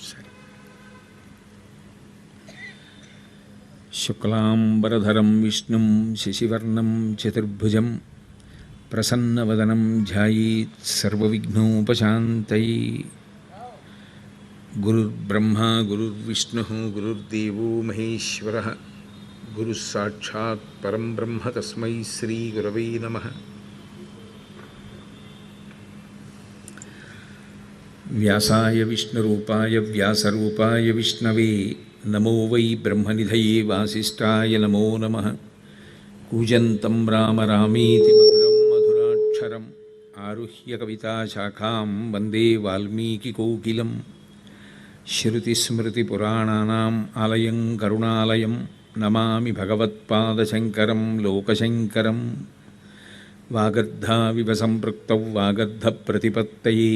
సరే. శుక్లాంబరధరం విష్ణుం శశివర్ణం చతుర్భుజం ప్రసన్నవదనం ధ్యాయేత్ సర్వవిఘ్నోపశాంతయే. గురుర్బ్రహ్మా గురుర్విష్ణుః గురుర్దేవో మహేశ్వరః గురుః సాక్షాత్ పరం బ్రహ్మ తస్మై శ్రీ గురవే నమః. వ్యాసాయ విష్ణురూపాయ వ్యాసరూపాయ విష్ణవే నమో వై బ్రహ్మనిధయే వాసిష్ఠాయ నమో నమః. కూజంతం రామ రామేతి మధురం మధురాక్షరం ఆరుహ్య కవితాశాఖాం వందే వాల్మీకికోకిలం. శ్రుతిస్మృతిపురాణానాం ఆలయం కరుణాలయం నమామి భగవత్పాదశంకరం లోకశంకరం. వాగర్ధావివ సంపృక్తౌ వాగర్ధప్రతిపత్తయే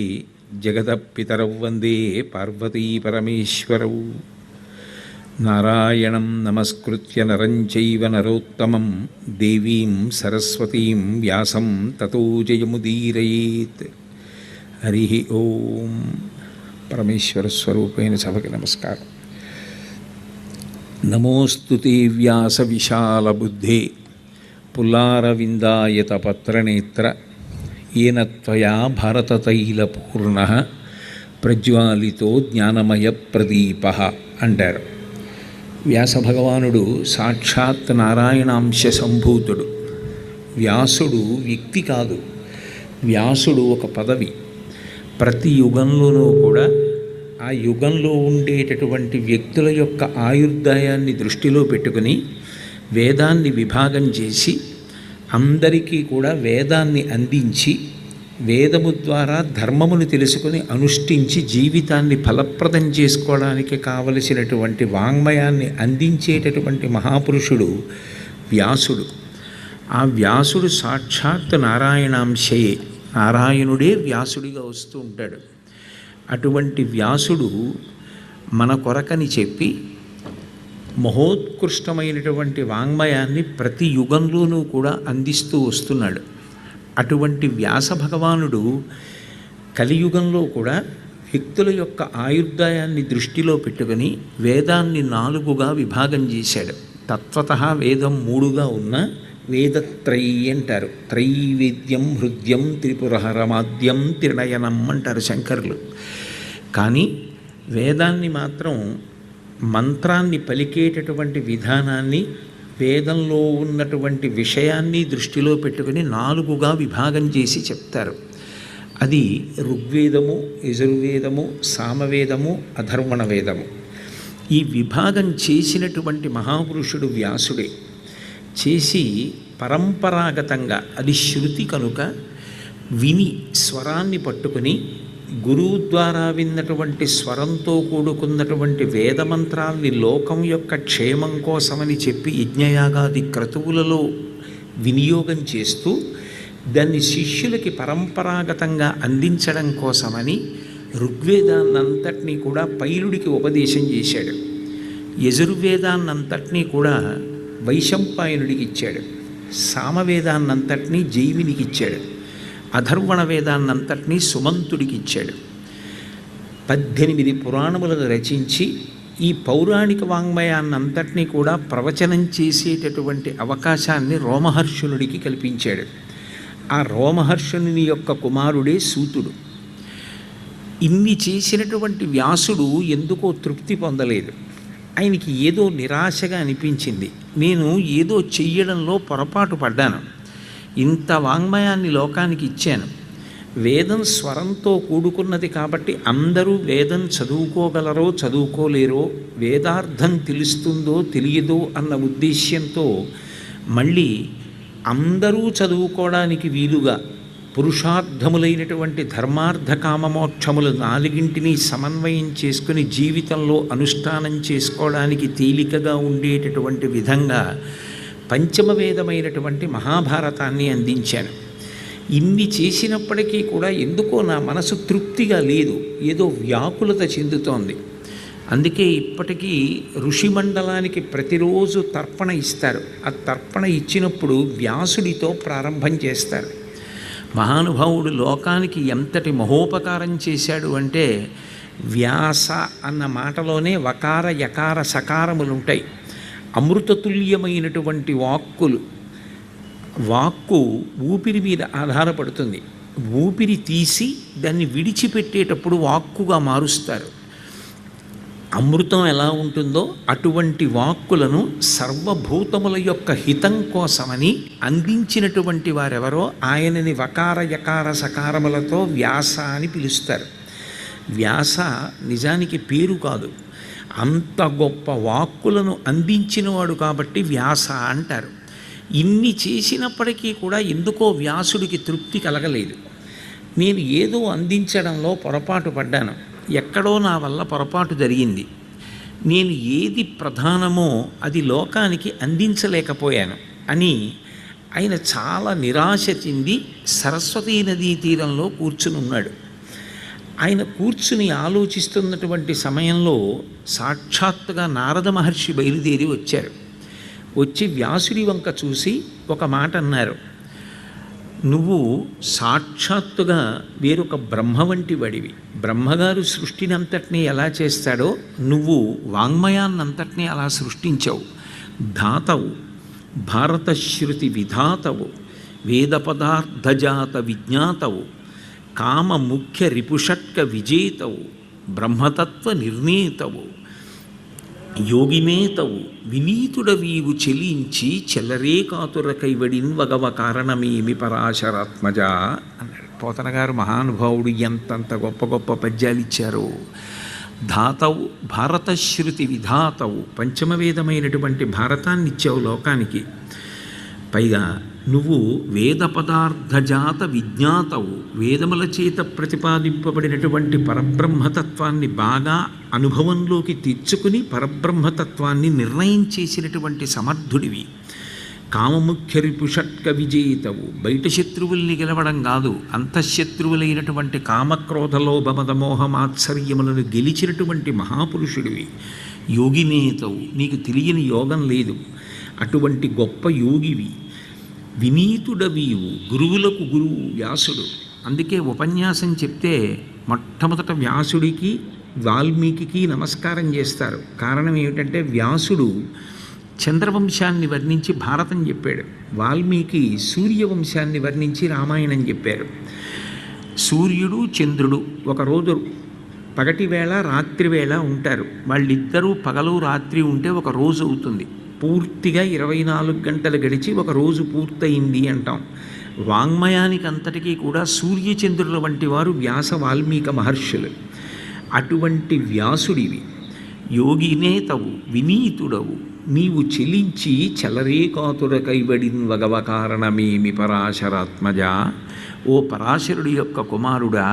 జగతః పితరౌ వందే పార్వతీ పరమేశ్వరౌ. నారాయణం నమస్కృత్య నరం చైవ నరోత్తమం దేవీం సరస్వతీం వ్యాసం తతో జయముదీరయేత్. హరి ఓం. పరమేశ్వర స్వరూపైన సభకి నమస్కారం. నమోస్తుతే వ్యాస విశాల బుద్ధే పుల్లారవిందాయత పత్రనేత్ర ఏన త్వయా భారతతైలపూర్ణః ప్రజ్వాలితో జ్ఞానమయ ప్రదీపః అంటారు. వ్యాస భగవానుడు సాక్షాత్ నారాయణాంశ సంభూతుడు. వ్యాసుడు వ్యక్తి కాదు, వ్యాసుడు ఒక పదవి. ప్రతి యుగంలోనూ కూడా ఆ యుగంలో ఉండేటటువంటి వ్యక్తుల యొక్క ఆయుర్దాయాన్ని దృష్టిలో పెట్టుకుని వేదాన్ని విభాగం చేసి అందరికీ కూడా వేదాన్ని అందించి వేదము ద్వారా ధర్మమును తెలుసుకొని అనుష్ఠించి జీవితాన్ని ఫలప్రదం చేసుకోవడానికి కావలసినటువంటి వాంగ్మయాన్ని అందించేటటువంటి మహాపురుషుడు వ్యాసుడు. ఆ వ్యాసుడు సాక్షాత్ నారాయణాంశయే, నారాయణుడే వ్యాసుడిగా వస్తూ ఉంటాడు. అటువంటి వ్యాసుడు మన కొరకని చెప్పి మహోత్కృష్టమైనటువంటి వాంగ్మయాన్ని ప్రతి యుగంలోనూ కూడా అందిస్తూ వస్తున్నాడు. అటువంటి వ్యాస భగవానుడు కలియుగంలో కూడా వ్యక్తుల యొక్క ఆయుర్దాయాన్ని దృష్టిలో పెట్టుకుని వేదాన్ని 4గా విభాగం చేశాడు. తత్వతః వేదం 3గా ఉన్న వేదత్రయీ అంటారు. త్రైవేద్యం హృద్యం త్రిపురహరమాద్యం త్రినయనం అంటారు శంకరులు. కానీ వేదాన్ని మాత్రం మంత్రాన్ని పలికేటటువంటి విధానాన్ని వేదంలో ఉన్నటువంటి విషయాన్ని దృష్టిలో పెట్టుకుని 4గా విభాగం చేసి చెప్తారు. అది ఋగ్వేదము, యజుర్వేదము, సామవేదము, అధర్వణ వేదము. ఈ విభాగం చేసినటువంటి మహాపురుషుడు వ్యాసుడే. చేసి పరంపరాగతంగా, అది శృతి కనుక విని స్వరాన్ని పట్టుకుని గురువు ద్వారా విన్నటువంటి స్వరంతో కూడుకున్నటువంటి వేదమంత్రాల్ని లోకం యొక్క క్షేమం కోసమని చెప్పి యజ్ఞయాగాది క్రతువులలో వినియోగం చేస్తూ దాన్ని శిష్యులకి పరంపరాగతంగా అందించడం కోసమని ఋగ్వేదాన్నంతటినీ కూడా పైలుడికి ఉపదేశం చేశాడు. యజుర్వేదాన్నంతటినీ కూడా వైశంపాయనుడికి ఇచ్చాడు. సామవేదాన్నంతటినీ జైమినికి ఇచ్చాడు. అధర్వణ వేదాన్నంతటినీ సుమంతుడికి ఇచ్చాడు. 18 పురాణములను రచించి ఈ పౌరాణిక వాంగ్మయాన్నంతటినీ కూడా ప్రవచనం చేసేటటువంటి అవకాశాన్ని రోమహర్షునుడికి కల్పించాడు. ఆ రోమహర్షుని యొక్క కుమారుడే సూతుడు. ఇన్ని చేసినటువంటి వ్యాసుడు ఎందుకో తృప్తి పొందలేదు. ఆయనకి ఏదో నిరాశగా అనిపించింది. నేను ఏదో చెయ్యడంలో పొరపాటు పడ్డాను. ఇంత వాంగ్మయాన్ని లోకానికి ఇచ్చాను. వేదం స్వరంతో కూడుకున్నది కాబట్టి అందరూ వేదం చదువుకోగలరో చదువుకోలేరో, వేదార్థం తెలుస్తుందో తెలియదో అన్న ఉద్దేశ్యంతో మళ్ళీ అందరూ చదువుకోవడానికి వీలుగా పురుషార్థములైనటువంటి ధర్మార్థ కామమోక్షములు 4ంటిని సమన్వయం చేసుకుని జీవితంలో అనుష్ఠానం చేసుకోవడానికి తేలికగా ఉండేటటువంటి విధంగా పంచమవేదమైనటువంటి మహాభారతాన్ని అందించాను. ఇన్ని చేసినప్పటికీ కూడా ఎందుకో నా మనసు తృప్తిగా లేదు, ఏదో వ్యాకులత చెందుతోంది. అందుకే ఇప్పటికీ ఋషిమండలానికి ప్రతిరోజు తర్పణ ఇస్తారు. ఆ తర్పణ ఇచ్చినప్పుడు వ్యాసుడితో ప్రారంభం చేస్తారు. మహానుభావుడు లోకానికి ఎంతటి మహోపకారం చేశాడు అంటే వ్యాస అన్న మాటలోనే వకార యకార సకారములు ఉంటాయి. అమృతతుల్యమైనటువంటి వాక్కు ఊపిరి మీద ఆధారపడుతుంది. ఊపిరి తీసి దాన్ని విడిచిపెట్టేటప్పుడు వాక్కుగా మారుస్తారు. అమృతం ఎలా ఉంటుందో అటువంటి వాక్కులను సర్వభూతముల యొక్క హితం కోసమని అందించినటువంటి వారెవరో ఆయనని వకార యకార సకారములతో వ్యాస అని పిలుస్తారు. వ్యాస నిజానికి పేరు కాదు, అంత గొప్ప వాక్కులను అందించినవాడు కాబట్టి వ్యాస అంటారు. ఇన్ని చేసినప్పటికీ కూడా ఎందుకో వ్యాసుడికి తృప్తి కలగలేదు. నేను ఏదో అందించడంలో పొరపాటు పడ్డాను, ఎక్కడో నా వల్ల పొరపాటు జరిగింది, నేను ఏది ప్రధానమో అది లోకానికి అందించలేకపోయాను అని ఆయన చాలా నిరాశ చెంది సరస్వతీ నదీ తీరంలో కూర్చుని ఉన్నాడు. ఆయన కూర్చుని ఆలోచిస్తున్నటువంటి సమయంలో సాక్షాత్తుగా నారద మహర్షి బయలుదేరి వచ్చారు. వచ్చి వ్యాసుడి వంక చూసి ఒక మాట అన్నారు, నువ్వు సాక్షాత్తుగా వేరొక బ్రహ్మ వంటి వాడివి. బ్రహ్మగారు సృష్టినంతటినీ ఎలా చేస్తాడో నువ్వు వాంగ్మయాన్నంతటినీ అలా సృష్టించావు. ధాతవు, భారతశ్రుతి విధాతవు, వేద పదార్థజాత విజ్ఞాతవు, కామ ముఖ్య రిపుషట్క విజేతవు, బ్రహ్మతత్వ నిర్ణేతవు, యోగినేతవు, వినీతుడవీవు చెలించి చెలరే కాతుర కైవడిన్ వగవ కారణమేమి పరాశరాత్మజ అన్నాడు. పోతన గారు మహానుభావుడు ఎంతంత గొప్ప గొప్ప పద్యాలు ఇచ్చారో. ధాతవు, భారతశ్రుతి విధాతవు, పంచమవేదమైనటువంటి భారతాన్ని ఇచ్చావు లోకానికి. పైగా నువ్వు వేద పదార్థజాత విజ్ఞాతవు, వేదముల చేత ప్రతిపాదింపబడినటువంటి పరబ్రహ్మతత్వాన్ని బాగా అనుభవంలోకి తెచ్చుకుని పరబ్రహ్మతత్వాన్ని నిర్ణయం చేసినటువంటి సమర్థుడివి. కామముఖ్య రిపుషట్క విజేతవు, బయట శత్రువుల్ని గెలవడం కాదు, అంతఃశత్రువులైనటువంటి కామక్రోధలోభమదమోహమాత్సర్యములను గెలిచినటువంటి మహాపురుషుడివి. యోగినేతవు, నీకు తెలియని యోగం లేదు, అటువంటి గొప్ప యోగివి. వినీతుడవీవు, గురువులకు గురువు వ్యాసుడు. అందుకే ఉపన్యాసం చెప్తే మొట్టమొదట వ్యాసుడికి వాల్మీకి నమస్కారం చేస్తారు. కారణం ఏమిటంటే వ్యాసుడు చంద్రవంశాన్ని వర్ణించి భారతం చెప్పాడు, వాల్మీకి సూర్యవంశాన్ని వర్ణించి రామాయణం చెప్పారు. సూర్యుడు చంద్రుడు ఒకరోజు పగటివేళ రాత్రివేళ ఉంటారు. వాళ్ళిద్దరూ పగలు రాత్రి ఉంటే ఒక రోజు అవుతుంది. పూర్తిగా 24 గంటలు గడిచి ఒక రోజు పూర్తయింది అంటాం. వాంగ్మయానికి అంతటికీ కూడా సూర్యచంద్రుల వంటి వారు వ్యాస వాల్మీక మహర్షులు. అటువంటి వ్యాసుడివి. యోగినేతవు, వినీతుడవు, నీవు చెలించి చలరే కాతుర కైబడిన్ వగవ కారణమేమి పరాశరాత్మజ. ఓ పరాశరుడి యొక్క కుమారుడా,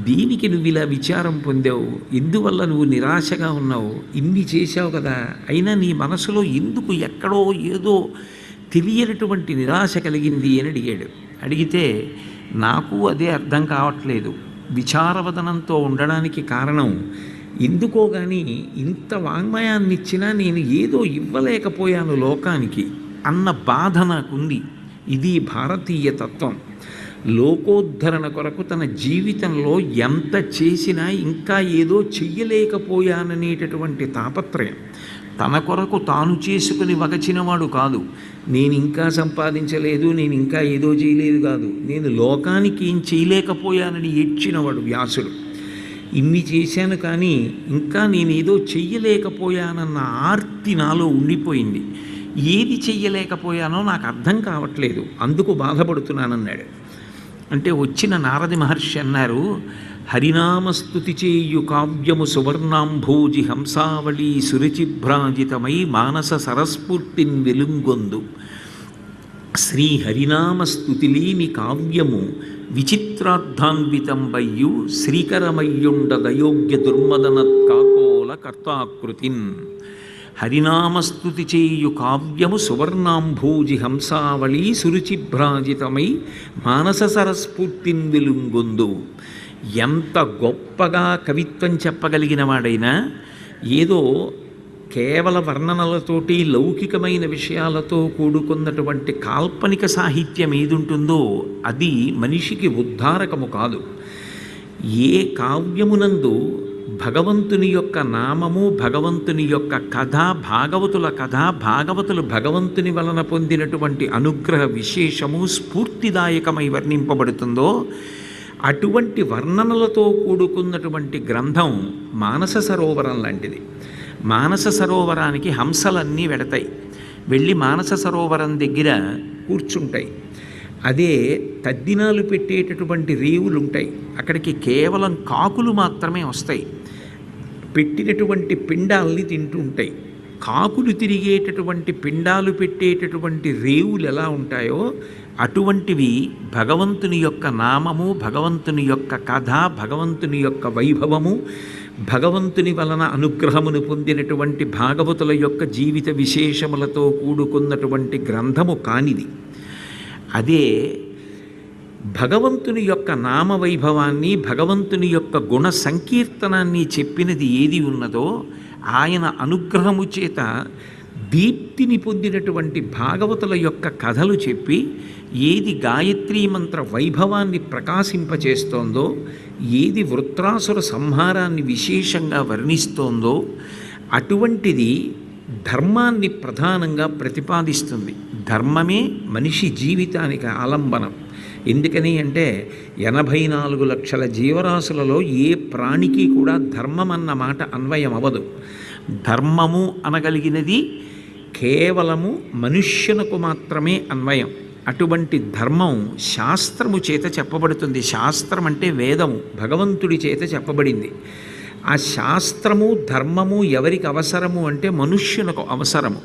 దీనికి నువ్వు ఇలా విచారం పొందావు, ఎందువల్ల నువ్వు నిరాశగా ఉన్నావు? ఇన్ని చేశావు కదా, అయినా నీ మనసులో ఎందుకు ఎక్కడో ఏదో తెలియనటువంటి నిరాశ కలిగింది అని అడిగాడు. అడిగితే నాకు అదే అర్థం కావట్లేదు. విచారవదనంతో ఉండడానికి కారణం ఎందుకో కానీ ఇంత వాంగ్మయాన్ని ఇచ్చినా నేను ఏదో ఇవ్వలేకపోయాను లోకానికి అన్న బాధ నాకుంది. ఇది భారతీయ తత్వం. లోకోద్ధరణ కొరకు తన జీవితంలో ఎంత చేసినా ఇంకా ఏదో చెయ్యలేకపోయాననేటటువంటి తాపత్రయం. తన కొరకు తాను చేసుకుని వగచినవాడు కాదు. నేను ఇంకా సంపాదించలేదు, నేను ఇంకా ఏదో చేయలేదు కాదు, నేను లోకానికి ఏం చేయలేకపోయానని ఏడ్చినవాడు వ్యాసుడు. ఇన్ని చేశాను కానీ ఇంకా నేనేదో చెయ్యలేకపోయానన్న ఆర్తి నాలో ఉండిపోయింది. ఏది చెయ్యలేకపోయానో నాకు అర్థం కావట్లేదు, అందుకు బాధపడుతున్నానన్నాడు. అంటే వచ్చిన నారద మహర్షి అన్నారు, హరినామస్తుతి చేయు కావ్యము సువర్ణాంభోజి హంసావళి సురుచిభ్రాజితమై మానస సరస్ఫూర్తిన్ వెలుంగొందు. శ్రీ హరినామస్తుతిలీని కావ్యము విచిత్రార్థాన్వితంబయ్యు శ్రీకరమయ్యుండ దయోగ్య దుర్మదన కాకోల కర్తాకృతిన్. హరినామస్తుతి చేయు కావ్యము సువర్ణాంభోజి హంసావళి సురుచిభ్రాజితమై మానస సరస్ఫూర్తిన్ వెలుంగొందు. ఎంత గొప్పగా కవిత్వం చెప్పగలిగిన వాడైనా ఏదో కేవల వర్ణనలతోటి లౌకికమైన విషయాలతో కూడుకున్నటువంటి కాల్పనిక సాహిత్యం ఏదుంటుందో అది మనిషికి ఉద్ధారకము కాదు. ఏ కావ్యమునందు భగవంతుని యొక్క నామము, భగవంతుని యొక్క కథ, భాగవతుల కథ, భాగవతులు భగవంతుని వలన పొందినటువంటి అనుగ్రహ విశేషము స్ఫూర్తిదాయకమై వర్ణింపబడుతుందో అటువంటి వర్ణనలతో కూడుకున్నటువంటి గ్రంథం మానస సరోవరం లాంటిది. మానస సరోవరానికి హంసలన్నీ వెడతాయి, వెళ్ళి మానస సరోవరం దగ్గర కూర్చుంటాయి. అదే తద్దినాలు పెట్టేటటువంటి రేవులు ఉంటాయి, అక్కడికి కేవలం కాకులు మాత్రమే వస్తాయి, పెట్టినటువంటి పిండాలని తింటూ ఉంటాయి. కాకులు తిరిగేటటువంటి పిండాలు పెట్టేటటువంటి రేవులు ఎలా ఉంటాయో అటువంటివి భగవంతుని యొక్క నామము, భగవంతుని యొక్క కథ, భగవంతుని యొక్క వైభవము, భగవంతుని వలన అనుగ్రహమును పొందినటువంటి భాగవతుల యొక్క జీవిత విశేషములతో కూడుకున్నటువంటి గ్రంథము కానిది. అదే భగవంతుని యొక్క నామవైభవాన్ని, భగవంతుని యొక్క గుణ సంకీర్తనాన్ని చెప్పినది ఏది ఉన్నదో ఆయన అనుగ్రహము చేత దీప్తిని పొందినటువంటి భాగవతుల యొక్క కథలు చెప్పి ఏది గాయత్రీ మంత్ర వైభవాన్ని ప్రకాశింపచేస్తోందో, ఏది వృత్రాసుర సంహారాన్ని విశేషంగా వర్ణిస్తోందో అటువంటిది ధర్మాన్ని ప్రధానంగా ప్రతిపాదిస్తుంది. ధర్మమే మనిషి జీవితానికి ఆలంబనం. ఎందుకని అంటే 84 లక్షల జీవరాశులలో ఏ ప్రాణికి కూడా ధర్మం అన్న మాట అన్వయం అవ్వదు. ధర్మము అనగలిగినది కేవలము మనుష్యునకు మాత్రమే అన్వయం. అటువంటి ధర్మం శాస్త్రము చేత చెప్పబడుతుంది. శాస్త్రం అంటే వేదము, భగవంతుడి చేత చెప్పబడింది. ఆ శాస్త్రము ధర్మము ఎవరికి అవసరము అంటే మనుష్యునకు అవసరము.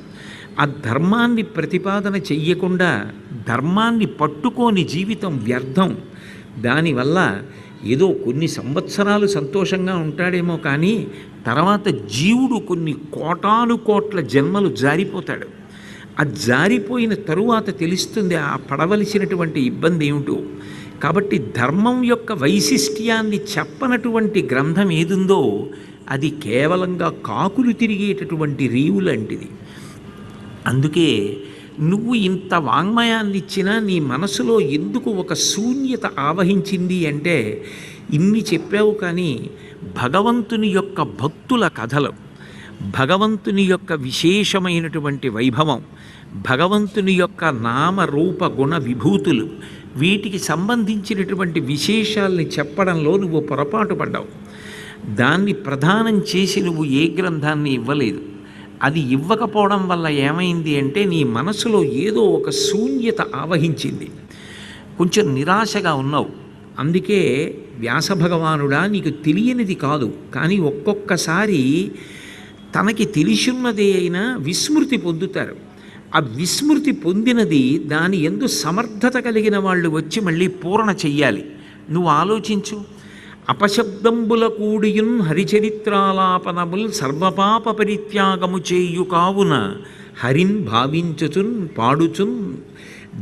ఆ ధర్మాన్ని ప్రతిపాదన చెయ్యకుండా ధర్మాన్ని పట్టుకోని జీవితం వ్యర్థం. దానివల్ల ఏదో కొన్ని సంవత్సరాలు సంతోషంగా ఉంటాడేమో కానీ తర్వాత జీవుడు కొన్ని కోటాను కోట్ల జన్మలు జారిపోతాడు. ఆ జారిపోయిన తరువాత తెలుస్తుంది ఆ పడవలసినటువంటి ఇబ్బంది ఏమిటో. కాబట్టి ధర్మం యొక్క వైశిష్ట్యాన్ని చెప్పనటువంటి గ్రంథం ఏదుందో అది కేవలంగా కాకులు తిరిగేటటువంటి రేవు లాంటిది. అందుకే నువ్వు ఇంత వాంగ్మయాన్ని ఇచ్చినా నీ మనసులో ఎందుకు ఒక శూన్యత ఆవహించింది అంటే ఇన్ని చెప్పావు కానీ భగవంతుని యొక్క భక్తుల కథలు, భగవంతుని యొక్క విశేషమైనటువంటి వైభవం, భగవంతుని యొక్క నామరూప గుణ విభూతులు, వీటికి సంబంధించినటువంటి విశేషాల్ని చెప్పడంలో నువ్వు పొరపాటు పడ్డావు. దాన్ని ప్రధానం చేసి నువ్వు ఏ గ్రంథాన్ని ఇవ్వలేదు. అది ఇవ్వకపోవడం వల్ల ఏమైంది అంటే నీ మనసులో ఏదో ఒక శూన్యత ఆవహించింది, కొంచెం నిరాశగా ఉన్నావు. అందుకే వ్యాస భగవానుడా నీకు తెలియనిది కాదు, కానీ ఒక్కొక్కసారి తనకి తెలిసిన్నదే అయినా విస్మృతి పొందుతారు. ఆ విస్మృతి పొందినది దాని యందు సమర్థత కలిగిన వాళ్ళు వచ్చి మళ్ళీ పూరణ చెయ్యాలి. నువ్వు ఆలోచించు. అపశబ్దంబుల కూడియున్ హరిచరిత్రాలాపనముల్ సర్వపాప పరిత్యాగము చేయు కావున హరిన్ భావించుచున్ పాడుచున్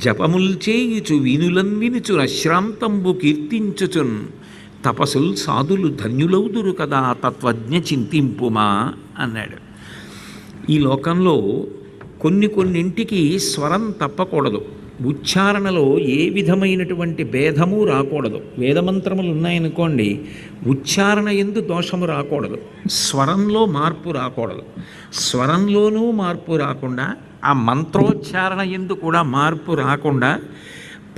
జపముల్ చేయుచు వినులన్ వినుచు అశ్రాంతంబు కీర్తించుచున్ తపసుల్ సాధులు ధన్యులౌదురు కదా తత్వజ్ఞ చింతింపుమా అన్నాడు. ఈ లోకంలో కొన్నింటికి స్వరం తప్పకూడదు, ఉచ్చారణలో ఏ విధమైనటువంటి భేదము రాకూడదు. వేదమంత్రములు ఉన్నాయనుకోండి, ఉచ్చారణ యందు దోషము రాకూడదు, స్వరంలో మార్పు రాకూడదు. స్వరంలోనూ మార్పు రాకుండా ఆ మంత్రోచ్చారణ యందు కూడా మార్పు రాకుండా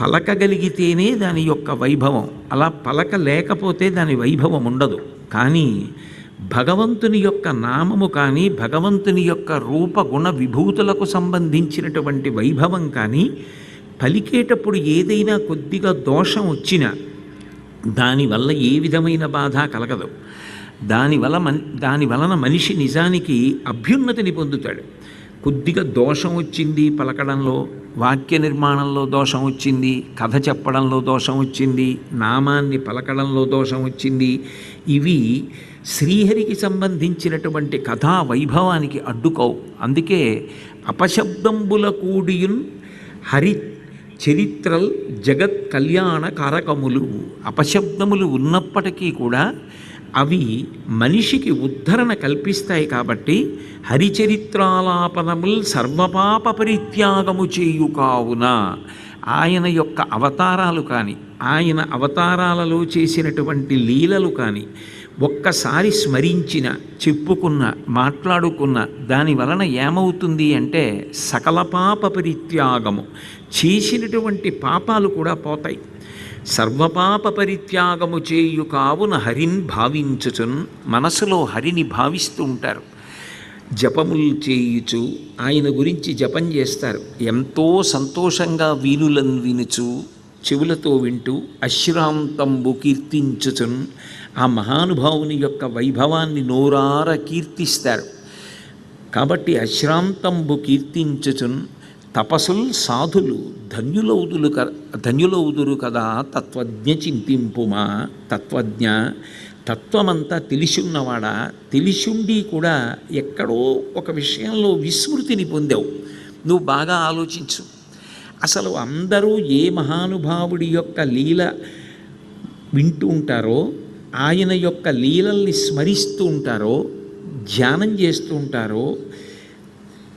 పలకగలిగితేనే దాని యొక్క వైభవం. అలా పలక లేకపోతే దాని వైభవం ఉండదు. కానీ భగవంతుని యొక్క నామము కానీ భగవంతుని యొక్క రూపగుణ విభూతులకు సంబంధించినటువంటి వైభవం కానీ పలికేటప్పుడు ఏదైనా కొద్దిగా దోషం వచ్చినా దానివల్ల ఏ విధమైన బాధ కలగదు. దాని వలన మనిషి నిజానికి అభ్యున్నతిని పొందుతాడు. కొద్దిగా దోషం వచ్చింది పలకడంలో, వాక్య నిర్మాణంలో దోషం వచ్చింది, కథ చెప్పడంలో దోషం వచ్చింది, నామాన్ని పలకడంలో దోషం వచ్చింది, ఇవి శ్రీహరికి సంబంధించినటువంటి కథా వైభవానికి అడ్డుకోవు. అందుకే అపశబ్దంబుల కూడియున్ హరి చరిత్రల్ జగత్ కళ్యాణ కారకములు. అపశబ్దములు ఉన్నప్పటికీ కూడా అవి మనిషికి ఉద్ధరణ కల్పిస్తాయి. కాబట్టి హరిచరిత్రాలాపనముల్ సర్వపాప పరిత్యాగము చేయు కావున ఆయన యొక్క అవతారాలు కానీ ఆయన అవతారాలలో చేసినటువంటి లీలలు కానీ ఒక్కసారి స్మరించిన, చెప్పుకున్న, మాట్లాడుకున్న దాని వలన ఏమవుతుంది అంటే సకల పాప పరిత్యాగము, చేసినటువంటి పాపాలు కూడా పోతాయి. సర్వపాప పరిత్యాగము చేయు కావున హరిన్ భావించుచున్, మనసులో హరిని భావిస్తూ ఉంటారు. జపములు చేయుచు ఆయన గురించి జపం చేస్తారు. ఎంతో సంతోషంగా వీణులను వినుచు, చెవులతో వింటూ అశ్రాంతంబు కీర్తించుచున్, ఆ మహానుభావుని యొక్క వైభవాన్ని నోరార కీర్తిస్తారు. కాబట్టి అశ్రాంతంబు కీర్తించుచున్ తపసుల్ సాధులు ధన్యులౌదురు కదా తత్వజ్ఞ చింతింపుమా. తత్వజ్ఞ, తత్వమంతా తెలిసున్నవాడా, తెలిసుండి కూడా ఎక్కడో ఒక విషయంలో విస్మృతిని పొందావు. నువ్వు బాగా ఆలోచించు. అసలు అందరూ ఏ మహానుభావుడి యొక్క లీల వింటూ ఉంటారో, ఆయన యొక్క లీలల్ని స్మరిస్తూ ఉంటారో, ధ్యానం చేస్తూ ఉంటారో,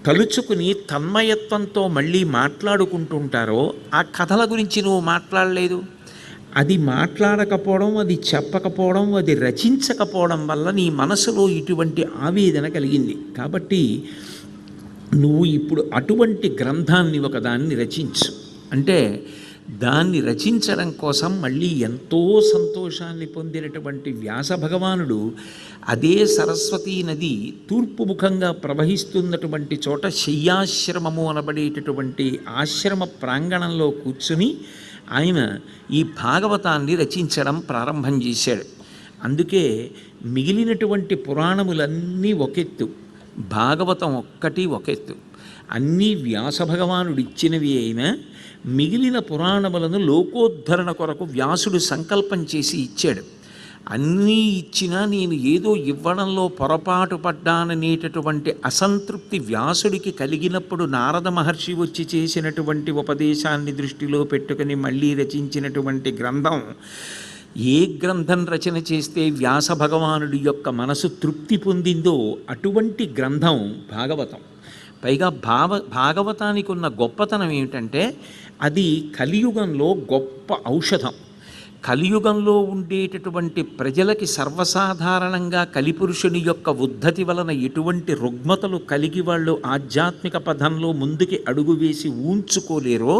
తలుచుకుని తన్మయత్వంతో మళ్ళీ మాట్లాడుకుంటూ ఉంటారో, ఆ కథల గురించి నువ్వు మాట్లాడలేదు. అది మాట్లాడకపోవడం, అది చెప్పకపోవడం, అది రచించకపోవడం వల్ల నీ మనసులో ఇటువంటి ఆవేదన కలిగింది. కాబట్టి నువ్వు ఇప్పుడు అటువంటి గ్రంథాన్ని ఒకదాన్ని రచించు. అంటే దాన్ని రచించడం కోసం మళ్ళీ ఎంతో సంతోషాన్ని పొందినటువంటి వ్యాస భగవానుడు అదే సరస్వతీ నది తూర్పు ముఖంగా ప్రవహిస్తున్నటువంటి చోట శయ్యాశ్రమము అనబడేటటువంటి ఆశ్రమ ప్రాంగణంలో కూర్చుని ఆయన ఈ భాగవతాన్ని రచించడం ప్రారంభం చేశాడు. అందుకే మిగిలినటువంటి పురాణములన్నీ ఒకెత్తు, భాగవతం ఒక్కటి ఒకెత్తు. అన్నీ వ్యాస భగవానుడు ఇచ్చినవి అయినా మిగిలిన పురాణములను లోకోద్ధరణ కొరకు వ్యాసుడు సంకల్పం చేసి ఇచ్చాడు. అన్నీ ఇచ్చినా నేను ఏదో ఇవ్వడంలో పొరపాటు పడ్డాననేటటువంటి అసంతృప్తి వ్యాసుడికి కలిగినప్పుడు నారద మహర్షి వచ్చి చేసినటువంటి ఉపదేశాన్ని దృష్టిలో పెట్టుకుని మళ్ళీ రచించినటువంటి గ్రంథం. ఏ గ్రంథం రచన చేస్తే వ్యాస భగవానుడి యొక్క మనసు తృప్తి పొందిందో అటువంటి గ్రంథం భాగవతం. పైగా భాగవతానికి ఉన్న గొప్పతనం ఏమిటంటే అది కలియుగంలో గొప్ప ఔషధం. కలియుగంలో ఉండేటటువంటి ప్రజలకి సర్వసాధారణంగా కలిపురుషుని యొక్క ఉద్ధతి వలన ఎటువంటి రుగ్మతలు కలిగి వాళ్ళు ఆధ్యాత్మిక పథంలో ముందుకి అడుగు వేసి ఊంచుకోలేరో,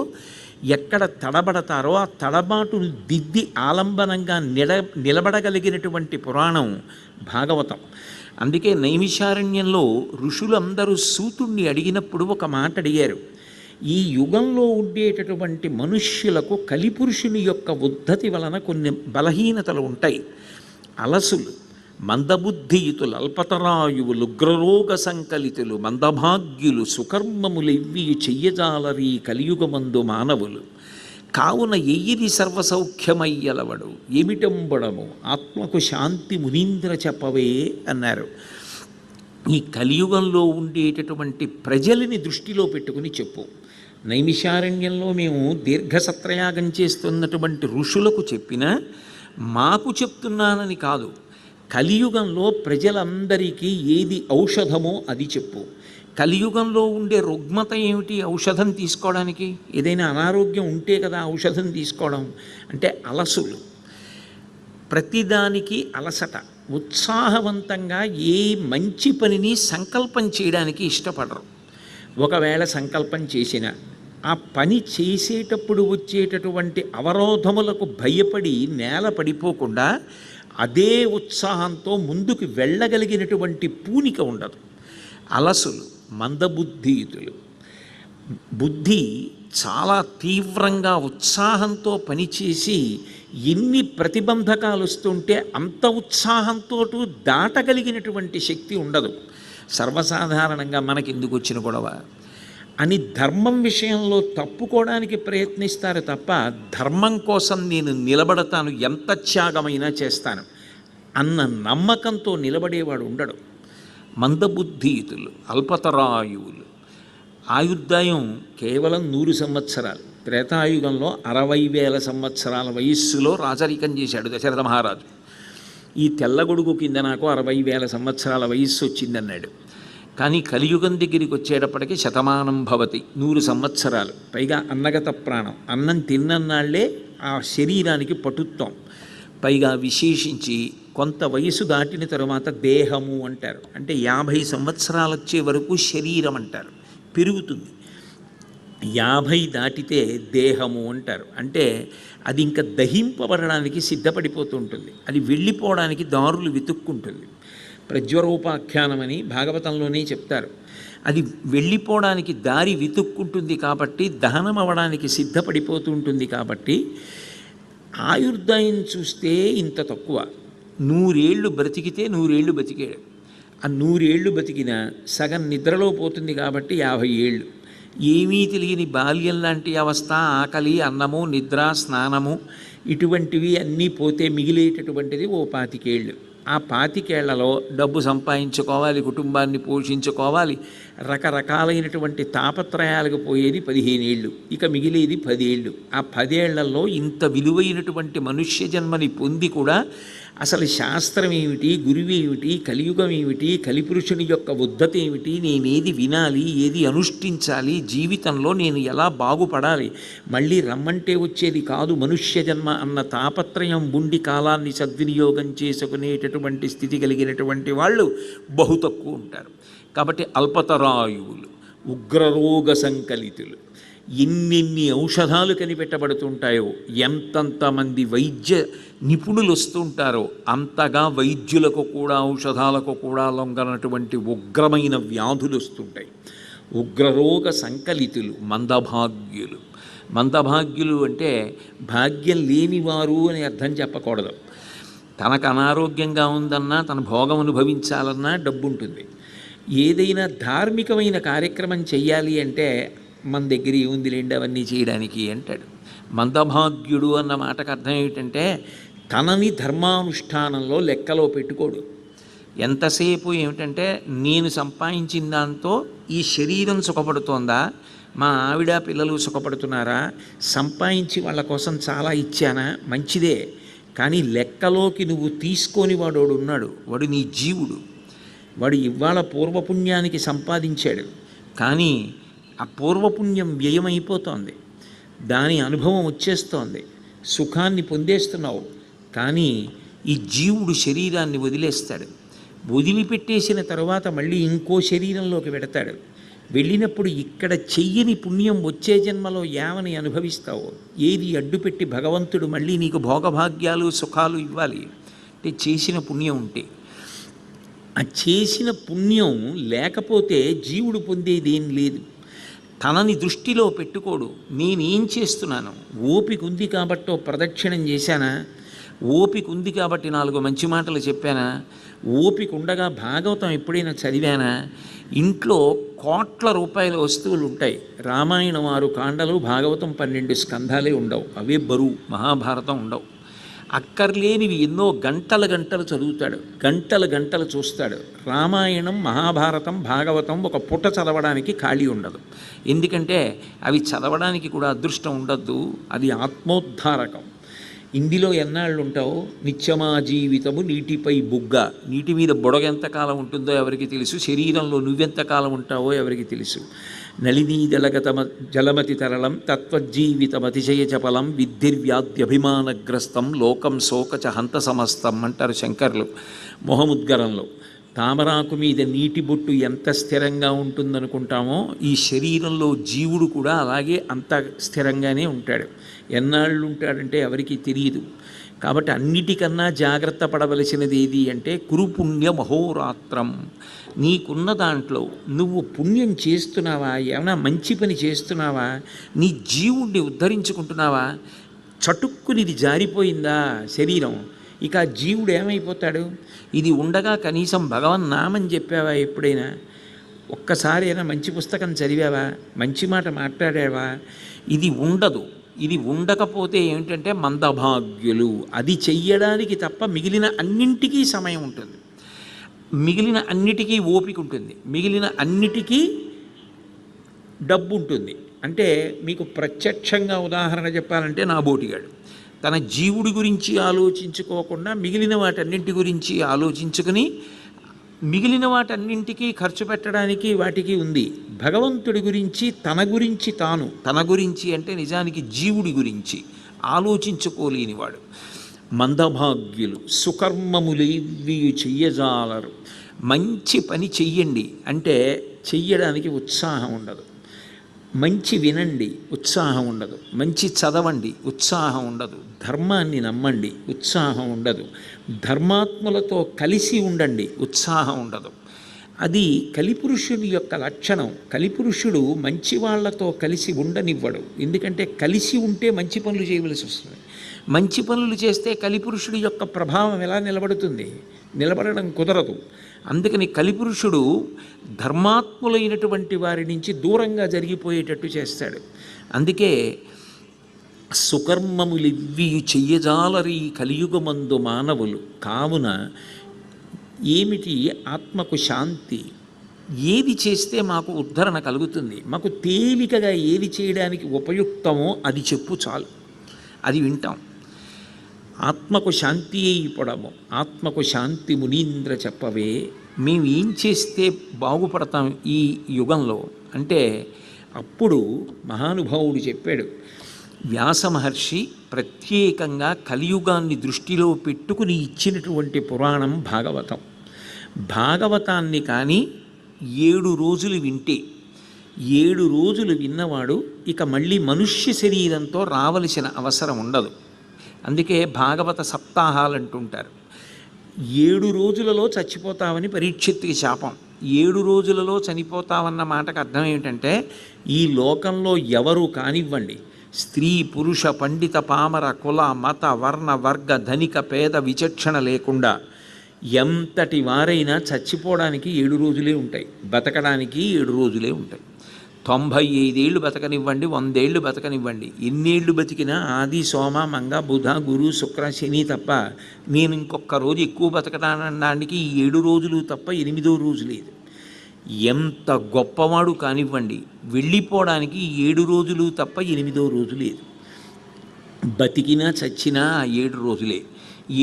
ఎక్కడ తడబడతారో ఆ తడబాటును దిద్ది ఆలంబనంగా నిలబడగలిగినటువంటి పురాణం భాగవతం. అందుకే నైమిషారణ్యంలో ఋషులందరూ సూతుణ్ణి అడిగినప్పుడు ఒక మాట అడిగారు. ఈ యుగంలో ఉండేటటువంటి మనుష్యులకు కలిపురుషుని యొక్క ఉద్ధతి వలన కొన్ని బలహీనతలు ఉంటాయి. అలసులు, మందబుద్ధియుతులు, అల్పతరాయువులు, ఉగ్రరోగ సంకలితులు, మందభాగ్యులు, సుకర్మములెవ్వి చెయ్యజాలరీ కలియుగమందు మానవులు. కావున ఎయ్యిది సర్వసౌఖ్యమయ్యలవడు ఏమిటంబడము ఆత్మకు శాంతి మునీంద్ర చెప్పవే అన్నారు. ఈ కలియుగంలో ఉండేటటువంటి ప్రజలని దృష్టిలో పెట్టుకుని చెప్పు. నైమిషారణ్యంలో మేము దీర్ఘసత్రయాగం చేస్తున్నటువంటి ఋషులకు చెప్పినా మాకు చెప్తున్నానని కాదు, కలియుగంలో ప్రజలందరికీ ఏది ఔషధమో అది చెప్పు. కలియుగంలో ఉండే రుగ్మత ఏమిటి ఔషధం తీసుకోవడానికి? ఏదైనా అనారోగ్యం ఉంటే కదా ఔషధం తీసుకోవడం. అంటే అలసులు, ప్రతిదానికి అలసట, ఉత్సాహవంతంగా ఏ మంచి పనిని సంకల్పం చేయడానికి ఇష్టపడరు. ఒకవేళ సంకల్పం చేసిన ఆ పని చేసేటప్పుడు వచ్చేటటువంటి అవరోధములకు భయపడి నేల పడిపోకుండా అదే ఉత్సాహంతో ముందుకు వెళ్ళగలిగినటువంటి పూనిక ఉండదు. అలసులు, మందబుద్ధియుతులు. బుద్ధి చాలా తీవ్రంగా ఉత్సాహంతో పనిచేసి ఎన్ని ప్రతిబంధకాలు వస్తుంటే అంత ఉత్సాహంతో దాటగలిగినటువంటి శక్తి ఉండదు. సర్వసాధారణంగా మనకెందుకు వచ్చిన గొడవ అని ధర్మం విషయంలో తప్పుకోవడానికి ప్రయత్నిస్తారు తప్ప ధర్మం కోసం నేను నిలబడతాను, ఎంత త్యాగమైనా చేస్తాను అన్న నమ్మకంతో నిలబడేవాడు ఉండడు. మందబుద్ధియుతులు, అల్పతరాయువులు. ఆయుర్దాయం కేవలం 100 సంవత్సరాలు. త్రేతాయుగంలో 60,000 సంవత్సరాల వయస్సులో రాజరికం చేశాడు దశరథ మహారాజు. ఈ తెల్లగొడుగు కింద నాకు 60,000 సంవత్సరాల వయస్సు వచ్చిందన్నాడు. కానీ కలియుగం దగ్గరికి వచ్చేటప్పటికి శతమానం భవతి, 100 సంవత్సరాలు. పైగా అన్నగత ప్రాణం, అన్నం తిన్నన్నాళ్లే ఆ శరీరానికి పటుత్వం. పైగా విశేషించి కొంత వయసు దాటిన తరువాత దేహము అంటారు. అంటే 50 సంవత్సరాలు వచ్చే వరకు శరీరం అంటారు, పెరుగుతుంది. 50 దాటితే దేహము అంటారు. అంటే అది ఇంకా దహింపబడడానికి సిద్ధపడిపోతూ ఉంటుంది, అది వెళ్ళిపోవడానికి దారులు వెతుక్కుంటుంది. ప్రజ్వరూపాఖ్యానమని భాగవతంలోనే చెప్తారు. అది వెళ్ళిపోవడానికి దారి వెతుక్కుంటుంది కాబట్టి, దహనం అవ్వడానికి సిద్ధపడిపోతూ ఉంటుంది కాబట్టి, ఆయుర్దాయం చూస్తే ఇంత తక్కువ. 100 ఏళ్ళు బ్రతికితే 100 ఏళ్ళు బతికాడు. ఆ 100 ఏళ్ళు బతికిన సగం నిద్రలో పోతుంది కాబట్టి 50 ఏళ్ళు. ఏమీ తెలియని బాల్యం లాంటి అవస్థ, ఆకలి, అన్నము, నిద్ర, స్నానము ఇటువంటివి అన్నీ పోతే మిగిలేటటువంటిది ఓ 25 ఏళ్ళు. ఆ 25 ఏళ్లలో డబ్బు సంపాదించుకోవాలి, కుటుంబాన్ని పోషించుకోవాలి, రకరకాలైనటువంటి తాపత్రయాలకు పోయేది 15 ఏళ్ళు, ఇక మిగిలేది 10 ఏళ్ళు. ఆ 10 ఏళ్లలో ఇంత విలువైనటువంటి మనుష్య జన్మని పొంది కూడా అసలు శాస్త్రం ఏమిటి, గురువేమిటి, కలియుగం ఏమిటి, కలిపురుషుని యొక్క ఉద్ధత ఏమిటి, నేనేది వినాలి, ఏది అనుష్ఠించాలి, జీవితంలో నేను ఎలా బాగుపడాలి, మళ్ళీ రమ్మంటే వచ్చేది కాదు మనుష్య జన్మ అన్న తాపత్రయం ఉండి కాలాన్ని సద్వినియోగం చేసుకునేటటువంటి స్థితి కలిగినటువంటి వాళ్ళు బహు తక్కువ ఉంటారు. కాబట్టి అల్పతరాయువులు, ఉగ్రరోగ సంకలితులు, ఎన్నెన్ని ఔషధాలు కనిపెట్టబడుతుంటాయో, ఎంతంతమంది వైద్య నిపుణులు వస్తుంటారో అంతగా వైద్యులకు కూడా ఔషధాలకు కూడా లొంగనటువంటి ఉగ్రమైన వ్యాధులు వస్తుంటాయి. ఉగ్రరోగ సంకలితులు, మందభాగ్యులు. మందభాగ్యులు అంటే భాగ్యం లేనివారు అని అర్థం చెప్పకూడదు. తనకు అనారోగ్యంగా ఉందన్నా, తన భోగం అనుభవించాలన్నా డబ్బు ఉంటుంది. ఏదైనా ధార్మికమైన కార్యక్రమం చెయ్యాలి అంటే మన దగ్గర ఏముందిలేండి అవన్నీ చేయడానికి అంటాడు. మందభాగ్యుడు అన్న మాటకు అర్థం ఏమిటంటే తనని ధర్మానుష్ఠానంలో లెక్కలో పెట్టుకోడు. ఎంతసేపు ఏమిటంటే నేను సంపాదించిన దాంతో ఈ శరీరం సుఖపడుతోందా, మా ఆవిడ పిల్లలు సుఖపడుతున్నారా, సంపాదించి వాళ్ళ కోసం చాలా ఇచ్చానా, మంచిదే, కానీ లెక్కలోకి నువ్వు తీసుకొని వాడు ఉన్నాడు, వాడు నీ జీవుడు. వాడు ఇవాళ పూర్వపుణ్యానికి సంపాదించాడు, కానీ ఆ పూర్వపుణ్యం వ్యయమైపోతోంది, దాని అనుభవం వచ్చేస్తోంది, సుఖాన్ని పొందేస్తున్నావు. కానీ ఈ జీవుడు శరీరాన్ని వదిలేస్తాడు. వదిలిపెట్టేసిన తర్వాత మళ్ళీ ఇంకో శరీరంలోకి వెడతాడు. వెళ్ళినప్పుడు ఇక్కడ చెయ్యని పుణ్యం వచ్చే జన్మలో ఏమని అనుభవిస్తావో, ఏది అడ్డుపెట్టి భగవంతుడు మళ్ళీ నీకు భోగభాగ్యాలు సుఖాలు ఇవ్వాలి అంటే చేసిన పుణ్యం ఉంటే. ఆ చేసిన పుణ్యం లేకపోతే జీవుడు పొందేది ఏం లేదు. తనని దృష్టిలో పెట్టుకోడు. నేనేం చేస్తున్నాను, ఓపిక ఉంది కాబట్టో ప్రదక్షిణం చేశానా, ఓపిక ఉంది కాబట్టి 4 మంచి మాటలు చెప్పానా, ఓపిక ఉండగా భాగవతం ఎప్పుడైనా చదివానా, ఇంట్లో కోట్ల రూపాయల వస్తువులు ఉంటాయి, రామాయణం 6 కాండలు, భాగవతం 12 స్కంధాలే ఉండవు, అవే బరువు, మహాభారతం ఉండవు. అక్కర్లేనివి ఎన్నో గంటలు చదువుతాడు, గంటలు చూస్తాడు. రామాయణం, మహాభారతం, భాగవతం ఒక పూట చదవడానికి ఖాళీ ఉండదు. ఎందుకంటే అవి చదవడానికి కూడా అదృష్టం ఉండద్దు, అది ఆత్మోద్ధారకం. ఇందులో ఎన్నాళ్ళు ఉంటావు, నిత్యమా జీవితము నీటిపై బుగ్గ, నీటి మీద బుడగ ఎంతకాలం ఉంటుందో ఎవరికి తెలుసు, శరీరంలో నువ్వెంతకాలం ఉంటావో ఎవరికి తెలుసు. నళినీ జలమతి తరళం తత్వజీవితమతిశయ చపలం విద్ధిర్వ్యాధ్యభిమానగ్రస్తం లోకం శోకచ హంత సమస్తం అంటారు శంకర్లు మొహముద్గరంలో. తామరాకు మీద నీటి బొట్టు ఎంత స్థిరంగా ఉంటుందనుకుంటామో ఈ శరీరంలో జీవుడు కూడా అలాగే అంత స్థిరంగానే ఉంటాడు. ఎన్నాళ్ళు ఉంటాడంటే ఎవరికి తెలియదు. కాబట్టి అన్నిటికన్నా జాగ్రత్త పడవలసినది ఏది అంటే కురుపుణ్య మహోరాత్రం. నీకున్న దాంట్లో నువ్వు పుణ్యం చేస్తున్నావా, ఏమైనా మంచి పని చేస్తున్నావా, నీ జీవుణ్ణి ఉద్ధరించుకుంటున్నావా, చటుక్కునిది జారిపోయిందా శరీరం, ఇక ఆ జీవుడు ఏమైపోతాడు. ఇది ఉండగా కనీసం భగవన్నామం చెప్పావా ఎప్పుడైనా, ఒక్కసారి అయినా మంచి పుస్తకం చదివావా, మంచి మాట మాట్లాడావా, ఇది ఉండదు. ఇది ఉండకపోతే ఏమిటంటే మందభాగ్యులు. అది చెయ్యడానికి తప్ప మిగిలిన అన్నింటికీ సమయం ఉంటుంది, మిగిలిన అన్నిటికీ ఓపిక ఉంటుంది, మిగిలిన అన్నిటికీ డబ్బు ఉంటుంది. అంటే మీకు ప్రత్యక్షంగా ఉదాహరణ చెప్పాలంటే నా బోటిగాడు తన జీవుడి గురించి ఆలోచించుకోకుండా మిగిలిన వాటన్నింటి గురించి ఆలోచించుకుని మిగిలిన వాటన్నింటికీ ఖర్చు పెట్టడానికి వాటికి ఉంది. భగవంతుడి గురించి తన గురించి అంటే నిజానికి జీవుడి గురించి ఆలోచించుకోలేనివాడు. మందభాగ్యులు సుకర్మములేవియు చెయ్యజాలరు. మంచి పని చెయ్యండి అంటే చెయ్యడానికి ఉత్సాహం ఉండదు. మంచి వినండి, ఉత్సాహం ఉండదు. మంచి చదవండి, ఉత్సాహం ఉండదు. ధర్మాన్ని నమ్మండి, ఉత్సాహం ఉండదు. ధర్మాత్ములతో కలిసి ఉండండి, ఉత్సాహం ఉండదు. అది కలిపురుషుని యొక్క లక్షణం. కలిపురుషుడు మంచి వాళ్లతో కలిసి ఉండనివ్వడు. ఎందుకంటే కలిసి ఉంటే మంచి పనులు చేయవలసి వస్తుంది. మంచి పనులు చేస్తే కలిపురుషుడి యొక్క ప్రభావం ఎలా నిలబడుతుంది? నిలబడడం కుదరదు. అందుకని కలిపురుషుడు ధర్మాత్ములైనటువంటి వారి నుంచి దూరంగా జరిగిపోయేటట్టు చేస్తాడు. అందుకే సుకర్మములివ్వియు చెయ్యజాలరి కలియుగమందు మానవులు. కావున ఏమిటి ఆత్మకు శాంతి? ఏది చేస్తే మాకు ఉద్ధరణ కలుగుతుంది, మాకు తేలికగా ఏది చేయడానికి ఉపయుక్తమో అది చెప్పు చాలు, అది వింటాం. ఆత్మకు శాంతి అయిపోవడము. ఆత్మకు శాంతి మునీంద్ర చెప్పవే. మేము ఏం చేస్తే బాగుపడతాం ఈ యుగంలో అంటే అప్పుడు మహానుభావుడు చెప్పాడు. వ్యాస మహర్షి ప్రత్యేకంగా కలియుగాన్ని దృష్టిలో పెట్టుకుని ఇచ్చినటువంటి పురాణం భాగవతం. భాగవతాన్ని కానీ 7 రోజులు వింటే 7 రోజులు విన్నవాడు ఇక మళ్ళీ మనుష్య శరీరంతో రావలసిన అవసరం ఉండదు. అందుకే భాగవత సప్తాహాలు అంటుంటారు. 7 రోజులలో చచ్చిపోతావని పరీక్షిత్తుకి శాపం. 7 రోజులలో చనిపోతావన్న మాటకు అర్థం ఏమిటంటే ఈ లోకంలో ఎవరు కానివ్వండి, స్త్రీ పురుష పండిత పామర కుల మత వర్ణ వర్గ ధనిక పేద విచక్షణ లేకుండా ఎంతటి వారైనా చచ్చిపోవడానికి 7 రోజులే ఉంటాయి, బతకడానికి 7 రోజులే ఉంటాయి. 95 ఏళ్ళు బతకనివ్వండి, 100 ఏళ్ళు బతకనివ్వండి, ఎన్నేళ్ళు బతికినా ఆది సోమ మంగ బుధ గురు శుక్ర శని తప్ప నేను ఇంకొక రోజు ఎక్కువ బతకడానికి 7 రోజులు తప్ప 8వ రోజు లేదు. ఎంత గొప్పవాడు కానివ్వండి, వెళ్ళిపోవడానికి 7 రోజులు తప్ప 8వ రోజు లేదు. బతికినా చచ్చినా ఆ 7 రోజులే.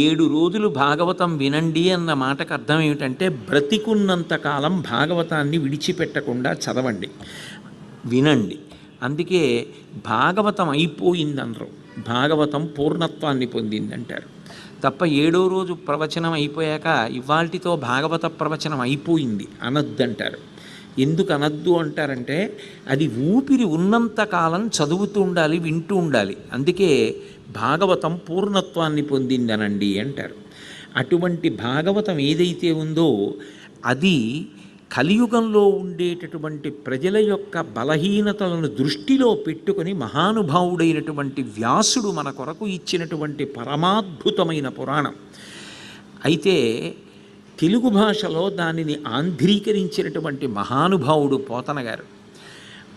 7 రోజులు భాగవతం వినండి అన్న మాటకు అర్థం ఏమిటంటే బ్రతికున్నంతకాలం భాగవతాన్ని విడిచిపెట్టకుండా చదవండి, వినండి. అందుకే భాగవతం అయిపోయిందనరు, భాగవతం పూర్ణత్వాన్ని పొందిందంటారు తప్ప 7వ రోజు ప్రవచనం అయిపోయాక ఇవాల్టితో భాగవత ప్రవచనం అయిపోయింది అనద్దంటారు. ఎందుకు అనద్దు అంటారంటే అది ఊపిరి ఉన్నంతకాలం చదువుతూ ఉండాలి, వింటూ ఉండాలి. అందుకే భాగవతం పూర్ణత్వాన్ని పొందిందనండి అంటారు. అటువంటి భాగవతం ఏదైతే ఉందో అది కలియుగంలో ఉండేటటువంటి ప్రజల యొక్క బలహీనతలను దృష్టిలో పెట్టుకొని మహానుభావుడైనటువంటి వ్యాసుడు మన కొరకు ఇచ్చినటువంటి పరమాద్భుతమైన పురాణం. అయితే తెలుగు భాషలో దానిని ఆంధ్రీకరించినటువంటి మహానుభావుడు పోతన గారు.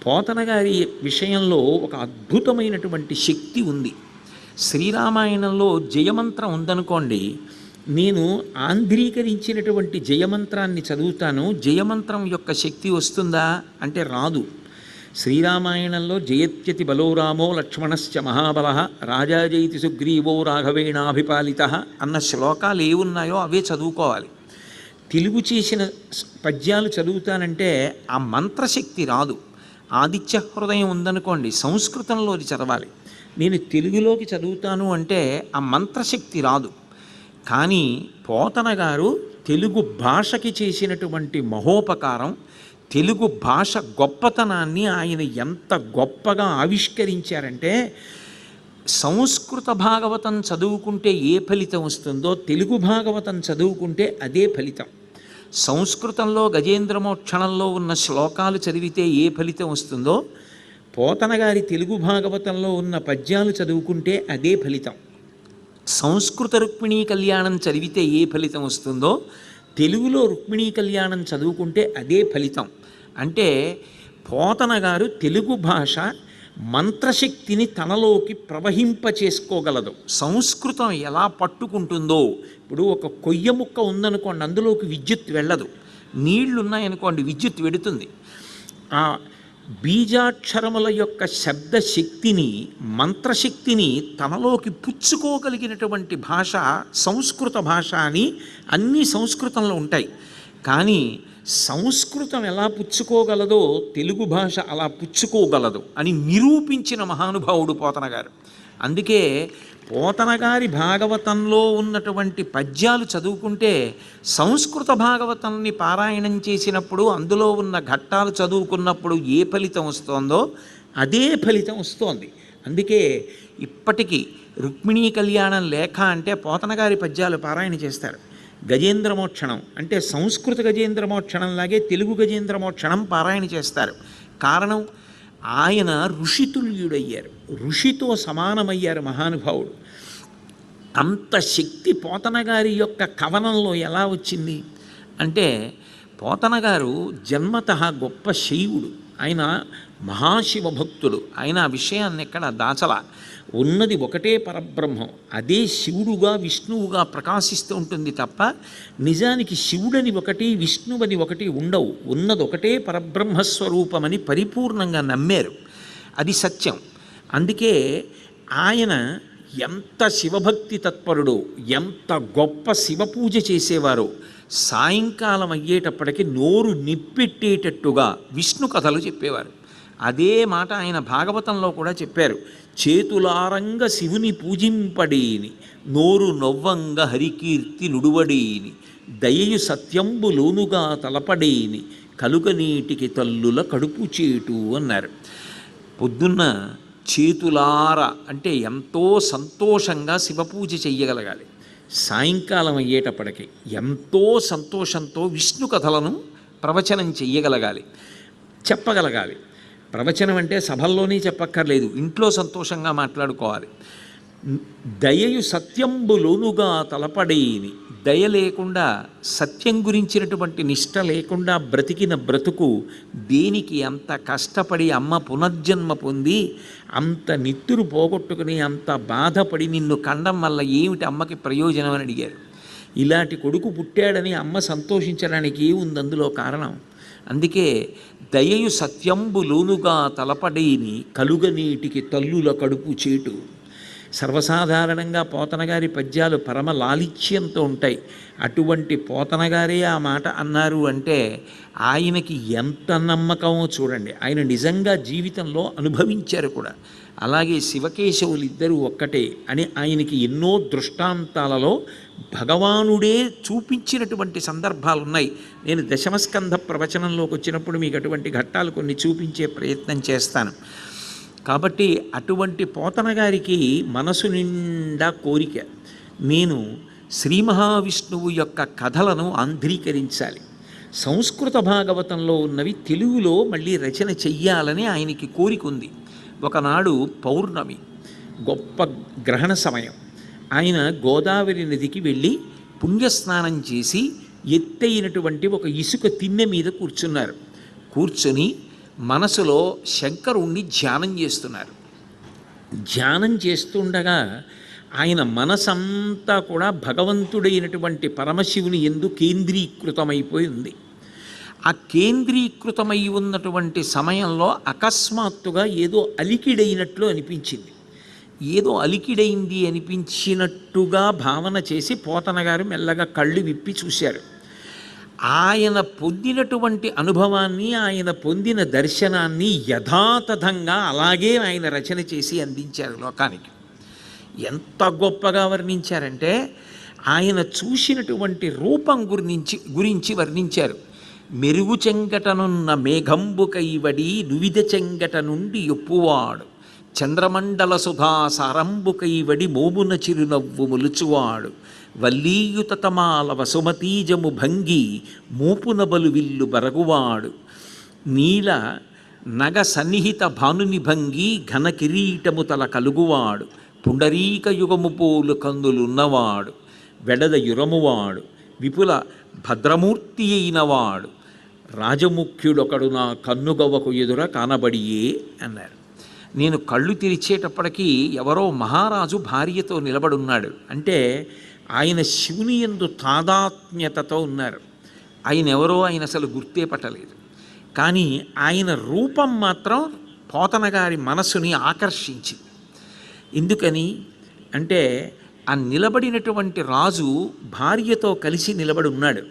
పోతన గారి విషయంలో ఒక అద్భుతమైనటువంటి శక్తి ఉంది. శ్రీరామాయణంలో జయమంత్రం ఉందనుకోండి, నేను ఆంధ్రీకరించినటువంటి జయమంత్రాన్ని చదువుతాను, జయమంత్రం యొక్క శక్తి వస్తుందా అంటే రాదు. శ్రీరామాయణంలో జయత్యతి బలోరామో లక్ష్మణశ్చ మహాబల రాజాజయితి సుగ్రీవో రాఘవేణాభిపాలిత అన్న శ్లోకాలు ఏవున్నాయో అవే చదువుకోవాలి. తెలుగు చేసిన పద్యాలు చదువుతానంటే ఆ మంత్రశక్తి రాదు. ఆదిత్య హృదయం ఉందనుకోండి, సంస్కృతంలోది చదవాలి. నేను తెలుగులోకి చదువుతాను అంటే ఆ మంత్రశక్తి రాదు. కానీ పోతన గారు తెలుగు భాషకి చేసినటువంటి మహోపకారం, తెలుగు భాష గొప్పతనాన్ని ఆయన ఎంత గొప్పగా ఆవిష్కరించారంటే సంస్కృత భాగవతం చదువుకుంటే ఏ ఫలితం వస్తుందో తెలుగు భాగవతం చదువుకుంటే అదే ఫలితం. సంస్కృతంలో గజేంద్రమోక్షణంలో ఉన్న శ్లోకాలు చదివితే ఏ ఫలితం వస్తుందో పోతన గారి తెలుగు భాగవతంలో ఉన్న పద్యాలు చదువుకుంటే అదే ఫలితం. సంస్కృత రుక్మిణీ కళ్యాణం చదివితే ఏ ఫలితం వస్తుందో తెలుగులో రుక్మిణీ కళ్యాణం చదువుకుంటే అదే ఫలితం. అంటే పోతన గారు తెలుగు భాష మంత్రశక్తిని తనలోకి ప్రవహింపచేసుకోగలదు. సంస్కృతం ఎలా పట్టుకుంటుందో, ఇప్పుడు ఒక కొయ్య ముక్క ఉందనుకోండి, అందులోకి విద్యుత్ వెళ్ళదు. నీళ్లు ఉన్నాయనుకోండి, విద్యుత్ వెడుతుంది. ఆ బీజాక్షరముల యొక్క శబ్దశక్తిని, మంత్రశక్తిని తనలోకి పుచ్చుకోగలిగినటువంటి భాష సంస్కృత భాష అని అన్నీ సంస్కృతంలో ఉంటాయి. కానీ సంస్కృతం ఎలా పుచ్చుకోగలదో తెలుగు భాష అలా పుచ్చుకోగలదు అని నిరూపించిన మహానుభావుడు పోతన గారు. అందుకే పోతనగారి భాగవతంలో ఉన్నటువంటి పద్యాలు చదువుకుంటే సంస్కృత భాగవతాన్ని పారాయణం చేసినప్పుడు అందులో ఉన్న ఘట్టాలు చదువుకున్నప్పుడు ఏ ఫలితం వస్తోందో అదే ఫలితం వస్తోంది. అందుకే ఇప్పటికీ రుక్మిణీ కళ్యాణం లేఖ అంటే పోతనగారి పద్యాలు పారాయణ చేస్తారు. గజేంద్రమోక్షణం అంటే సంస్కృత గజేంద్రమోక్షణంలాగే తెలుగు గజేంద్రమోక్షణం పారాయణ చేస్తారు. కారణం, ఆయన ఋషితుల్యుడయ్యారు, ఋషితో సమానమయ్యారు మహానుభావుడు. అంత శక్తి పోతనగారి యొక్క కవనంలో ఎలా వచ్చింది అంటే, పోతనగారు జన్మతః గొప్ప శైవుడు, ఆయన మహాశివభక్తుడు. ఆయన ఆ విషయాన్ని ఎక్కడ దాచల. ఉన్నది ఒకటే పరబ్రహ్మం, అదే శివుడుగా విష్ణువుగా ప్రకాశిస్తూ ఉంటుంది తప్ప నిజానికి శివుడని ఒకటి విష్ణువని ఒకటి ఉండవు. ఉన్నది ఒకటే పరబ్రహ్మస్వరూపమని పరిపూర్ణంగా నమ్మారు. అది సత్యం. అందుకే ఆయన ఎంత శివభక్తి తత్పరుడో, ఎంత గొప్ప శివపూజ చేసేవారో, సాయంకాలం అయ్యేటప్పటికి నోరు నిప్పెట్టేటట్టుగా విష్ణు కథలు చెప్పేవారు. అదే మాట ఆయన భాగవతంలో కూడా చెప్పారు. చేతులారంగ శివుని పూజింపడేని, నోరు నొవ్వంగ హరికీర్తి నుడువడేని, దయయు సత్యంబు లోనుగా తలపడేని, కలుగనీటికి తల్లుల కడుపు చేటు అన్నారు. పొద్దున్న చేతులార అంటే ఎంతో సంతోషంగా శివపూజ చెయ్యగలగాలి. సాయంకాలం అయ్యేటప్పటికి ఎంతో సంతోషంతో విష్ణు కథలను ప్రవచనం చెయ్యగలగాలి, చెప్పగలగాలి. ప్రవచనం అంటే సభల్లోనే చెప్పక్కర్లేదు, ఇంట్లో సంతోషంగా మాట్లాడుకోవాలి. దయయు సత్యంబు లోనుగా తలపడేని, దయ లేకుండా సత్యం గురించినటువంటి నిష్ట లేకుండా బ్రతికిన బ్రతుకు దేనికి? అంత కష్టపడి అమ్మ పునర్జన్మ పొంది అంత నిత్తురు పోగొట్టుకుని అంత బాధపడి నిన్ను కండం వల్ల ఏమిటి అమ్మకి ప్రయోజనం అని అడిగారు. ఇలాంటి కొడుకు పుట్టాడని అమ్మ సంతోషించడానికి ఏముంది అందులో కారణం? అందుకే దయయు సత్యంబు లోనుగా తలపడేని, కలుగనీటికి తల్లుల కడుపు చేటు. సర్వసాధారణంగా పోతనగారి పద్యాలు పరమ లాలిత్యంతో ఉంటాయి. అటువంటి పోతనగారే ఆ మాట అన్నారు అంటే ఆయనకి ఎంత నమ్మకమో చూడండి. ఆయన నిజంగా జీవితంలో అనుభవించారు కూడా. అలాగే శివకేశవులు ఇద్దరూ ఒక్కటే అని ఆయనకి ఎన్నో దృష్టాంతాలలో భగవానుడే చూపించినటువంటి సందర్భాలు ఉన్నాయి. నేను దశమస్కంధ ప్రవచనంలోకి వచ్చినప్పుడు మీకు అటువంటి ఘట్టాలు కొన్ని చూపించే ప్రయత్నం చేస్తాను. కాబట్టి అటువంటి పోతనగారికి మనసు నిండా కోరిక, నేను శ్రీ మహావిష్ణువు యొక్క కథలను ఆంధ్రీకరించాలి, సంస్కృత భాగవతంలో ఉన్నవి తెలుగులో మళ్ళీ రచన చెయ్యాలని ఆయనకి కోరిక ఉంది. ఒకనాడు పౌర్ణమి, గొప్ప గ్రహణ సమయం. ఆయన గోదావరి నదికి వెళ్ళి పుణ్యస్నానం చేసి ఎత్తైనటువంటి ఒక ఇసుక తిన్నె మీద కూర్చున్నారు. కూర్చొని మనసులో శంకరుణ్ణి ధ్యానం చేస్తున్నారు. ధ్యానం చేస్తుండగా ఆయన మనసంతా కూడా భగవంతుడైనటువంటి పరమశివుని యందు కేంద్రీకృతమైపోయి ఉంది. ఆ కేంద్రీకృతమై ఉన్నటువంటి సమయంలో అకస్మాత్తుగా ఏదో అలికిడైనట్లు అనిపించింది. ఏదో అలికిడైంది అనిపించినట్టుగా భావన చేసి పోతనగారు మెల్లగా కళ్ళు విప్పి చూశారు. ఆయన పొందినటువంటి అనుభవాన్ని, ఆయన పొందిన దర్శనాన్ని యథాతథంగా అలాగే ఆయన రచన చేసి అందించారు లోకానికి. ఎంత గొప్పగా వర్ణించారంటే ఆయన చూసినటువంటి రూపం గురించి వర్ణించారు. మెరుగు చెంగటనున్న మేఘంబు కైవడి నువిద చెంగట నుండి ఒప్పువాడు, చంద్రమండల సుధా సారంబు కైవడి మోమున చిరునవ్వు మొలుచువాడు, వల్లీయుతమాల వసుమతీజము భంగి మూపున బలు విల్లు బరగువాడు, నీల నగ సన్నిహిత భానుని భంగి ఘన కిరీటము తల కలుగువాడు, పుండరీక యుగము పోలు కందులున్నవాడు, వెడద యురమువాడు, విపుల భద్రమూర్తి అయినవాడు, రాజముఖ్యుడొకడు నా కన్నుగవ్వకు ఎదుర కానబడియే అన్నారు. నేను కళ్ళు తెరిచేటప్పటికీ ఎవరో మహారాజు భార్యతో నిలబడున్నాడు. అంటే ఆయన శివుని యందు తాదాత్మ్యతతో ఉన్నారు. ఆయన ఎవరో ఆయన అసలు గుర్తే పట్టలేదు. కానీ ఆయన రూపం మాత్రం పోతనగారి మనసుని ఆకర్షించింది. ఎందుకని అంటే ఆ నిలబడినటువంటి రాజు భార్యతో కలిసి నిలబడి ఉన్నాడు.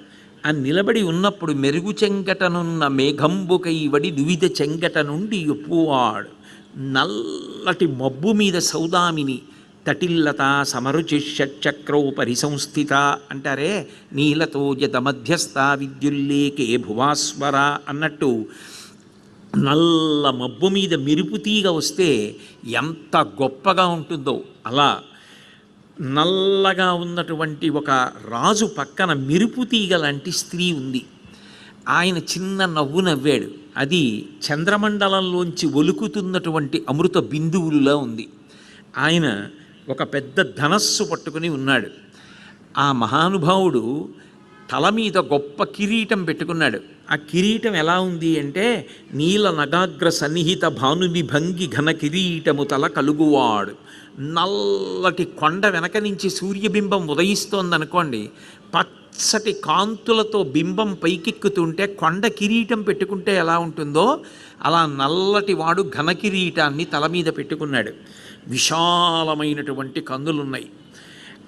ఆ నిలబడి ఉన్నప్పుడు మెరుగు చెంగటనున్న మేఘంబుకైవడి నువిద చెంగట నుండి ఒప్పువాడు, నల్లటి మబ్బు మీద సౌదామిని తటిల్లత సమరుచి షట్చక్రౌ పరిసంస్థిత అంటారే, నీలతో జత మధ్యస్థ విద్యుల్లేకే భువాస్వర అన్నట్టు నల్ల మబ్బు మీద మెరుపు తీగ వస్తే ఎంత గొప్పగా ఉంటుందో అలా నల్లగా ఉన్నటువంటి ఒక రాజు పక్కన మెరుపు తీగ లాంటి స్త్రీ ఉంది. ఆయన చిన్న నవ్వు నవ్వాడు. అది చంద్రమండలంలోంచి ఒలుకుతున్నటువంటి అమృత బిందువులులా ఉంది. ఆయన ఒక పెద్ద ధనస్సు పట్టుకుని ఉన్నాడు. ఆ మహానుభావుడు తల మీద గొప్ప కిరీటం పెట్టుకున్నాడు. ఆ కిరీటం ఎలా ఉంది అంటే, నీల నగాగ్ర సన్నిహిత భానుని భంగి ఘన కిరీటము తల కలుగువాడు. నల్లటి కొండ వెనక నుంచి సూర్యబింబం ఉదయిస్తోందనుకోండి, పచ్చటి కాంతులతో బింబం పైకెక్కుతుంటే కొండ కిరీటం పెట్టుకుంటే ఎలా ఉంటుందో అలా నల్లటి వాడు ఘన కిరీటాన్ని తల మీద పెట్టుకున్నాడు. విశాలమైనటువంటి కన్నులున్నాయి.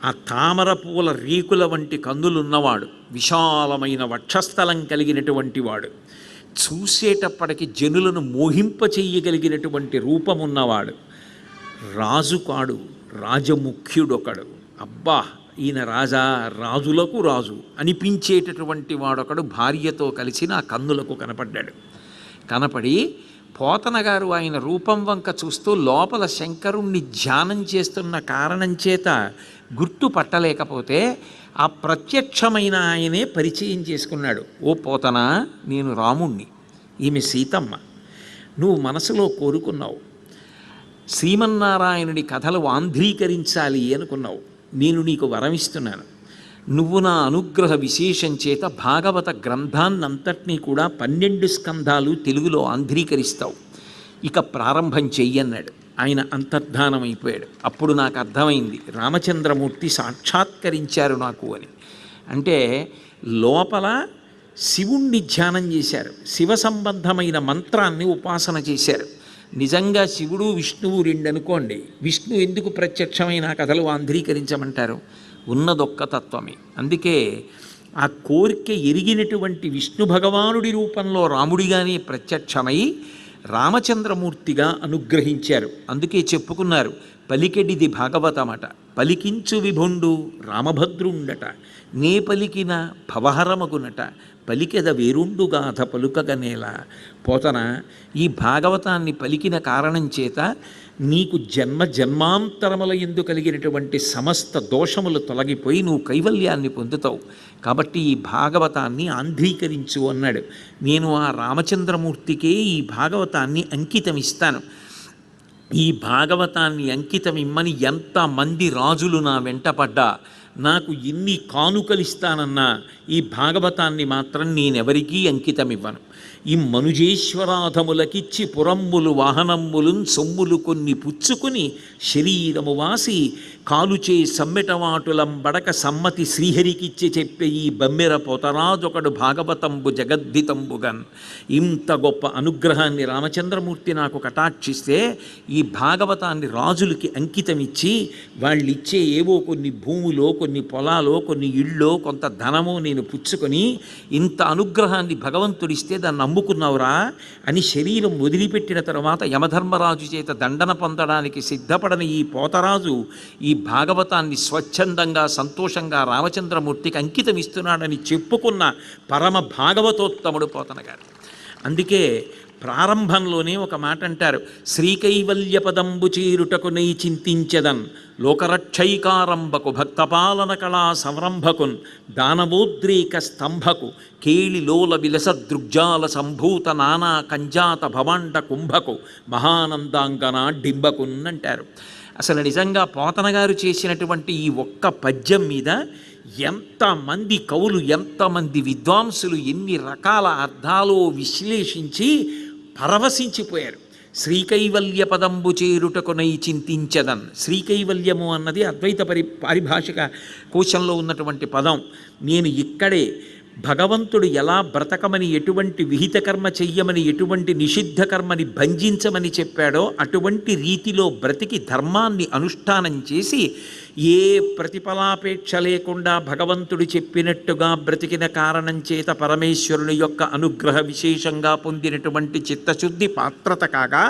ఆ తామర పూల రేకుల వంటి కన్నులున్నవాడు, విశాలమైన వక్షస్థలం కలిగినటువంటి వాడు, చూసేటప్పటికి జనులను మోహింపచెయ్యగలిగినటువంటి రూపమున్నవాడు. రాజు కాడు, రాజముఖ్యుడొకడు. అబ్బా, ఈయన రాజా, రాజులకు రాజు అనిపించేటటువంటి వాడొకడు భార్యతో కలిసి నా కన్నులకు కనపడ్డాడు. కనపడి పోతన గారు ఆయన రూపం వంక చూస్తూ లోపల శంకరుణ్ణి ధ్యానం చేస్తున్న కారణం చేత గుర్తుపట్టలేకపోతే ఆ ప్రత్యక్షమైన ఆయనే పరిచయం చేసుకున్నాడు. ఓ పోతన, నేను రాముణ్ణి, ఈమె సీతమ్మ. నువ్వు మనసులో కోరుకున్నావు, శ్రీమన్నారాయణుడి కథలు ఆంధ్రీకరించాలి అనుకున్నావు. నేను నీకు వరమిస్తున్నాను. నువ్వు నా అనుగ్రహ విశేషం చేత భాగవత గ్రంథాన్నంతటినీ కూడా 12 స్కంధాలు తెలుగులో ఆంధ్రీకరిస్తావు. ఇక ప్రారంభం చెయ్యన్నాడు. ఆయన అంతర్ధానమైపోయాడు. అప్పుడు నాకు అర్థమైంది, రామచంద్రమూర్తి సాక్షాత్కరించారు నాకు అని. అంటే లోపల శివుణ్ణి ధ్యానం చేశారు, శివ సంబంధమైన మంత్రాన్ని ఉపాసన చేశారు. నిజంగా శివుడు విష్ణువు రెండు అనుకోండి, విష్ణు ఎందుకు ప్రత్యక్షమైన కథలు ఆంధ్రీకరించమంటారు? ఉన్నదొక్క తత్వమే. అందుకే ఆ కోరిక ఎరిగినటువంటి విష్ణు భగవానుడి రూపంలో రాముడిగానే ప్రత్యక్షమై రామచంద్రమూర్తిగా అనుగ్రహించారు. అందుకే చెప్పుకున్నారు, పలికెడిది భాగవతమట, పలికించు విభుండు రామభద్రుండట, నే పలికిన భవహరమగునట, పలికెద వేరుండుగాథ పలుకగనేల. పోతన, ఈ భాగవతాన్ని పలికిన కారణం చేత నీకు జన్మ జన్మాంతరముల యందు కలిగినటువంటి సమస్త దోషములు తొలగిపోయి నువ్వు కైవల్యాన్ని పొందుతావు. కాబట్టి ఈ భాగవతాన్ని ఆంధ్రీకరించు అన్నాడు. నేను ఆ రామచంద్రమూర్తికే ఈ భాగవతాన్ని అంకితం ఇస్తాను. ఈ భాగవతాన్ని అంకితం ఇమ్మని ఎంతమంది రాజులు నా వెంటపడ్డా, నాకు ఎన్ని కానుకలిస్తానన్నా ఈ భాగవతాన్ని మాత్రం నేనెవరికీ అంకితం ఇవ్వను. ఈ మనుజేశ్వరాధములకిచ్చి పురమ్ములు వాహనమ్ములున్ సొమ్ములు కొన్ని పుచ్చుకుని శరీరము వాసి కాలుచే సమ్మెటవాటులం బడక సమ్మతి శ్రీహరికిచ్చి చెప్పే ఈ బమ్మెర పోతరాజొకడు భాగవతంబు జగద్దితంబుగన్. ఇంత గొప్ప అనుగ్రహాన్ని రామచంద్రమూర్తి నాకు కటాక్షిస్తే ఈ భాగవతాన్ని రాజులకి అంకితం ఇచ్చి వాళ్ళిచ్చే ఏవో కొన్ని భూములో, కొన్ని పొలాలో, కొన్ని ఇళ్ళో, కొంత ధనమో నేను పుచ్చుకొని ఇంత అనుగ్రహాన్ని భగవంతుడిస్తే దాన్ని నమ్ముకున్నావురా అని శరీరం వదిలిపెట్టిన తర్వాత యమధర్మరాజు చేత దండన పొందడానికి సిద్ధపడని ఈ పోతరాజు ఈ భాగవతాన్ని స్వచ్ఛందంగా సంతోషంగా రామచంద్రమూర్తికి అంకితం ఇస్తున్నాడని చెప్పుకున్న పరమ భాగవతోత్తముడు పోతన గారు. అందుకే ప్రారంభంలోనే ఒక మాట అంటారు, శ్రీకైవల్య పదంబు చేరుటకు నై చింతించదన్ లోకరక్షైకారంభకు భక్తపాలన కళా సంరంభకున్ దానవోద్రేక స్తంభకు కేళిలోల విలస దృగ్జాల సంభూత నానా కంజాత భవాండ కుంభకు మహానందాంగన డింబకున్ అంటారు. అసలు నిజంగా పోతన గారు చేసినటువంటి ఈ ఒక్క పద్యం మీద ఎంతమంది కవులు, ఎంతమంది విద్వాంసులు ఎన్ని రకాల అర్థాలు విశ్లేషించి పరవశించిపోయారు. శ్రీకైవల్య పదంబు చేరుటకునై చింతించదన్. శ్రీకైవల్యము అన్నది అద్వైత పారిభాషిక కోశంలో ఉన్నటువంటి పదం. నేను ఇక్కడే భగవంతుడు ఎలా బ్రతకమని, ఎటువంటి విహిత కర్మ చెయ్యమని, ఎటువంటి నిషిద్ధ కర్మని భంజించమని చెప్పాడో అటువంటి రీతిలో బ్రతికి ధర్మాన్ని అనుష్ఠానం చేసి ఏ ప్రతిఫలాపేక్ష లేకుండా భగవంతుడు చెప్పినట్టుగా బ్రతికిన కారణం చేత పరమేశ్వరుని యొక్క అనుగ్రహ విశేషంగా పొందినటువంటి చిత్తశుద్ధి పాత్రత కాగా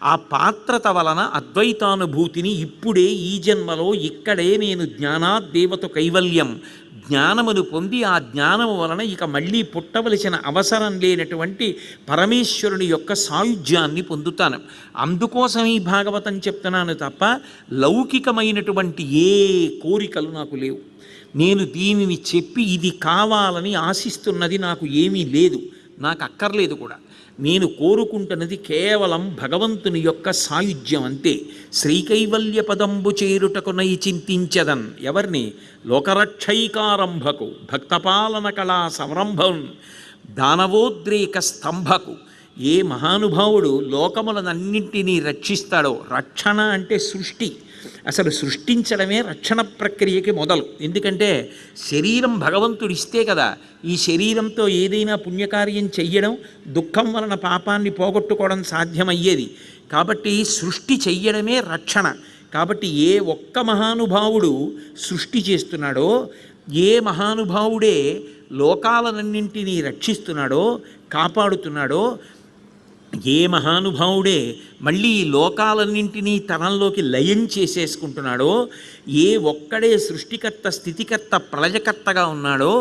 ఆ పాత్రత వలన అద్వైతానుభూతిని ఇప్పుడే ఈ జన్మలో ఇక్కడే నేను జ్ఞానాద్దేవత కైవల్యం జ్ఞానమును పొంది ఆ జ్ఞానము వలన ఇక మళ్ళీ పుట్టవలసిన అవసరం లేనటువంటి పరమేశ్వరుని యొక్క సాయుధ్యాన్ని పొందుతాను. అందుకోసం ఈ భాగవతం చెప్తున్నాను తప్ప లౌకికమైనటువంటి ఏ కోరికలు నాకు లేవు. నేను దీనిని చెప్పి ఇది కావాలని ఆశిస్తున్నది నాకు ఏమీ లేదు, నాకు అక్కర్లేదు కూడా. నేను కోరుకుంటున్నది కేవలం భగవంతుని యొక్క సాయుధ్యం అంతే. శ్రీకైవల్య పదంబు చేరుటకునై చింతించదన్ ఎవరిని? లోకరక్షైకారంభకు భక్తపాలన కళా సంరంభం దానవోద్రేక స్తంభకు. ఏ మహానుభావుడు లోకములనన్నింటినీ రక్షిస్తాడో, రక్షణ అంటే సృష్టి, అసలు సృష్టించడమే రక్షణ ప్రక్రియకి మొదలు. ఎందుకంటే శరీరం భగవంతుడు ఇస్తే కదా ఈ శరీరంతో ఏదైనా పుణ్యకార్యం చెయ్యడం, దుఃఖం వలన పాపాన్ని పోగొట్టుకోవడం సాధ్యమయ్యేది. కాబట్టి సృష్టి చెయ్యడమే రక్షణ. కాబట్టి ఏ ఒక్క మహానుభావుడు సృష్టి చేస్తున్నాడో, ఏ మహానుభావుడే లోకాలనన్నింటినీ రక్షిస్తున్నాడో, కాపాడుతున్నాడో, ఏ మహానుభావుడే మళ్ళీ ఈ లోకాలన్నింటినీ తనంలోకి లయం చేసేసుకుంటున్నాడో, ఏ ఒక్కడే సృష్టికర్త స్థితికర్త ప్రళయకర్తగా ఉన్నాడో,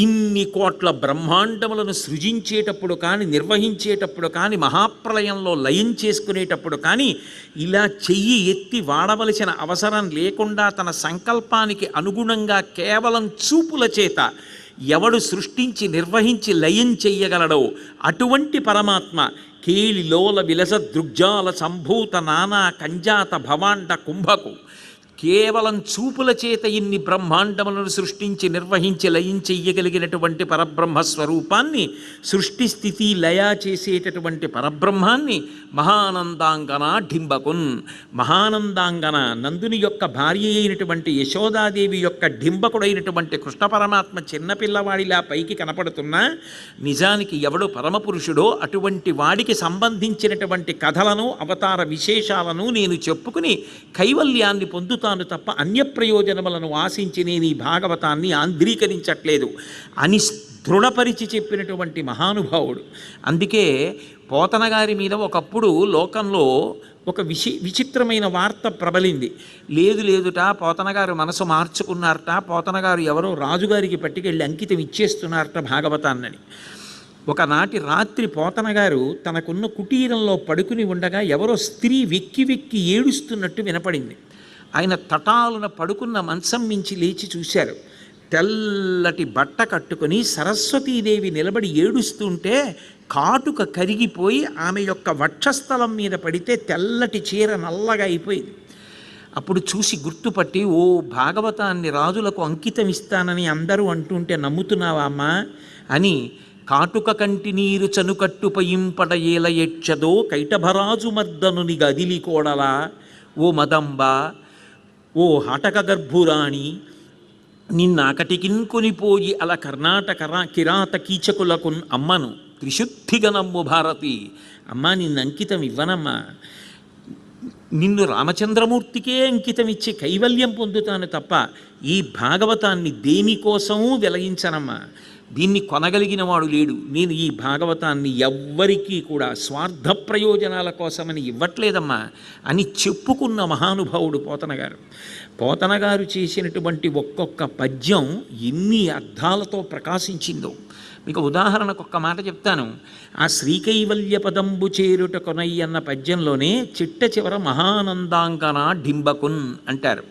ఇన్ని కోట్ల బ్రహ్మాండములను సృజించేటప్పుడు కానీ, నిర్వహించేటప్పుడు కానీ, మహాప్రళయంలో లయం చేసుకునేటప్పుడు కానీ ఇలా చెయ్యి ఎత్తి వాడవలసిన అవసరం లేకుండా తన సంకల్పానికి అనుగుణంగా కేవలం చూపుల చేత ఎవడు సృష్టించి నిర్వహించి లయం చెయ్యగలడో అటువంటి పరమాత్మ కేళిలోల విలస దృగ్జాల సంభూత నానా కంజాత భవాండ కుంభకు కేవలం చూపుల చేత ఇన్ని బ్రహ్మాండములను సృష్టించి నిర్వహించి లయం చెయ్యగలిగినటువంటి పరబ్రహ్మ స్వరూపాన్ని, సృష్టి స్థితి లయ చేసేటటువంటి పరబ్రహ్మాన్ని మహానందాంగన డింబకున్. మహానందాంగన నందుని యొక్క భార్య అయినటువంటి యశోదాదేవి యొక్క డింబకుడైనటువంటి కృష్ణ పరమాత్మ చిన్నపిల్లవాడిలా పైకి కనపడుతున్నా నిజానికి ఎవడు పరమపురుషుడో అటువంటి వాడికి సంబంధించినటువంటి కథలను, అవతార విశేషాలను నేను చెప్పుకుని కైవల్యాన్ని పొందుతాను తప్ప అన్యప్రయోజనములను ఆశించి నేను ఈ భాగవతాన్ని ఆంధ్రీకరించట్లేదు అని దృఢపరిచి చెప్పినటువంటి మహానుభావుడు. అందుకే పోతన గారి మీద ఒకప్పుడు లోకంలో ఒక విచిత్రమైన వార్త ప్రబలింది. లేదుట పోతన గారు మనసు మార్చుకున్నారట, పోతన గారు ఎవరో రాజుగారికి పట్టుకెళ్ళి అంకితం ఇచ్చేస్తున్నారట భాగవతాన్నని. ఒకనాటి రాత్రి పోతన గారు తనకున్న కుటీరంలో పడుకుని ఉండగా ఎవరో స్త్రీ వెక్కి వెక్కి ఏడుస్తున్నట్టు వినపడింది. ఆయన తటాలున పడుకున్న మంచం మించి లేచి చూశారు. తెల్లటి బట్ట కట్టుకొని సరస్వతీదేవి నిలబడి ఏడుస్తుంటే కాటుక కరిగిపోయి ఆమె యొక్క వక్షస్థలం మీద పడితే తెల్లటి చీర నల్లగా అయిపోయింది. అప్పుడు చూసి గుర్తుపట్టి, ఓ భాగవతాన్ని రాజులకు అంకితం ఇస్తానని అందరూ అంటుంటే నమ్ముతున్నావా అమ్మా అని, కాటుక కంటి నీరు చనుకట్టుపయింపడ ఏల ఎచ్చదో కైటభరాజు మర్దనుని గదిలి కోడలా, ఓ మదంబ, ఓ హటక గర్భురాణి, నిన్నాకటికిన్ కొనిపోయి అలా కర్ణాటక కిరాత కీచకులకు అమ్మను త్రిశుద్ధిగా నమ్ము భారతి. అమ్మా నిన్ను అంకితం ఇవ్వనమ్మా, నిన్ను రామచంద్రమూర్తికే అంకితం ఇచ్చి కైవల్యం పొందుతాను తప్ప ఈ భాగవతాన్ని దేనికోసమూ వెలగించనమ్మా. దీన్ని కొనగలిగిన వాడు లేడు. నేను ఈ భాగవతాన్ని ఎవ్వరికీ కూడా స్వార్థ ప్రయోజనాల కోసమని ఇవ్వట్లేదమ్మా అని చెప్పుకున్న మహానుభావుడు పోతన గారు. పోతన గారు చేసినటువంటి ఒక్కొక్క పద్యం ఎన్ని అర్థాలతో ప్రకాశించిందో మీకు ఉదాహరణకు ఒక్క మాట చెప్తాను. ఆ శ్రీకైవల్య పదంబు చేరుట కొనై అన్న పద్యంలోనే చిట్ట చివర మహానందాంగన డింబకున్ అంటారు.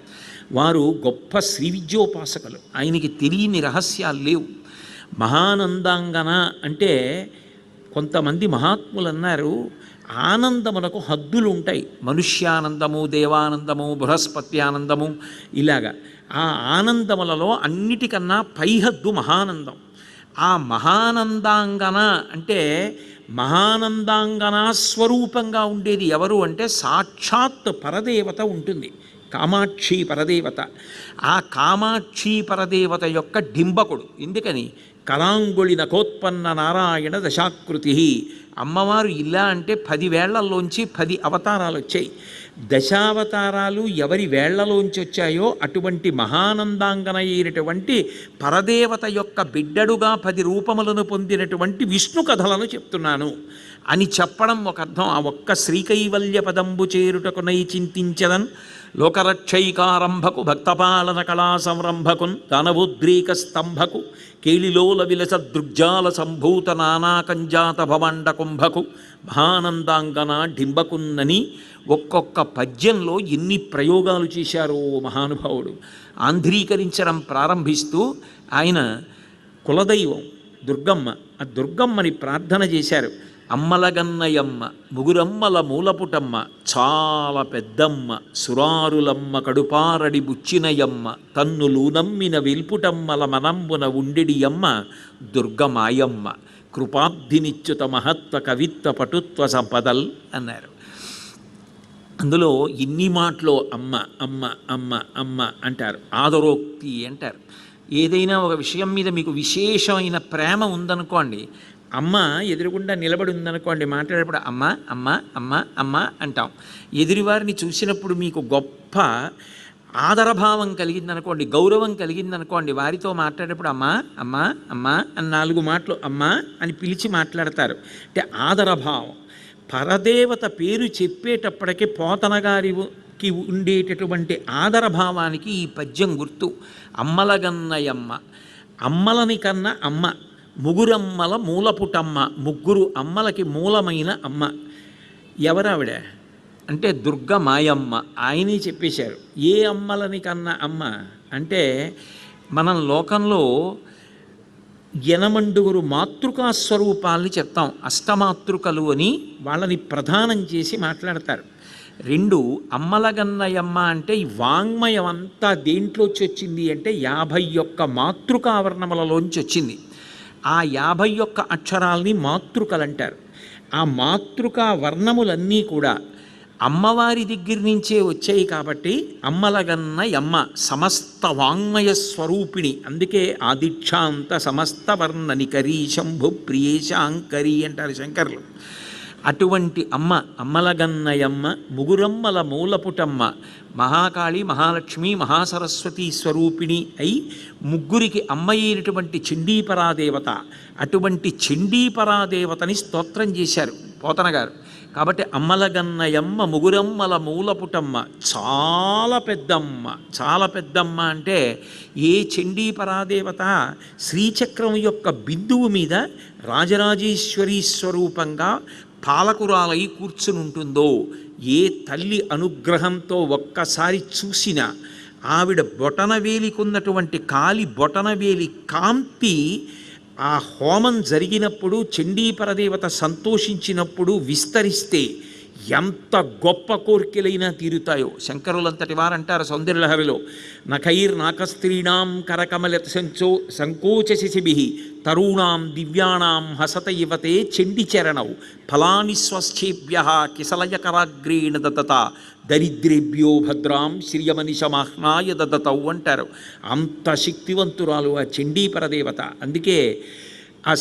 వారు గొప్ప శ్రీ విద్యోపాసకులు, ఆయనకి తెలియని రహస్యాలు లేవు. మహానందాంగన అంటే కొంతమంది మహాత్ములు అన్నారు, ఆనందములకు హద్దులు ఉంటాయి. మనుష్యానందము, దేవానందము, బృహస్పతి ఆనందము, ఇలాగా ఆ ఆనందములలో అన్నిటికన్నా పైహద్దు మహానందం. ఆ మహానందాంగన అంటే మహానందాంగనా స్వరూపంగా ఉండేది ఎవరు అంటే సాక్షాత్ పరదేవత ఉంటుంది, కామాక్షి పరదేవత. ఆ కామాక్షి పరదేవత యొక్క డింబకుడు. ఎందుకని? కళాంగుళి నకోత్పన్న నారాయణ దశాకృతి, అమ్మవారు ఇలా అంటే 10 వేళ్లలోంచి 10 అవతారాలు వచ్చాయి. దశావతారాలు ఎవరి వేళ్లలోంచి వచ్చాయో అటువంటి మహానందాంగన అయినటువంటి పరదేవత యొక్క బిడ్డడుగా 10 రూపములను పొందినటువంటి విష్ణు కథలను చెప్తున్నాను అని చెప్పడం ఒక అర్థం. ఆ ఒక్క శ్రీకైవల్య పదంబు చేరుటకునై చింతించదన్ లోకరక్షైకారంభకు భక్తపాలన కళా సంరంభకున్ దానవోద్రీక స్తంభకు కేళిలోల విలస దృగ్జాల సంభూత నానాకంజాత భవండ కుంభకు మహానందాంగన డింబకున్నని ఒక్కొక్క పద్యంలో ఎన్ని ప్రయోగాలు చేశారో మహానుభావుడు. ఆంధ్రీకరించడం ప్రారంభిస్తూ ఆయన కులదైవం దుర్గమ్మ, ఆ దుర్గమ్మని ప్రార్థన చేశారు. అమ్మలగన్నయమ్మ ముగురమ్మల మూలపుటమ్మ చాలా పెద్దమ్మ సురారులమ్మ కడుపారడి బుచ్చినయమ్మ తన్నులు నమ్మిన వెల్పుటమ్మల మనంబున ఉండెడియమ్మ దుర్గమాయమ్మ కృపాబ్ధినిచ్యుత మహత్వ కవిత్వ పటుత్వ సంపదల్ అన్నారు. అందులో ఇన్ని మాటలో అమ్మ అమ్మ అమ్మ అమ్మ అంటారు, ఆదరోక్తి అంటారు. ఏదైనా ఒక విషయం మీద మీకు విశేషమైన ప్రేమ ఉందనుకోండి, అమ్మ ఎదురుగుండా నిలబడి ఉందనుకోండి, మాట్లాడేటప్పుడు అమ్మ అమ్మ అమ్మ అమ్మ అంటాం. ఎదురువారిని చూసినప్పుడు మీకు గొప్ప ఆదరభావం కలిగిందనుకోండి, గౌరవం కలిగిందనుకోండి, వారితో మాట్లాడేటప్పుడు అమ్మ అమ్మ అమ్మ అని 4 మాటలు అమ్మ అని పిలిచి మాట్లాడతారు. అంటే ఆదరభావం. పరదేవత పేరు చెప్పేటప్పటికీ పోతన గారికి ఉండేటటువంటి ఆదరభావానికి ఈ పద్యం గుర్తు. అమ్మలగన్నయమ్మ, అమ్మలని కన్నా అమ్మ, ముగురమ్మల మూలపుటమ్మ, 3 అమ్మలకి మూలమైన అమ్మ. ఎవరావిడ అంటే దుర్గమాయమ్మ. ఆయనే చెప్పేశారు. ఏ అమ్మలని కన్నా అమ్మ అంటే మనం లోకంలో 8 మాతృకా స్వరూపాలని చెప్తాం, అష్టమాతృకలు అని వాళ్ళని ప్రధానం చేసి మాట్లాడతారు. 2 అమ్మలగన్నయమ్మ అంటే ఈ వాంగ్మయం అంతా దేంట్లోంచి వచ్చింది అంటే 51 మాతృకావర్ణములలోంచి వచ్చింది. ఆ 51 అక్షరాల్ని మాతృకలు అంటారు. ఆ మాతృకా వర్ణములన్నీ కూడా అమ్మవారి దగ్గర నుంచే వచ్చాయి కాబట్టి అమ్మలగన్నయమ్మ సమస్త వాంగ్మయ స్వరూపిణి. అందుకే ఆదిక్షాంత సమస్త వర్ణనికరీ శంభు ప్రియేశాంకరి అంటారు శంకర్లు. అటువంటి అమ్మ అమ్మలగన్నయమ్మ, ముగురమ్మల మూలపుటమ్మ, మహాకాళి మహాలక్ష్మి మహాసరస్వతి స్వరూపిణి అయి 3కి అమ్మ అయినటువంటి చండీపరాదేవత. అటువంటి చండీపరాదేవతని స్తోత్రం చేశారు పోతన గారు. కాబట్టి అమ్మలగన్నయమ్మ ముగురమ్మల మూలపుటమ్మ చాలా పెద్దమ్మ. చాలా పెద్దమ్మ అంటే ఏ చండీపరాదేవత శ్రీచక్రం యొక్క బిందువు మీద రాజరాజేశ్వరీ స్వరూపంగా పాలకురాలై కూర్చుని ఉంటుందో, ఏ తల్లి అనుగ్రహంతో ఒక్కసారి చూసినా ఆవిడ బొటనవేలికున్నటువంటి కాలి బొటనవేలి కాంతి ఆ హోమం జరిగినప్పుడు చండీపరదేవత సంతోషించినప్పుడు విస్తరిస్తే ఎంత గొప్ప కోరికలైనా తీరుతాయో. శంకరులంతటి వారంటారు సౌందర్యలహరిలో, నఖైర్నాకస్త్రీణాం కరకమల సంకోచశిశిభి తరుణాం దివ్యాణాం హసత ఇవతే చండిచరణౌ ఫలాని స్వస్థేభ్య కిసలయకరాగ్రేణ దదత దరిద్రేభ్యో భద్రాం శ్రియమనిషమాహ్నాయ దదతౌ అంటారు. అంత శక్తివంతురాలు ఆ చండీపరదేవత. అందుకే ఆ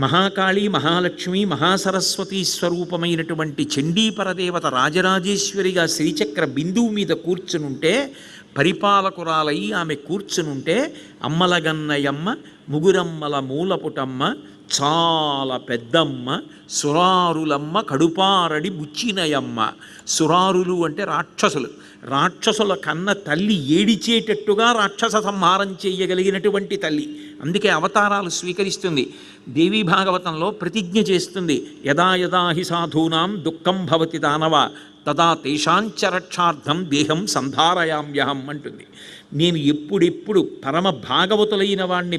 మహాకాళి మహాలక్ష్మి మహాసరస్వతి స్వరూపమైనటువంటి చండీపరదేవత రాజరాజేశ్వరిగా శ్రీచక్ర బిందువు మీద కూర్చునుంటే, పరిపాలకురాలై ఆమె కూర్చునుంటే అమ్మలగన్నయమ్మ ముగురమ్మల మూలపుటమ్మ చాలా పెద్దమ్మ సురారులమ్మ కడుపారడి బుచ్చినయమ్మ. సురారులు అంటే రాక్షసులు. రాక్షసుల కన్న తల్లి ఏడిచేటట్టుగా రాక్షస సంహారం చేయగలిగినటువంటి తల్లి. అందుకే అవతారాలు స్వీకరిస్తుంది. దేవీ భాగవతంలో ప్రతిజ్ఞ చేస్తుంది, యదా యదా హి సాధూనాం దుఃఖం భవతి దానవ తదా తేషాంచరక్షార్థం దేహం సంధారయామ్యహం అంటుంది. నేను ఎప్పుడెప్పుడు పరమ భాగవతులైన వాడిని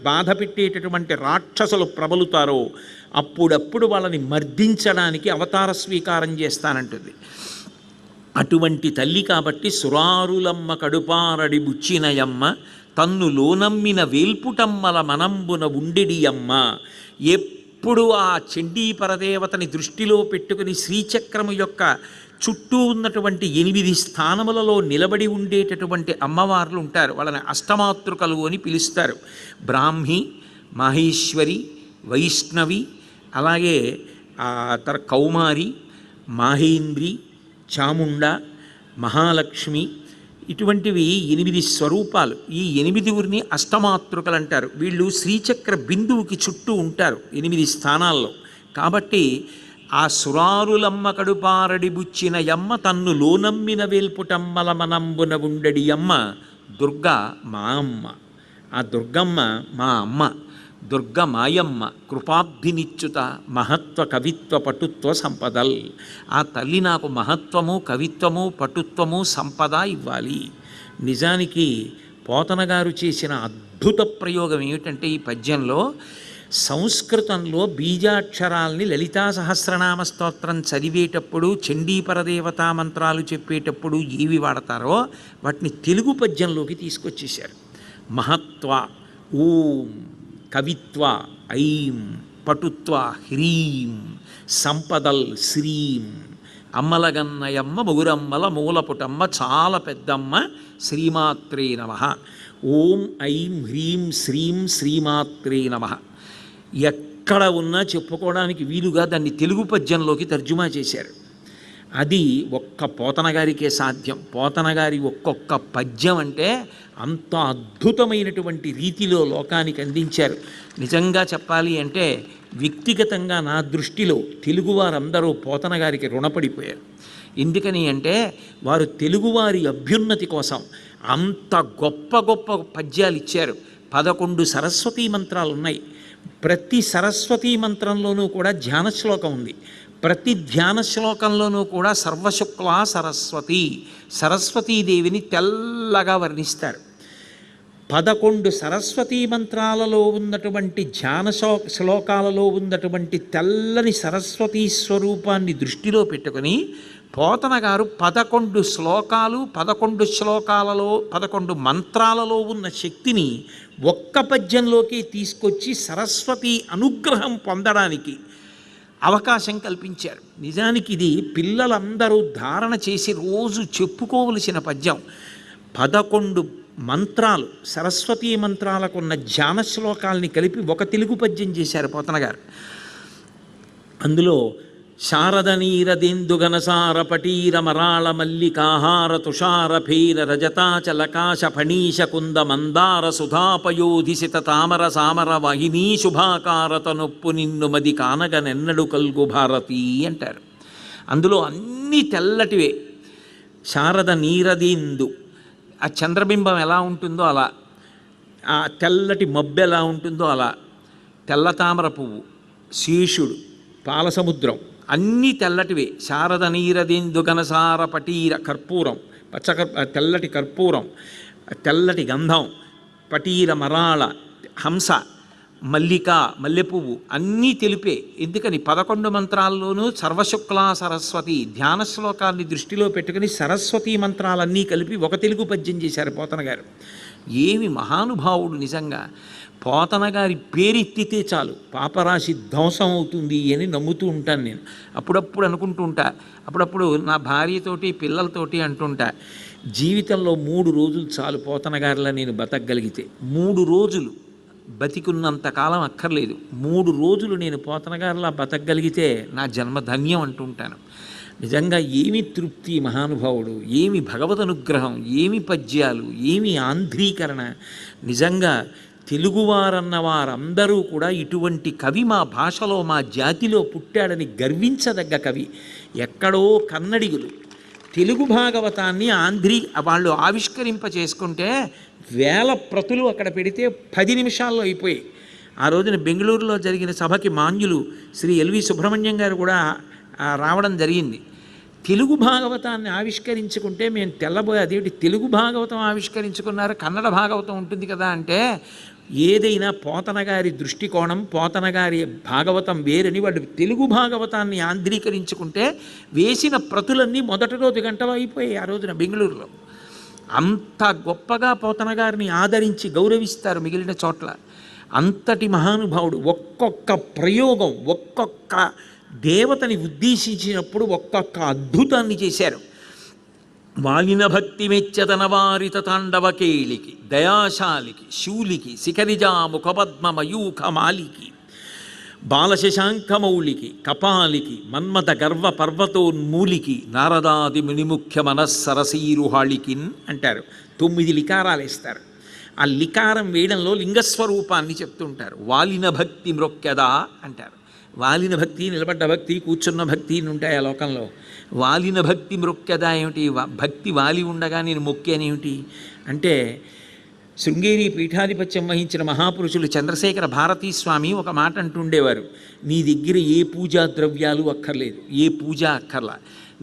బాధ పెట్టేటటువంటి రాక్షసులు ప్రబలుతారో అప్పుడప్పుడు వాళ్ళని మర్దించడానికి అవతార స్వీకారం చేస్తానంటుంది. అటువంటి తల్లి కాబట్టి సురారులమ్మ కడుపారడి బుచ్చినయమ్మ తన్ను లోనమ్మిన వేల్పుటమ్మల మనంబున ఉండెడియమ్మ. ఎప్పుడు ఆ చండీపరదేవతని దృష్టిలో పెట్టుకుని శ్రీచక్రము యొక్క చుట్టూ ఉన్నటువంటి 8 స్థానములలో నిలబడి ఉండేటటువంటి అమ్మవార్లు ఉంటారు. వాళ్ళని అష్టమాతృకలు అని పిలుస్తారు. బ్రాహ్మి, మహేశ్వరి, వైష్ణవి, అలాగే కౌమారి, మాహేంద్రి, చాముండ, మహాలక్ష్మి, ఇటువంటివి 8 స్వరూపాలు. ఈ 8 అష్టమాతృకలు అంటారు. వీళ్ళు శ్రీచక్ర బిందువుకి చుట్టూ ఉంటారు 8 స్థానాల్లో. కాబట్టి ఆ సురారులమ్మ కడుపారడి బుచ్చిన యమ్మ తన్ను లోనమ్మిన వేల్పుటమ్మల మనంబున ఉండడి అమ్మ దుర్గా మా అమ్మ. ఆ దుర్గమ్మ మా అమ్మ. దుర్గ మాయమ్మ కృపాబ్ధినిచ్యుత మహత్వ కవిత్వ పటుత్వ సంపదల్. ఆ తల్లి నాకు మహత్వము, కవిత్వము, పటుత్వము, సంపద ఇవ్వాలి. నిజానికి పోతన గారు చేసిన అద్భుత ప్రయోగం ఏమిటంటే ఈ పద్యంలో సంస్కృతంలో బీజాక్షరాల్ని లలితా సహస్రనామ స్తోత్రం చదివేటప్పుడు, చండీపరదేవతా మంత్రాలు చెప్పేటప్పుడు ఏవి వాడతారో వాటిని తెలుగు పద్యంలోకి తీసుకొచ్చేశారు. మహత్వ ఓం, కవిత్వ ఐం, పటుత్వ హ్రీం, సంపదల్ శ్రీం, అమ్మలగన్నయమ్మ మొగురమ్మల మూలపుటమ్మ చాలా పెద్దమ్మ శ్రీమాత్రే నమః. ఓం ఐం హ్రీం శ్రీం శ్రీమాత్రే నమః. ఎక్కడ ఉన్నా చెప్పుకోవడానికి వీలుగా దాన్ని తెలుగు పద్యంలోకి తర్జుమా చేశారు. అది ఒక్క పోతన గారికే సాధ్యం. పోతన గారి ఒక్కొక్క పద్యం అంటే అంత అద్భుతమైనటువంటి రీతిలో లోకానికి అందించారు. నిజంగా చెప్పాలి అంటే వ్యక్తిగతంగా నా దృష్టిలో తెలుగువారందరూ పోతన గారికి రుణపడిపోయారు. ఎందుకని అంటే వారు తెలుగువారి అభ్యున్నతి కోసం అంత గొప్ప గొప్ప పద్యాలు ఇచ్చారు. 11 సరస్వతీ మంత్రాలు ఉన్నాయి. ప్రతి సరస్వతీ మంత్రంలోనూ కూడా ధ్యాన శ్లోకం ఉంది. ప్రతి ధ్యాన శ్లోకంలోనూ కూడా సర్వశుక్లా సరస్వతి, సరస్వతీదేవిని తెల్లగా వర్ణిస్తారు. 11 సరస్వతీ మంత్రాలలో ఉన్నటువంటి ధ్యాన శ్లోకాలలో ఉన్నటువంటి తెల్లని సరస్వతీ స్వరూపాన్ని దృష్టిలో పెట్టుకొని పోతన గారు 11 శ్లోకాలు, 11 శ్లోకాలలో 11 మంత్రాలలో ఉన్న శక్తిని ఒక్క పద్యంలోకి తీసుకొచ్చి సరస్వతి అనుగ్రహం పొందడానికి అవకాశం కల్పించారు. నిజానికి ఇది పిల్లలందరూ ధారణ చేసి రోజు చెప్పుకోవలసిన పద్యం. 11 మంత్రాలు, సరస్వతీ మంత్రాలకున్న ధ్యాన శ్లోకాల్ని కలిపి ఒక తెలుగు పద్యం చేశారు పోతన గారు. అందులో శారద నీరదేందుగనసార పటీర మరాళ మల్లికాహార తుషార ఫేర రజతాచలకాశ ఫణీశ కుంద మందార సుధాపయోధిసిత తామర సామర వాహినీ శుభాకారత నొప్పు నిన్ను మది కానగ నెన్నడు కల్గు భారతి అంటారు. అందులో అన్నీ తెల్లటివే. శారద నీరదేందు, ఆ చంద్రబింబం ఎలా ఉంటుందో అలా, ఆ తెల్లటి మబ్బు ఎలా ఉంటుందో అలా, తెల్ల తామర పువ్వు, శేషుడు, పాలసముద్రం అన్నీ తెల్లటివే. శారద నీరదేందు గనసార పటీర, కర్పూరం, తెల్లటి కర్పూరం, తెల్లటి గంధం, పటీర మరాళ, హంస, మల్లిక, మల్లెపువ్వు అన్నీ తెలిపే. ఎందుకని 11 మంత్రాల్లోనూ సర్వశుక్లా సరస్వతి ధ్యాన శ్లోకాన్ని దృష్టిలో పెట్టుకుని సరస్వతీ మంత్రాలన్నీ కలిపి ఒక తెలుగు పద్యం చేశారు పోతన గారు. ఏమి మహానుభావుడు నిజంగా. పోతన గారి పేరెత్తితే చాలు పాపరాశి ధ్వంసం అవుతుంది అని నమ్ముతూ ఉంటాను నేను. అప్పుడప్పుడు అనుకుంటూ ఉంటా, అప్పుడప్పుడు నా భార్యతోటి పిల్లలతోటి అంటుంటా, జీవితంలో 3 రోజులు చాలు పోతన గారిలా నేను బతకగలిగితే. 3 రోజులు బతికున్నంతకాలం అక్కర్లేదు. 3 రోజులు నేను పోతన గారిలా బతకగలిగితే నా జన్మ ధన్యం అంటుంటాను. నిజంగా ఏమి తృప్తి మహానుభావుడు, ఏమి భగవద్ అనుగ్రహం, ఏమి పద్యాలు, ఏమి ఆంధ్రీకరణ. నిజంగా తెలుగువారన్న వారందరూ కూడా ఇటువంటి కవి మా భాషలో మా జాతిలో పుట్టాడని గర్వించదగ్గ కవి. ఎక్కడో కన్నడిగులు తెలుగు భాగవతాన్ని వాళ్ళు ఆవిష్కరింప చేసుకుంటే 1000 ప్రతులు అక్కడ పెడితే 10 నిమిషాల్లో అయిపోయాయి. ఆ రోజున బెంగళూరులో జరిగిన సభకి మాన్యులు శ్రీ ఎల్వి సుబ్రహ్మణ్యం గారు కూడా రావడం జరిగింది. తెలుగు భాగవతాన్ని ఆవిష్కరించుకుంటే మేము తెల్లబోయే, అదేమిటి తెలుగు భాగవతం ఆవిష్కరించుకున్నారు, కన్నడ భాగవతం ఉంటుంది కదా అంటే, ఏదైనా పోతన గారి దృష్టికోణం, పోతన గారి భాగవతం వేరని వాళ్ళు తెలుగు భాగవతాన్ని ఆంధ్రీకరించుకుంటే వేసిన ప్రతులన్నీ మొదటి రోజు గంటలో అయిపోయాయి ఆ రోజున బెంగళూరులో. అంత గొప్పగా పోతన గారిని ఆదరించి గౌరవిస్తారు మిగిలిన చోట్ల. అంతటి మహానుభావుడు. ఒక్కొక్క ప్రయోగం, ఒక్కొక్క దేవతని ఉద్దేశించినప్పుడు ఒక్కొక్క అద్భుతాన్ని చేశారు. వాలిన భక్తి మెచ్చతన వారిత తాండవ కేళికి, దయాశాలికి, శూలికి, శిఖరిజా ముఖపద్మ మయూఖ మాలికి, బాలశశాంకమౌళికి కపాలికి మన్మథ గర్వ పర్వతోన్మూలికి నారదాది మునిముఖ్య మనస్సరసీరుహాళికిన్ అంటారు. 9 లికారాలు వేస్తారు. ఆ లికారం వేయడంలో లింగస్వరూపాన్ని చెప్తుంటారు. వాలిన భక్తి మ్రొక్కెదా అంటారు. వాలిన భక్తి, నిలబడ్డ భక్తి, కూర్చున్న భక్తి ఉంటాయి ఆ లోకంలో. వాలిన భక్తి మ్రొక్కెదా ఏమిటి? భక్తి వాలి ఉండగా నేను మొక్కేనేమిటి అంటే, శృంగేరి పీఠాధిపత్యం వహించిన మహాపురుషులు చంద్రశేఖర భారతీ స్వామి ఒక మాట అంటుండేవారు. నీ దగ్గర ఏ పూజా ద్రవ్యాలు అక్కర్లేదు, ఏ పూజ అక్కర్లా.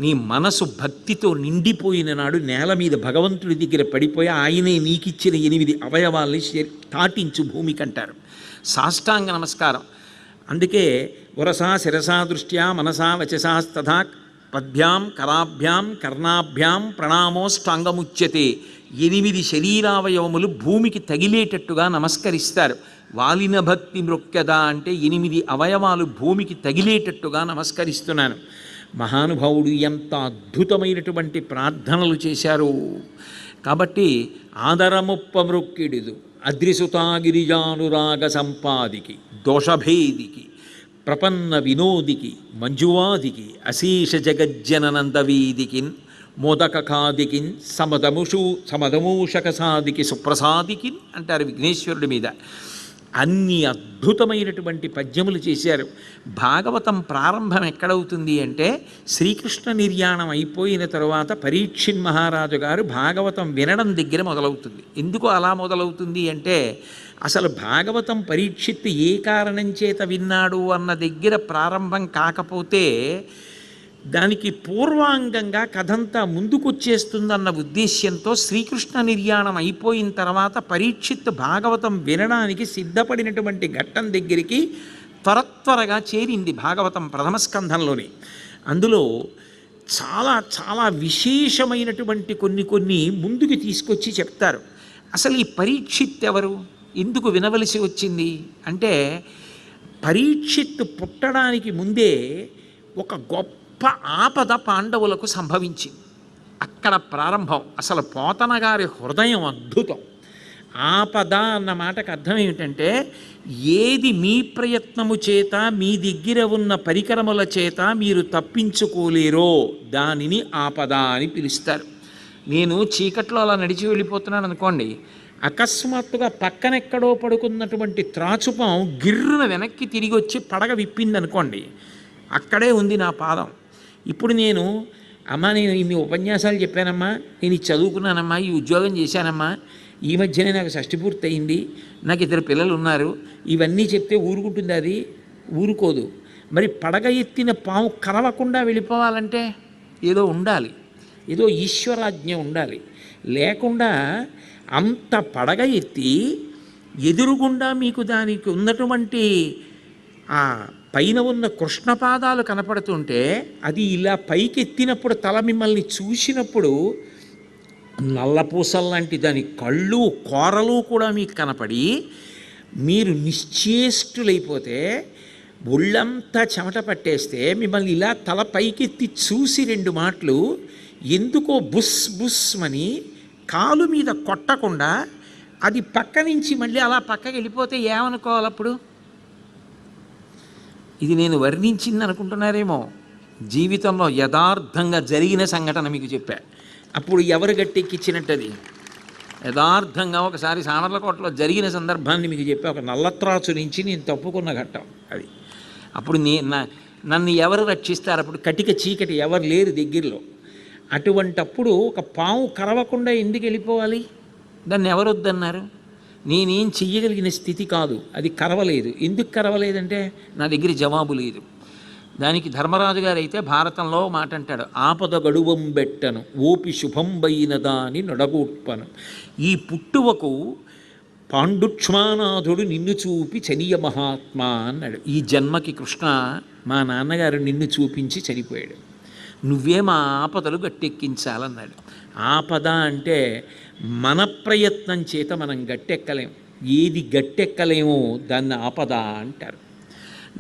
నీ మనసు భక్తితో నిండిపోయిన నాడు నేల మీద భగవంతుడి దగ్గర పడిపోయి ఆయనే నీకిచ్చిన 8 అవయవాల్ని తాటించు భూమికంటారు. సాష్టాంగ నమస్కారం. అందుకే వరసా శిరసా దృష్ట్యా మనసా వచసాస్తథా పద్భ్యాం కరాభ్యాం కర్ణాభ్యాం ప్రణామోష్టాంగముచ్యతే. 8 శరీరావయవములు భూమికి తగిలేటట్టుగా నమస్కరిస్తారు. వాలిన భక్తి మ్రొక్కెదా అంటే 8 అవయవాలు భూమికి తగిలేటట్టుగా నమస్కరిస్తున్నాను. మహానుభావుడు ఎంత అద్భుతమైనటువంటి ప్రార్థనలు చేశారు. కాబట్టి ఆదరముప్ప మ్రొక్కిడిదు అద్రిసుతాగిరిజానురాగ సంపాదికి దోషభేదికి ప్రపన్న వినోదికి మంజువాదికి అశేష జగజ్జననందవీదికిన్ మోదకకాదికిన్ సమదమూషకసాదికి సుప్రసాదికిన్ అంటారు విఘ్నేశ్వరుడి మీద. అన్ని అద్భుతమైనటువంటి పద్యములు చేశారు. భాగవతం ప్రారంభం ఎక్కడవుతుంది అంటే శ్రీకృష్ణ నిర్యాణం అయిపోయిన తరువాత పరీక్షిత్ మహారాజు గారు భాగవతం వినడం దగ్గర మొదలవుతుంది. ఎందుకు అలా మొదలవుతుంది అంటే, అసలు భాగవతం పరీక్షిత్ ఏ కారణం చేత విన్నాడు అన్న దగ్గర ప్రారంభం కాకపోతే దానికి పూర్వాంగంగా కథంతా ముందుకొచ్చేస్తుందన్న ఉద్దేశ్యంతో శ్రీకృష్ణ నిర్యాణం అయిపోయిన తర్వాత పరీక్షిత్ భాగవతం వినడానికి సిద్ధపడినటువంటి ఘట్టం దగ్గరికి త్వరగా చేరింది భాగవతం ప్రథమ స్కంధంలోని. అందులో చాలా చాలా విశేషమైనటువంటి కొన్ని ముందుకు తీసుకొచ్చి చెప్తారు. అసలు ఈ పరీక్షిత్ ఎవరు, ఎందుకు వినవలసి వచ్చింది అంటే, పరీక్షిత్ పుట్టడానికి ముందే ఒక గొప్ప ఆపద పాండవులకు సంభవించింది. అక్కడ ప్రారంభం. అసలు పోతన గారి హృదయం అద్భుతం. ఆపద అన్న మాటకు అర్థం ఏమిటంటే, ఏది మీ ప్రయత్నము చేత మీ దగ్గర ఉన్న పరికరముల చేత మీరు తప్పించుకోలేరో దానిని ఆపద అని పిలుస్తారు. నేను చీకట్లో అలా నడిచి వెళ్ళిపోతున్నాను అనుకోండి, అకస్మాత్తుగా పక్కనెక్కడో పడుకున్నటువంటి త్రాచుపం గిర్రున వెనక్కి తిరిగి వచ్చి పడగ విప్పింది అనుకోండి, అక్కడే ఉంది నా పాదం. ఇప్పుడు నేను ఇన్ని ఉపన్యాసాలు చెప్పానమ్మా, నేను ఇది చదువుకున్నానమ్మా, ఈ ఉద్యోగం చేశానమ్మా, ఈ మధ్యనే నాకు షష్ఠి పూర్తి అయింది, నాకు 2 పిల్లలు ఉన్నారు, ఇవన్నీ చెప్తే ఊరుకుంటుంది? అది ఊరుకోదు. మరి పడగ ఎత్తిన పాము కరవకుండా వెళ్ళిపోవాలంటే ఏదో ఉండాలి, ఏదో ఈశ్వరాజ్ఞ ఉండాలి. లేకుండా అంత పడగ ఎత్తి ఎదురుగుండా మీకు దానికి ఉన్నటువంటి ఆ పైన ఉన్న కృష్ణపాదాలు కనపడుతుంటే, అది ఇలా పైకెత్తినప్పుడు తల మిమ్మల్ని చూసినప్పుడు నల్లపూసల్లాంటి దాని కళ్ళు కోరలు కూడా మీకు కనపడి మీరు నిశ్చేష్టులైపోతే, ఒళ్ళంతా చెమట పట్టేస్తే మిమ్మల్ని ఇలా తల పైకెత్తి చూసి 2 మాటలు ఎందుకో బుస్ బుస్ అని కాలు మీద కొట్టకుండా అది పక్క నుంచి మళ్ళీ అలా పక్కకి వెళ్ళిపోతే ఏమనుకోవాలి అప్పుడు? ఇది నేను వర్ణించింది అనుకుంటున్నారేమో, జీవితంలో యథార్థంగా జరిగిన సంఘటన మీకు చెప్పా. అప్పుడు ఎవరు గట్టెక్కిచ్చినట్టది? యథార్థంగా ఒకసారి సామర్లకోటలో జరిగిన సందర్భాన్ని మీకు చెప్పా. ఒక నల్లత్రాసు నుంచి నేను తప్పుకున్న ఘట్టం అది. అప్పుడు నన్ను ఎవరు రక్షిస్తారు? అప్పుడు కటిక చీకటి, ఎవరు లేరు దగ్గరలో. అటువంటప్పుడు ఒక పాము కరవకుండా ఎందుకు వెళ్ళిపోవాలి? దాన్ని ఎవరు వద్దన్నారు? నేనేం చెయ్యగలిగిన స్థితి కాదు, అది కరవలేదు. ఎందుకు కరవలేదంటే నా దగ్గర జవాబు లేదు. దానికి ధర్మరాజు గారు అయితే భారతంలో మాట అంటాడు, ఆపద గడువం బెట్టను ఓపి శుభంబైనదా అని నొడగొట్పను. ఈ పుట్టువకు పాండుక్ష్మానాథుడు నిన్ను చూపి చనియ మహాత్మా అన్నాడు. ఈ జన్మకి కృష్ణ మా నాన్నగారు నిన్ను చూపించి చనిపోయాడు, నువ్వే మా ఆపదలు గట్టెక్కించాలన్నాడు. ఆపద అంటే మన ప్రయత్నం చేత మనం గట్టెక్కలేం. ఏది గట్టెక్కలేమో దాన్ని ఆపద అంటారు.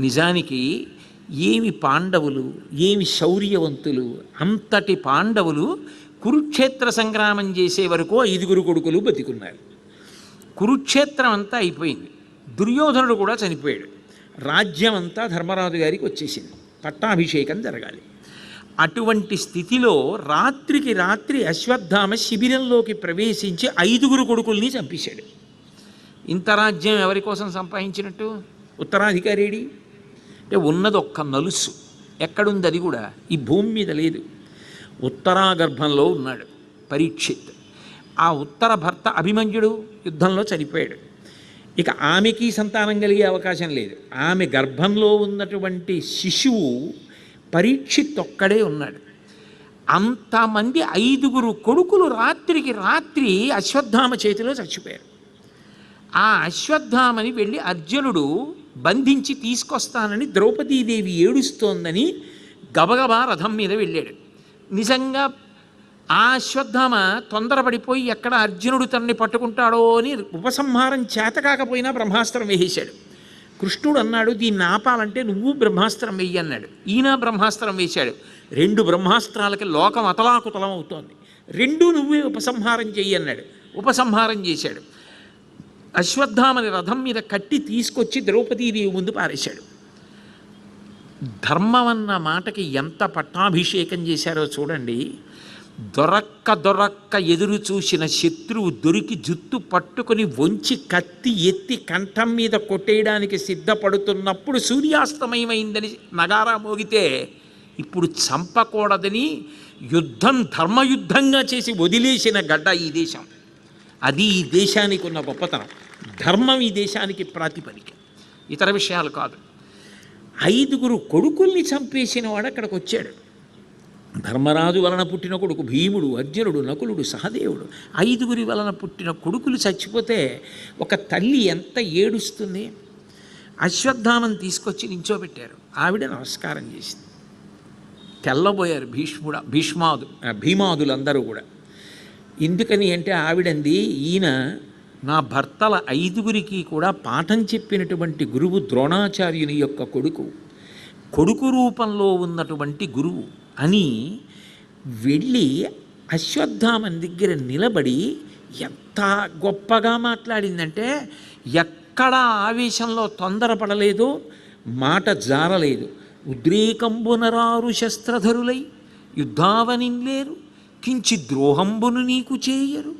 నిజానికి ఏమి పాండవులు, ఏమి శౌర్యవంతులు! అంతటి పాండవులు కురుక్షేత్ర సంగ్రామం చేసే వరకు 5 కొడుకులు బతికున్నారు. కురుక్షేత్రం అంతా అయిపోయింది, దుర్యోధనుడు కూడా చనిపోయాడు. రాజ్యం అంతా ధర్మరాజు గారికి వచ్చేసింది, పట్టాభిషేకం జరగాలి. అటువంటి స్థితిలో రాత్రికి రాత్రి అశ్వత్థామ శిబిరంలోకి ప్రవేశించి 5 కొడుకుల్ని చంపేశాడు. ఇంత రాజ్యం ఎవరి కోసం సంపాదించినట్టు? ఉత్తరాధికారేడి అంటే ఉన్నది ఒక్క నలుసు. ఎక్కడుంది? అది కూడా ఈ భూమి మీద లేదు. ఉత్తరాగర్భంలో ఉన్నాడు పరీక్షిత్. ఆ ఉత్తర భర్త అభిమన్యుడు యుద్ధంలో చనిపోయాడు. ఇక ఆమెకి సంతానం కలిగే అవకాశం లేదు. ఆమె గర్భంలో ఉన్నటువంటి శిశువు పరీక్షిత్ ఒక్కడే ఉన్నాడు. అంతమంది 5 కొడుకులు రాత్రికి రాత్రి అశ్వత్థామ చేతిలో చచ్చిపోయారు. ఆ అశ్వత్థామని వెళ్ళి అర్జునుడు బంధించి తీసుకొస్తానని ద్రౌపదీదేవి ఏడుస్తోందని గబగబా రథం మీద వెళ్ళాడు. నిజంగా ఆ అశ్వత్థామ తొందరపడిపోయి ఎక్కడ అర్జునుడు తనని పట్టుకుంటాడో అని ఉపసంహారం చేత కాకపోయినా బ్రహ్మాస్త్రం వేసేశాడు. కృష్ణుడు అన్నాడు, దీన్ని ఆపాలంటే నువ్వు బ్రహ్మాస్త్రం వెయ్యి అన్నాడు. ఈయన బ్రహ్మాస్త్రం వేశాడు. 2 బ్రహ్మాస్త్రాలకి లోకం అతలాకుతలం అవుతోంది. 2 నువ్వే ఉపసంహారం చెయ్యి అన్నాడు. ఉపసంహారం చేశాడు. అశ్వత్థామని రథం మీద కట్టి తీసుకొచ్చి ద్రౌపదీదేవి ముందు పారేశాడు. ధర్మం అన్న మాటకి ఎంత పట్టాభిషేకం చేశారో చూడండి. దొరక్క ఎదురు చూసిన శత్రువు దొరికి జుత్తు పట్టుకొని వంచి కత్తి ఎత్తి కంఠం మీద కొట్టేయడానికి సిద్ధపడుతున్నప్పుడు సూర్యాస్తమయమైందని నగారా మోగితే ఇప్పుడు చంపకూడదని ధర్మయుద్ధంగా చేసి వదిలేసిన గడ్డ ఈ దేశం. అది ఈ దేశానికి ఉన్న గొప్పతనం. ధర్మం ఈ దేశానికి ప్రాతిపదిక, ఇతర విషయాలు కాదు. 5 కొడుకుల్ని చంపేసిన వాడు అక్కడికి వచ్చాడు. ధర్మరాజు వలన పుట్టిన కొడుకు భీముడు, అర్జునుడు, నకులుడు, సహదేవుడు. 5 వలన పుట్టిన కొడుకులు చచ్చిపోతే ఒక తల్లి ఎంత ఏడుస్తుంది. అశ్వత్థామని తీసుకొచ్చి నించోబెట్టారు. ఆవిడ నమస్కారం చేసింది. తెల్లబోయారు భీమాదులందరూ కూడా. ఎందుకని అంటే ఆవిడంది, ఈయన నా భర్తల 5 కూడా పాఠం చెప్పినటువంటి గురువు ద్రోణాచార్యుని యొక్క కొడుకు రూపంలో ఉన్నటువంటి గురువు అని వెళ్ళి అశ్వత్థామని దగ్గర నిలబడి ఎంత గొప్పగా మాట్లాడిందంటే ఎక్కడ ఆవేశంలో తొందరపడలేదు, మాట జారలేదు. ఉద్రేకంబునరారు శస్త్రధరులై యుద్ధావనిలేరు, కించి ద్రోహంబును నీకు చేయరు,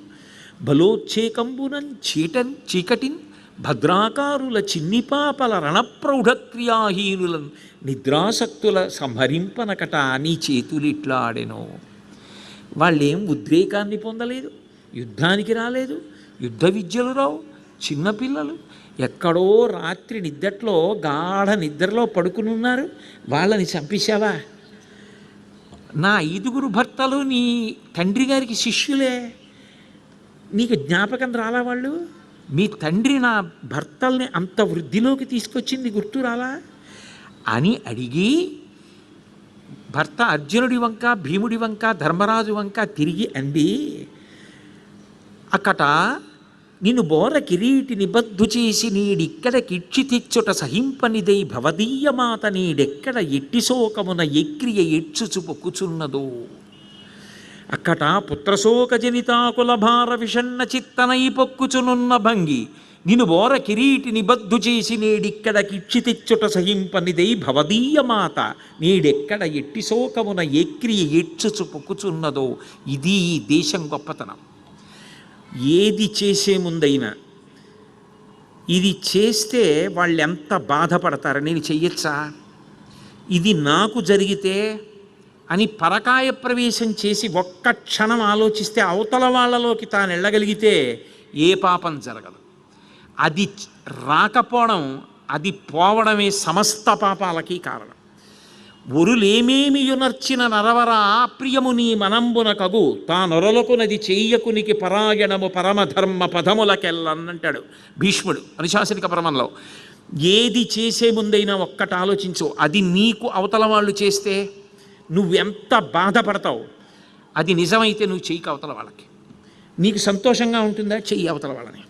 బలోచ్చేకంబునం చీకటిన్ భద్రాకారుల చిన్నిపాపల రణప్రౌఢక్రియాహీనులను నిద్రాసక్తుల సంహరింపనకట నీ చేతులిట్లా ఆడెనో. వాళ్ళేం ఉద్రేకాన్ని పొందలేదు, యుద్ధానికి రాలేదు, యుద్ధ విద్యలు రావు. చిన్నపిల్లలు ఎక్కడో రాత్రి నిద్దట్లో గాఢ నిద్రలో పడుకుని ఉన్నారు. వాళ్ళని చంపేశావా? నా 5 భర్తలు నీ తండ్రి గారికి శిష్యులే, నీకు జ్ఞాపకం రాలా? వాళ్ళు మీ తండ్రి నా భర్తల్ని అంత వృద్ధిలోకి తీసుకొచ్చింది గుర్తు రాలా అని అడిగి భర్త అర్జునుడి వంక, భీముడి వంక, ధర్మరాజు వంక తిరిగి అంది, అక్కట నిన్ను బోర కిరీటి నిబద్ధు చేసి నీడిక్కడ కిచ్చి తెచ్చుట సహింపనిదై భవదీయమాత నీడెక్కడ ఎట్టి శోకమున ఎక్రియ ఎచ్చుచు పొక్కుచున్నదో. అక్కట పుత్రశోక జనితాకుల భార విషన్న చిత్తనై పొక్కుచునున్న భంగి నిన్ను బోర కిరీటి నిబద్ధు చేసి నేడిక్కడ కిచ్చి తెచ్చుట సహింపనిదై భవదీయమాత నీడెక్కడ ఎట్టి శోకమున ఎక్రియ ఎచ్చుచు పొక్కుచున్నదో. ఇది ఈ దేశం గొప్పతనం. ఏది చేసే ముందైనా ఇది చేస్తే వాళ్ళు ఎంత బాధపడతారు, నేను చెయ్యొచ్చా, ఇది నాకు జరిగితే అని పరకాయ ప్రవేశం చేసి ఒక్క క్షణం ఆలోచిస్తే అవతల వాళ్ళలోకి తాను వెళ్ళగలిగితే ఏ పాపం జరగదు. అది రాకపోవడం, అది పోవడమే సమస్త పాపాలకి కారణం. ఒరులేమేమి యునర్చిన నరవరా ప్రియము నీ మనంబున కగు తానొరలకునది చెయ్యకునికి పరాయణము పరమధర్మ పదములకెళ్ళనంటాడు భీష్ముడు అనుశాసనిక పరమంలో. ఏది చేసే ముందైనా ఒక్కటి ఆలోచించు, అది నీకు అవతల వాళ్ళు చేస్తే నువ్వెంత బాధపడతావు. అది నిజమైతే నువ్వు చెయ్యి అవతల వాళ్ళకి, నీకు సంతోషంగా ఉంటుందా, చెయ్యి అవతల వాళ్ళని.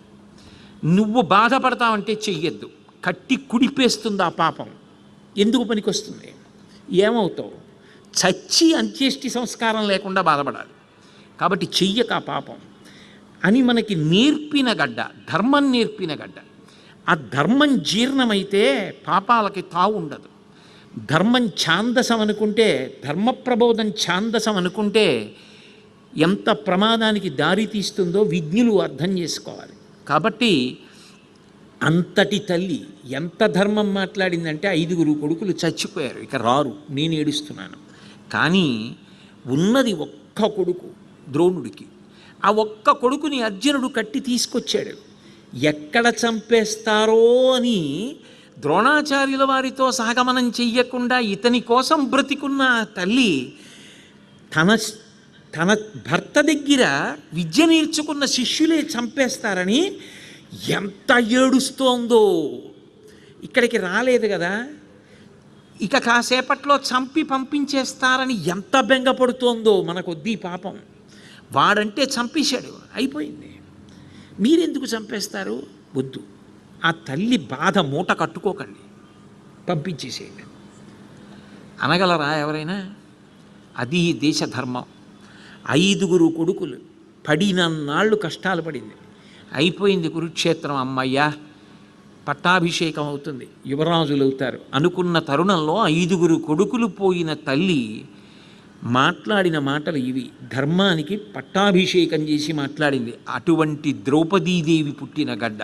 నువ్వు బాధపడతావంటే చెయ్యొద్దు, కట్టి కుడిపేస్తుంది ఆ పాపం. ఎందుకు పనికొస్తుంది? ఏమవుతావు? చచ్చి అంత్యేష్టి సంస్కారం లేకుండా బాధపడాలి. కాబట్టి చెయ్యక పాపం అని మనకి నేర్పిన గడ్డ, ధర్మం నేర్పిన గడ్డ. ఆ ధర్మం జీర్ణమైతే పాపాలకి తావు ఉండదు. ధర్మం ఛాందసం అనుకుంటే, ధర్మ ప్రబోధం ఛాందసం అనుకుంటే ఎంత ప్రమాదానికి దారి తీస్తుందో విజ్ఞులు అర్థం చేసుకోవాలి. కాబట్టి అంతటి తల్లి ఎంత ధర్మం మాట్లాడిందంటే 5 కొడుకులు చచ్చిపోయారు, ఇక రారు, నేను ఏడుస్తున్నాను. కానీ ఉన్నది ఒక్క కొడుకు ద్రోణుడికి. ఆ ఒక్క కొడుకుని అర్జునుడు కట్టి తీసుకొచ్చాడు. ఎక్కడ చంపేస్తారో అని ద్రోణాచార్యుల వారితో సహగమనం చెయ్యకుండా ఇతని కోసం బ్రతికున్న తల్లి తన భర్త దగ్గర విద్య నేర్చుకున్న శిష్యులే చంపేస్తారని ఎంత ఏడుస్తోందో. ఇక్కడికి రాలేదు కదా, ఇక కాసేపట్లో చంపి పంపించేస్తారని ఎంత బెంగపడుతోందో. మనకొద్దీ పాపం, వాడంటే చంపేశాడు, అయిపోయింది. మీరెందుకు చంపేస్తారు? వద్దు. ఆ తల్లి బాధ మూట కట్టుకోకండి, పంపించేసేయండి అనగలరా ఎవరైనా? అది దేశ ధర్మం. 5 కొడుకులు పడినన్నాళ్ళు కష్టాలు పడింది, అయిపోయింది కురుక్షేత్రం. అమ్మయ్యా, పట్టాభిషేకం అవుతుంది, యువరాజులు అవుతారు అనుకున్న తరుణంలో 5 కొడుకులు పోయిన తల్లి మాట్లాడిన మాటలు ఇవి. ధర్మానికి పట్టాభిషేకం చేసి మాట్లాడింది. అటువంటి ద్రౌపదీదేవి పుట్టిన గడ్డ,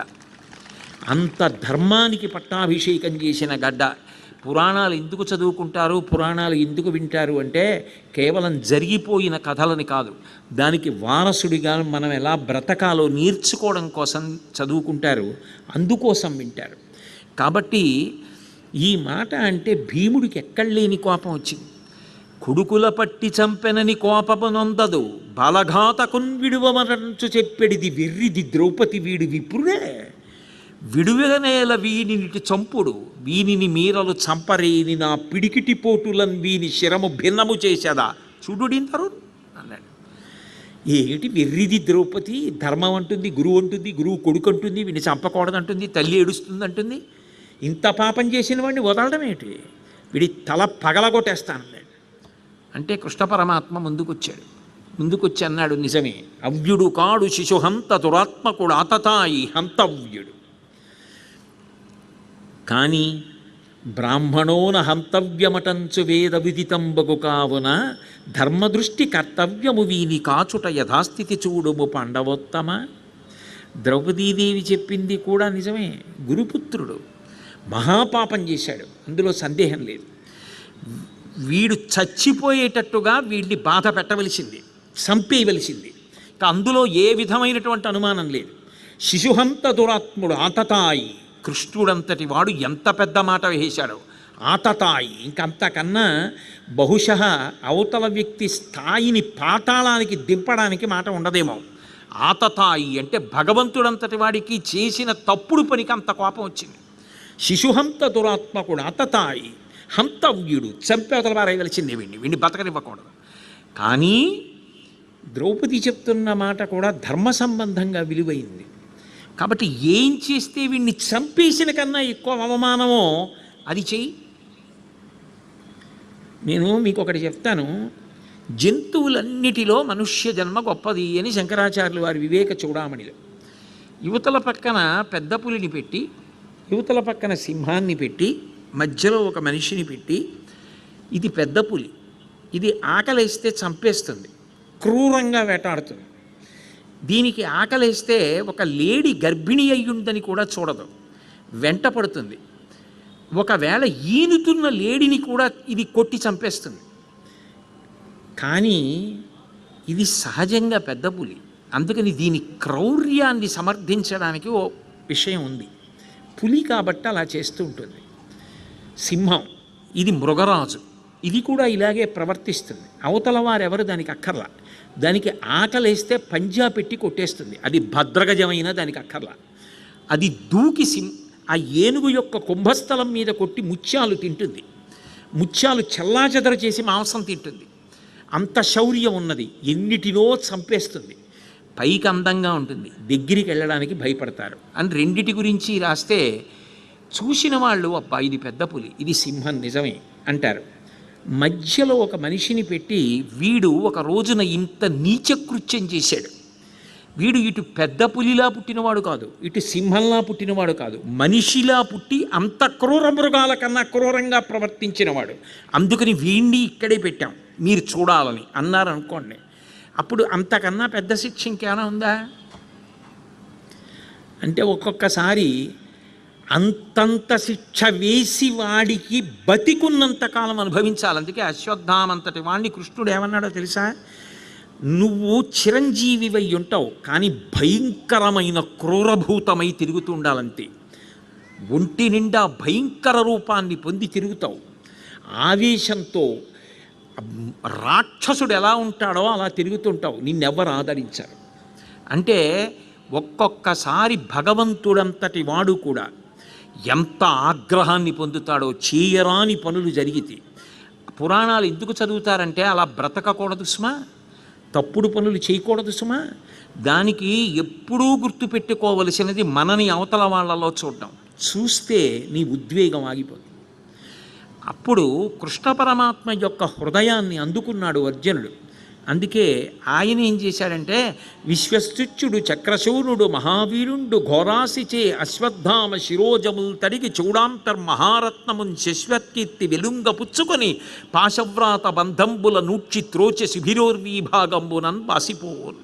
అంత ధర్మానికి పట్టాభిషేకం చేసిన గడ్డ. పురాణాలు ఎందుకు చదువుకుంటారు, పురాణాలు ఎందుకు వింటారు అంటే కేవలం జరిగిపోయిన కథలని కాదు, దానికి వారసుడిగా మనం ఎలా బ్రతకాలో నేర్చుకోవడం కోసం చదువుకుంటారు, అందుకోసం వింటారు. కాబట్టి ఈ మాట అంటే భీముడికి ఎక్కడ లేని కోపం వచ్చింది. కొడుకుల పట్టి చంపెనని కోపమునొందదు, బలఘాతకున్ విడువమరంచు చెప్పెడిది వెర్రిది ద్రౌపది వీడి విప్రుడే. విడువెలనేల వీనిటి చంపుడు, వీనిని మీరలు చంపరేని నా పిడికిటి పోటులను వీని శిరము భిన్నము చేసేదా చూడుడింతరు అన్నాడు. ఏమిటి వెర్రిది ద్రౌపది? ధర్మం అంటుంది, గురువు అంటుంది, గురువు కొడుకు అంటుంది, వీడిని చంపకూడదంటుంది, తల్లి ఏడుస్తుంది అంటుంది. ఇంత పాపం చేసిన వాడిని వదలడం ఏంటి? వీడి తల పగలగొట్టేస్తానన్నాడు. అంటే కృష్ణ పరమాత్మ ముందుకొచ్చి అన్నాడు, నిజమే, అవ్యుడు కాడు శిశుహంత దురాత్మకుడు ఆతతాయి హంతవ్యుడు. కానీ బ్రాహ్మణోన హంతవ్యమటంచు వేద విదితంబగు కావున ధర్మదృష్టి కర్తవ్యము వీని కాచుట యథాస్థితి చూడుము పాండవోత్తమ. ద్రౌపదీదేవి చెప్పింది కూడా నిజమే. గురుపుత్రుడు మహాపాపం చేశాడు, అందులో సందేహం లేదు. వీడు చచ్చిపోయేటట్టుగా వీడిని బాధ పెట్టవలసింది, చంపేయవలసింది. అందులో ఏ విధమైనటువంటి అనుమానం లేదు. శిశుహంత దురాత్ముడు ఆతతాయి, కృష్ణుడంతటి వాడు ఎంత పెద్ద మాట వేశాడు, ఆతతాయి. ఇంకంతకన్నా బహుశः అవతల వ్యక్తి స్థాయిని పాతాళానికి దింపడానికి మాట ఉండదేమో. ఆతతాయి అంటే భగవంతుడంతటి వాడికి చేసిన తప్పుడు పనికి అంత కోపం వచ్చింది. శిశుహంత దురాత్మకుడు ఆతతాయి హంతవ్యుడు, చంపేవతల వారేయవలసిందే, వీడిని బతకనివ్వకూడదు. కానీ ద్రౌపది చెప్తున్న మాట కూడా ధర్మ సంబంధంగా విలువైంది. కాబట్టి ఏం చేస్తే వీడిని చంపేసిన కన్నా ఎక్కువ అవమానమో అది చెయ్యి. నేను మీకు ఒకటి చెప్తాను, జంతువులన్నిటిలో మనుష్య జన్మ గొప్పది అని శంకరాచార్యులు వారి వివేక చూడామణిలో యువతల పక్కన పెద్ద పులిని పెట్టి, యువతల పక్కన సింహాన్ని పెట్టి, మధ్యలో ఒక మనిషిని పెట్టి, ఇది పెద్ద పులి, ఇది ఆకలేస్తే చంపేస్తుంది, క్రూరంగా వేటాడుతుంది. దీనికి ఆకలేస్తే ఒక లేడీ గర్భిణి అయ్యుందని కూడా చూడదు, వెంట పడుతుంది. ఒకవేళ ఈనుతున్న లేడీని కూడా ఇది కొట్టి చంపేస్తుంది. కానీ ఇది సహజంగా పెద్ద పులి, అందుకని దీని క్రౌర్యాన్ని సమర్థించడానికి ఓ విషయం ఉంది. పులి కాబట్టి అలా చేస్తూ ఉంటుంది. సింహం ఇది మృగరాజు, ఇది కూడా ఇలాగే ప్రవర్తిస్తుంది. అవతల వారెవరు దానికి అక్కర్లా, దానికి ఆకలేస్తే పంజా పెట్టి కొట్టేస్తుంది, అది భద్రగజమైన దానికి అక్కర్లా. అది దూకి ఆ ఏనుగు యొక్క కుంభస్థలం మీద కొట్టి ముత్యాలు తింటుంది, ముత్యాలు చెల్లాచెదర చేసి మాంసం తింటుంది. అంత శౌర్యం ఉన్నది, ఎన్నిటినో చంపేస్తుంది. పైకి అందంగా ఉంటుంది, దగ్గరికి వెళ్ళడానికి భయపడతారు అని రెండిటి గురించి రాస్తే చూసిన వాళ్ళు అబ్బా ఇది పెద్ద పులి, ఇది సింహం నిజమే అంటారు. మధ్యలో ఒక మనిషిని పెట్టి వీడు ఒక రోజున ఇంత నీచకృత్యం చేశాడు, వీడు ఇటు పెద్ద పులిలా పుట్టినవాడు కాదు, ఇటు సింహంలా పుట్టినవాడు కాదు, మనిషిలా పుట్టి అంత క్రూర మృగాల కన్నా క్రూరంగా ప్రవర్తించినవాడు. అందుకని వీణ్ణి ఇక్కడే పెట్టాం మీరు చూడాలని అన్నారనుకోండి, అప్పుడు అంతకన్నా పెద్ద శిక్ష ఇంకేమైనా ఉందా? అంటే ఒక్కొక్కసారి అంతంత శిక్ష వేసి వాడికి బతికున్నంతకాలం అనుభవించాలి. అందుకే అశ్వత్థామంతటి వాడిని కృష్ణుడు ఏమన్నాడో తెలుసా? నువ్వు చిరంజీవివై ఉంటావు, కానీ భయంకరమైన క్రూరభూతమై తిరుగుతూ ఉండాలంతే. ఒంటి నిండా భయంకర రూపాన్ని పొంది తిరుగుతావు. ఆవేశంతో రాక్షసుడు ఎలా ఉంటాడో అలా తిరుగుతుంటావు, నిన్నెవ్వరు ఆదరించారు. అంటే ఒక్కొక్కసారి భగవంతుడంతటి వాడు కూడా ఎంత ఆగ్రహాన్ని పొందుతాడో చేయరాని పనులు జరిగితే. పురాణాలు ఎందుకు చదువుతారంటే అలా బ్రతకకూడదు సుమా, తప్పుడు పనులు చేయకూడదు సుమా. దానికి ఎప్పుడూ గుర్తుపెట్టుకోవలసినది మనని అవతల వాళ్ళలో చూడడం. చూస్తే నీ ఉద్వేగం ఆగిపోతుంది. అప్పుడు కృష్ణ పరమాత్మ యొక్క హృదయాన్ని అందుకున్నాడు అర్జునుడు. అందుకే ఆయన ఏం చేశాడంటే, విశ్వస్తుచ్యుడు చక్రశూరుడు మహావీరుండు ఘోరాసిచే అశ్వత్థామ శిరోజముల్ తడిగి చూడాంతర్మహారత్నమున్ శశ్వత్కీర్తి వెలుంగ పుచ్చుకొని పాశవ్రాత బంధంబుల నూడ్చి త్రోచె శిబిరోర్వీభాగంబునన్ బాసిపోల్.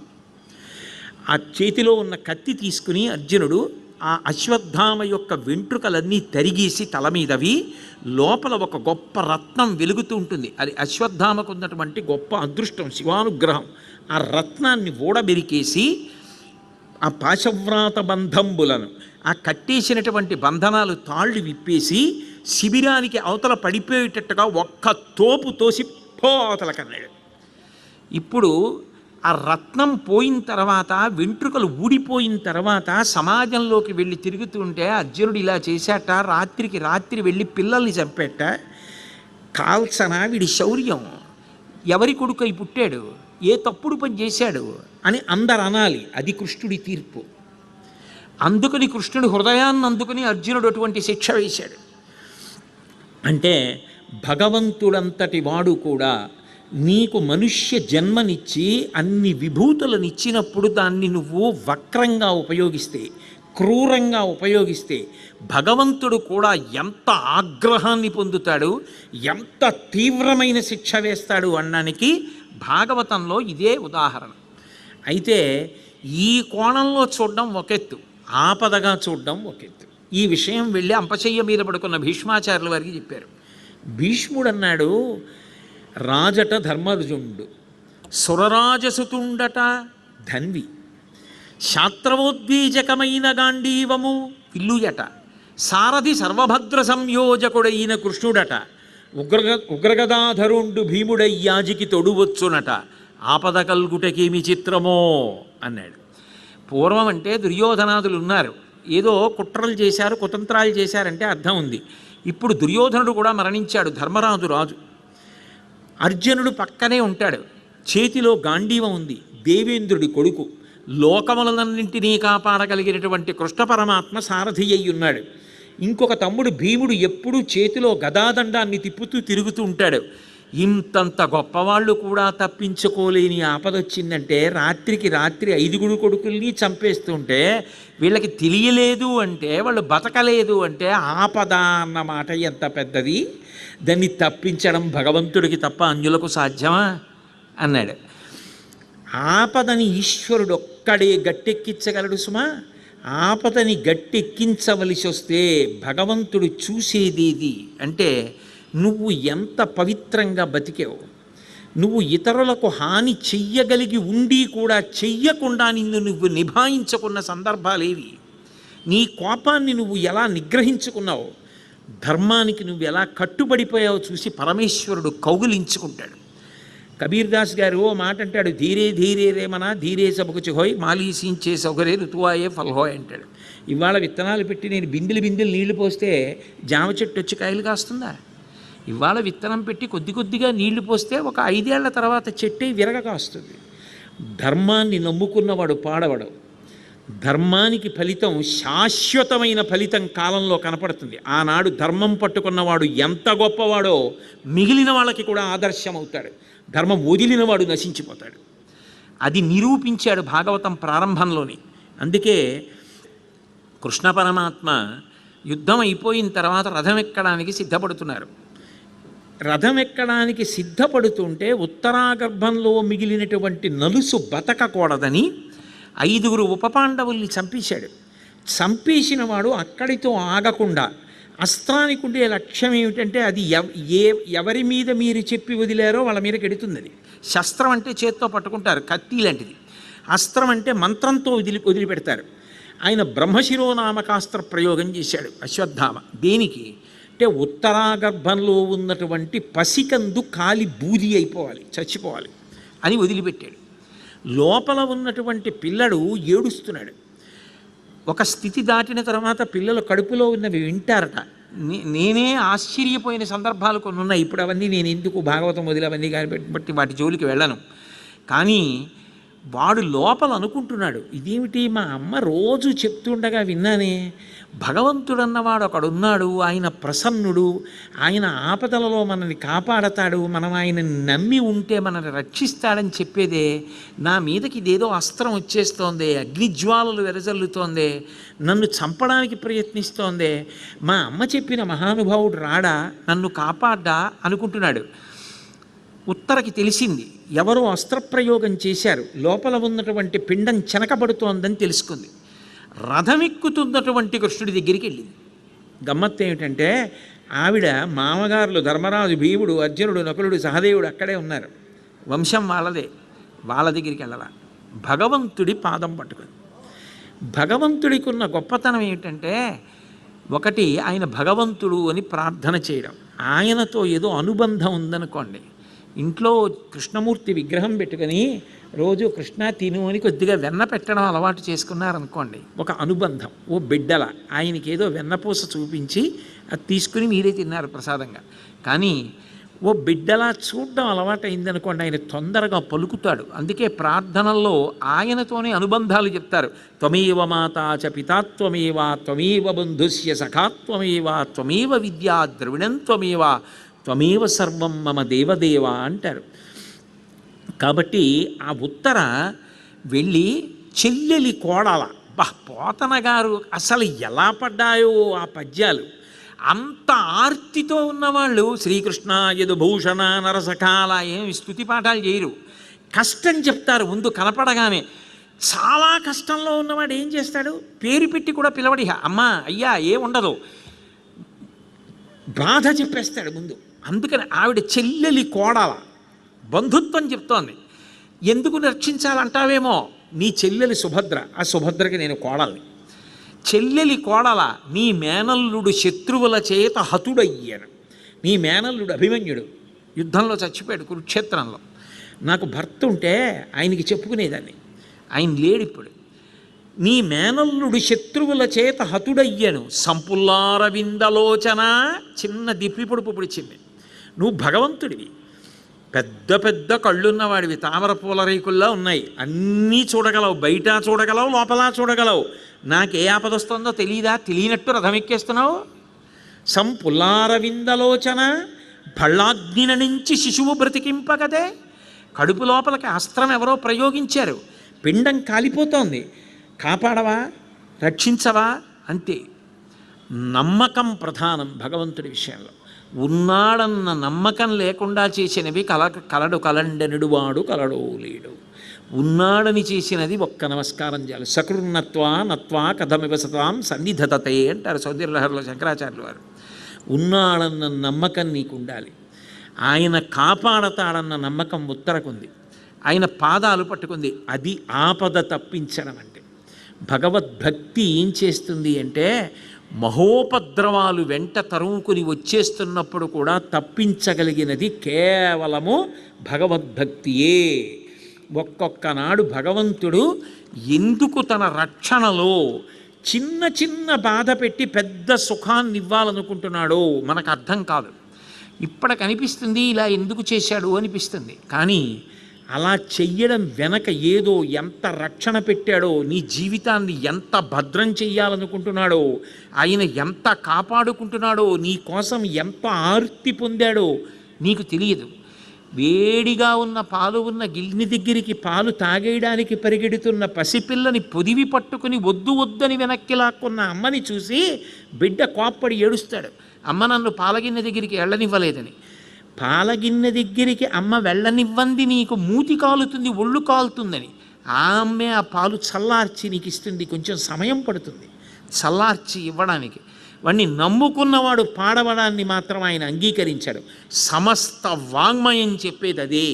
ఆ చేతిలో ఉన్న కత్తి తీసుకుని అర్జునుడు ఆ అశ్వత్థామ యొక్క వెంట్రుకలన్నీ తరిగేసి తల మీదవి, లోపల ఒక గొప్ప రత్నం వెలుగుతూ ఉంటుంది. అది అశ్వత్థామకు ఉన్నటువంటి గొప్ప అదృష్టం, శివానుగ్రహం. ఆ రత్నాన్ని ఊడబెరికేసి ఆ పాశవ్రాత బంధంబులను, ఆ కట్టేసినటువంటి బంధనాలు తాళ్ళు విప్పేసి శిబిరానికి అవతల పడిపోయేటట్టుగా ఒక్క తోపు తోసి అవతల కన్నాడు. ఇప్పుడు ఆ రత్నం పోయిన తర్వాత, వెంట్రుకలు ఊడిపోయిన తర్వాత సమాజంలోకి వెళ్ళి తిరుగుతుంటే అర్జునుడు ఇలా చేశాట, రాత్రికి రాత్రి వెళ్ళి పిల్లల్ని చంపేట. కాల్సన వీడి శౌర్యం, ఎవరి కొడుకై పుట్టాడు, ఏ తప్పుడు పని చేశాడు అని అందరు అనాలి. అది కృష్ణుడి తీర్పు. అందుకని కృష్ణుడి హృదయాన్ని అందుకుని అర్జునుడు అటువంటి శిక్ష వేశాడు. అంటే భగవంతుడంతటి వాడు కూడా నీకు మనుష్య జన్మనిచ్చి అన్ని విభూతులనిచ్చినప్పుడు దాన్ని నువ్వు వక్రంగా ఉపయోగిస్తే, క్రూరంగా ఉపయోగిస్తే భగవంతుడు కూడా ఎంత ఆగ్రహాన్ని పొందుతాడు, ఎంత తీవ్రమైన శిక్ష వేస్తాడు అనడానికి భాగవతంలో ఇదే ఉదాహరణ. అయితే ఈ కోణంలో చూడడం ఒకెత్తు, ఆపదగా చూడడం ఒకెత్తు. ఈ విషయం వెళ్ళి అంపశయ్య మీద పడుకున్న భీష్మాచార్యుల వారికి చెప్పారు. భీష్ముడు అన్నాడు, రాజట ధర్మజుండు, సురరాజసుతుండట ధన్వి, శాస్త్రవోద్వీజకమైన గాంధీవము విల్లుయట, సారథి సర్వభద్ర సంయోజకుడైన కృష్ణుడట, ఉగ్రగదాధరుండు భీముడయ్యాజికి తొడువచ్చునట, ఆపద కల్గుటకేమి చిత్రమో అన్నాడు. పూర్వం అంటే దుర్యోధనాదులు ఉన్నారు, ఏదో కుట్రలు చేశారు, కుతంత్రాలు చేశారంటే అర్థం ఉంది. ఇప్పుడు దుర్యోధనుడు కూడా మరణించాడు, ధర్మరాజు రాజు. అర్జునుడు పక్కనే ఉంటాడు, చేతిలో గాంధీవం ఉంది, దేవేంద్రుడి కొడుకు, లోకములన్నింటినీ కాపాడగలిగినటువంటి కృష్ణ పరమాత్మ సారథి అయి ఉన్నాడు. ఇంకొక తమ్ముడు భీముడు ఎప్పుడూ చేతిలో గదాదండాన్ని తిప్పుతూ తిరుగుతూ ఉంటాడు. ఇంతంత గొప్పవాళ్ళు కూడా తప్పించుకోలేని ఆపదొచ్చిందంటే, రాత్రికి రాత్రి 5 కొడుకుల్ని చంపేస్తుంటే వీళ్ళకి తెలియలేదు అంటే, వాళ్ళు బతకలేదు అంటే ఆపద అన్నమాట ఎంత పెద్దది, దాన్ని తప్పించడం భగవంతుడికి తప్ప అన్యులకు సాధ్యమా అన్నాడు. ఆపదని ఈశ్వరుడు ఒక్కడే గట్టెక్కించగలడు సుమా. ఆపదని గట్టెక్కించవలసి వస్తే భగవంతుడు చూసేదేది అంటే నువ్వు ఎంత పవిత్రంగా బతికావు, నువ్వు ఇతరులకు హాని చెయ్యగలిగి ఉండి కూడా చెయ్యకుండా నిన్ను నువ్వు నిభాయించుకున్న సందర్భాలేవి, నీ కోపాన్ని నువ్వు ఎలా నిగ్రహించుకున్నావు, ధర్మానికి నువ్వు ఎలా కట్టుబడిపోయావో చూసి పరమేశ్వరుడు కౌగిలించుకుంటాడు. కబీర్ దాస్ గారు ఓ మాట అంటాడు, ధీరే ధీరే రేమనా ధీరే సబకుచి హోయ్ మాలీసించే సౌకర్య ఋతువాయే ఫల్హోయ్ అంటాడు. ఇవాళ విత్తనాలు పెట్టి నేను బిందెలు నీళ్లు పోస్తే జామ చెట్టు వచ్చి కాయలు కాస్తుందా? ఇవాళ విత్తనం పెట్టి కొద్ది కొద్దిగా నీళ్లు పోస్తే ఒక 5 ఏళ్ల తర్వాత చెట్టే విరగ కాస్తుంది. ధర్మాన్ని నమ్ముకున్నవాడు పాడవడు. ధర్మానికి ఫలితం, శాశ్వతమైన ఫలితం కాలంలో కనపడుతుంది. ఆనాడు ధర్మం పట్టుకున్నవాడు ఎంత గొప్పవాడో మిగిలిన వాళ్ళకి కూడా ఆదర్శం అవుతాడు. ధర్మం వదిలినవాడు నశించిపోతాడు. అది నిరూపించాడు భాగవతం ప్రారంభంలోని. అందుకే కృష్ణ పరమాత్మ యుద్ధం అయిపోయిన తర్వాత రథం ఎక్కడానికి సిద్ధపడుతున్నారు. రథం ఎక్కడానికి సిద్ధపడుతుంటే ఉత్తరాగర్భంలో మిగిలినటువంటి నలుసు బతకకూడదని 5 ఉపపాండవుల్ని చంపేశాడు. చంపేసిన వాడు అక్కడితో ఆగకుండా అస్త్రానికి ఉండే లక్ష్యం ఏమిటంటే అది ఎవరి మీద మీరు చెప్పి వదిలారో వాళ్ళ మీదకి ఎడుతుంది. అది శస్త్రం అంటే చేత్తో పట్టుకుంటారు, కత్తి లాంటిది. అస్త్రం అంటే మంత్రంతో వదిలిపెడతారు. ఆయన బ్రహ్మశిరోనామకాస్త్ర ప్రయోగం చేశాడు అశ్వత్థామ. దేనికి అంటే ఉత్తరాగర్భంలో ఉన్నటువంటి పసికందు కాలి బూది అయిపోవాలి, చచ్చిపోవాలి అని వదిలిపెట్టాడు. లోపల ఉన్నటువంటి పిల్లడు ఏడుస్తున్నాడు. ఒక స్థితి దాటిన తర్వాత పిల్లలు కడుపులో ఉన్నవి వింటారట. నేనే ఆశ్చర్యపోయిన సందర్భాలు కొన్ని ఉన్నాయి. ఇప్పుడు అవన్నీ నేను ఎందుకు భాగవతం వదిలి అవన్నీ బట్టి వాటి జోలికి వెళ్ళను. కానీ వాడు లోపల అనుకుంటున్నాడు, ఇదేమిటి మా అమ్మ రోజు చెప్తుండగా విన్నానే, భగవంతుడన్నవాడు ఒకడున్నాడు, ఆయన ప్రసన్నుడు, ఆయన ఆపదలలో మనల్ని కాపాడతాడు, మనం ఆయన నమ్మి ఉంటే మనల్ని రక్షిస్తాడని చెప్పేదే, నా మీదకి ఇదేదో అస్త్రం వచ్చేస్తోందే, అగ్నిజ్వాలలు వెరజల్లుతోందే, నన్ను చంపడానికి ప్రయత్నిస్తోందే, మా అమ్మ చెప్పిన మహానుభావుడు రాడా, నన్ను కాపాడ్డా అనుకుంటున్నాడు. ఉత్తరకి తెలిసింది, ఎవరో అస్త్రప్రయోగం చేశారు, లోపల ఉన్నటువంటి పిండం చెనకబడుతోందని తెలుసుకుంది. రథమెక్కుతున్నటువంటి కృష్ణుడి దగ్గరికి వెళ్ళింది. గమ్మత్తు ఏమిటంటే ఆవిడ మామగారులు ధర్మరాజు, భీముడు, అర్జునుడు, నకులుడు, సహదేవుడు అక్కడే ఉన్నారు. వంశం వాళ్ళదే. వాళ్ళ దగ్గరికి వెళ్ళాల. భగవంతుడి పాదం పట్టుకుంది. భగవంతుడికి ఉన్న గొప్పతనం ఏమిటంటే, ఒకటి ఆయన భగవంతుడు అని ప్రార్థన చేయడం. ఆయనతో ఏదో అనుబంధం ఉందనుకోండి, ఇంట్లో కృష్ణమూర్తి విగ్రహం పెట్టుకొని రోజు కృష్ణ తిను అని కొద్దిగా వెన్న పెట్టడం అలవాటు చేసుకున్నారనుకోండి, ఒక అనుబంధం. ఓ బిడ్డల ఆయనకి ఏదో వెన్నపూస చూపించి అది తీసుకుని మీరే తిన్నారు ప్రసాదంగా. కానీ ఓ బిడ్డలా చూడడం అలవాటు అయిందనుకోండి, ఆయన తొందరగా పలుకుతాడు. అందుకే ప్రార్థనల్లో ఆయనతోనే అనుబంధాలు చెప్తారు. త్వమేవ మాతా చ పితాత్వమేవ త్వమేవ బంధుస్య సఖాత్వమేవ త్వమేవ విద్యా ద్రవిణం త్వమేవ త్వమేవ సర్వం మమ దేవదేవ అంటారు. కాబట్టి ఆ ఉత్తర వెళ్ళి చెల్లెలి కోడల, పోతన గారు అసలు ఎలా పడ్డాయో ఆ పద్యాలు. అంత ఆర్తితో ఉన్నవాళ్ళు శ్రీకృష్ణ యదుభూషణ నరసకాల ఏమి స్తుతి పాఠాలు చేయరు, కష్టం చెప్తారు ముందు కనపడగానే. చాలా కష్టంలో ఉన్నవాడు ఏం చేస్తాడు, పేరు పెట్టి కూడా పిలవడి, అమ్మా అయ్యా ఏముండదు, బాధ చెప్పేస్తాడు ముందు. అందుకని ఆవిడ చెల్లెలి కోడల బంధుత్వం చెప్తోంది. ఎందుకు రక్షించాలంటావేమో, నీ చెల్లెలి సుభద్ర, ఆ సుభద్రకి నేను కోడల్ని. చెల్లెలి కోడల, నీ మేనల్లుడు శత్రువుల చేత హతుడయ్యాను. నీ మేనల్లుడు అభిమన్యుడు యుద్ధంలో చచ్చిపోయాడు కురుక్షేత్రంలో. నాకు భర్త ఉంటే ఆయనకి చెప్పుకునేదాన్ని, ఆయన లేడు ఇప్పుడు. నీ మేనల్లుడు శత్రువుల చేత హతుడయ్యను సంపుల్లారవిందలోచన, చిన్న దిప్పిపొడుపు పొడిచింది. నువ్వు భగవంతుడివి, పెద్ద పెద్ద కళ్ళున్నవాడివి, తామర పూల రేకుల్లా ఉన్నాయి, అన్నీ చూడగలవు, బయట చూడగలవు, లోపల చూడగలవు. నాకే ఆపదొస్తుందో తెలియదా, తెలియనట్టు రథం ఎక్కేస్తున్నావు. సంపుల్లారవిందలోచన, భళ్ళాగ్నిన నుంచి శిశువు బ్రతికింపగదే. కడుపు లోపలికి అస్త్రం ఎవరో ప్రయోగించారు, పిండం కాలిపోతోంది, కాపాడవా, రక్షించవా? అంతే. నమ్మకం ప్రధానం భగవంతుడి విషయంలో. ఉన్నాడన్న నమ్మకం లేకుండా చేసినవి కలడు కలండనుడు వాడు కలడో లేడు. ఉన్నాడని చేసినది ఒక్క నమస్కారం చాలు. సకృన్నత్వా నత్వా కథమివ సతాం సన్నిధతతే అంటారు సౌందర్యలహరిలో శంకరాచార్యులు వారు. ఉన్నాడన్న నమ్మకం నీకు ఉండాలి. ఆయన కాపాడతాడన్న నమ్మకం ఉత్తరకుంది. ఆయన పాదాలు పట్టుకుంది. అది ఆపద తప్పించడం అంటే. భగవద్భక్తి ఏం చేస్తుంది అంటే, మహోపద్రవాలు వెంట తరుముకుని వచ్చేస్తున్నప్పుడు కూడా తప్పించగలిగినది కేవలము భగవద్భక్తియే. ఒక్కొక్క నాడు భగవంతుడు ఎందుకు తన రక్షణలో చిన్న చిన్న బాధ పెట్టి పెద్ద సుఖాన్ని ఇవ్వాలనుకుంటున్నాడో మనకు అర్థం కాదు. ఇప్పటికి అనిపిస్తుంది ఇలా ఎందుకు చేశాడు అనిపిస్తుంది. కానీ అలా చెయ్యడం వెనక ఏదో ఎంత రక్షణ పెట్టాడో, నీ జీవితాన్ని ఎంత భద్రం చెయ్యాలనుకుంటున్నాడో, ఆయన ఎంత కాపాడుకుంటున్నాడో, నీ కోసం ఎంత ఆర్తి పొందాడో నీకు తెలియదు. వేడిగా ఉన్న పాలు ఉన్న గిన్నె దగ్గరికి పాలు తాగేయడానికి పరిగెడుతున్న పసిపిల్లని పొదివి పట్టుకుని వద్దు వద్దని వెనక్కి లాక్కున్న అమ్మని చూసి బిడ్డ కోప్పడి ఏడుస్తాడు, అమ్మ నన్ను పాలగిన్నె దగ్గరికి వెళ్ళనివ్వలేదని. పాలగిన్నె దగ్గరికి అమ్మ వెళ్ళనివ్వంది నీకు మూతి కాలుతుంది, ఒళ్ళు కాలుతుందని. ఆ అమ్మే ఆ పాలు చల్లార్చి నీకు ఇస్తుంది, కొంచెం సమయం పడుతుంది చల్లార్చి ఇవ్వడానికి. వాడిని నమ్ముకున్నవాడు పాడవడాన్ని మాత్రం ఆయన అంగీకరించాడు. సమస్త వాంగ్మయం చెప్పేది అదే.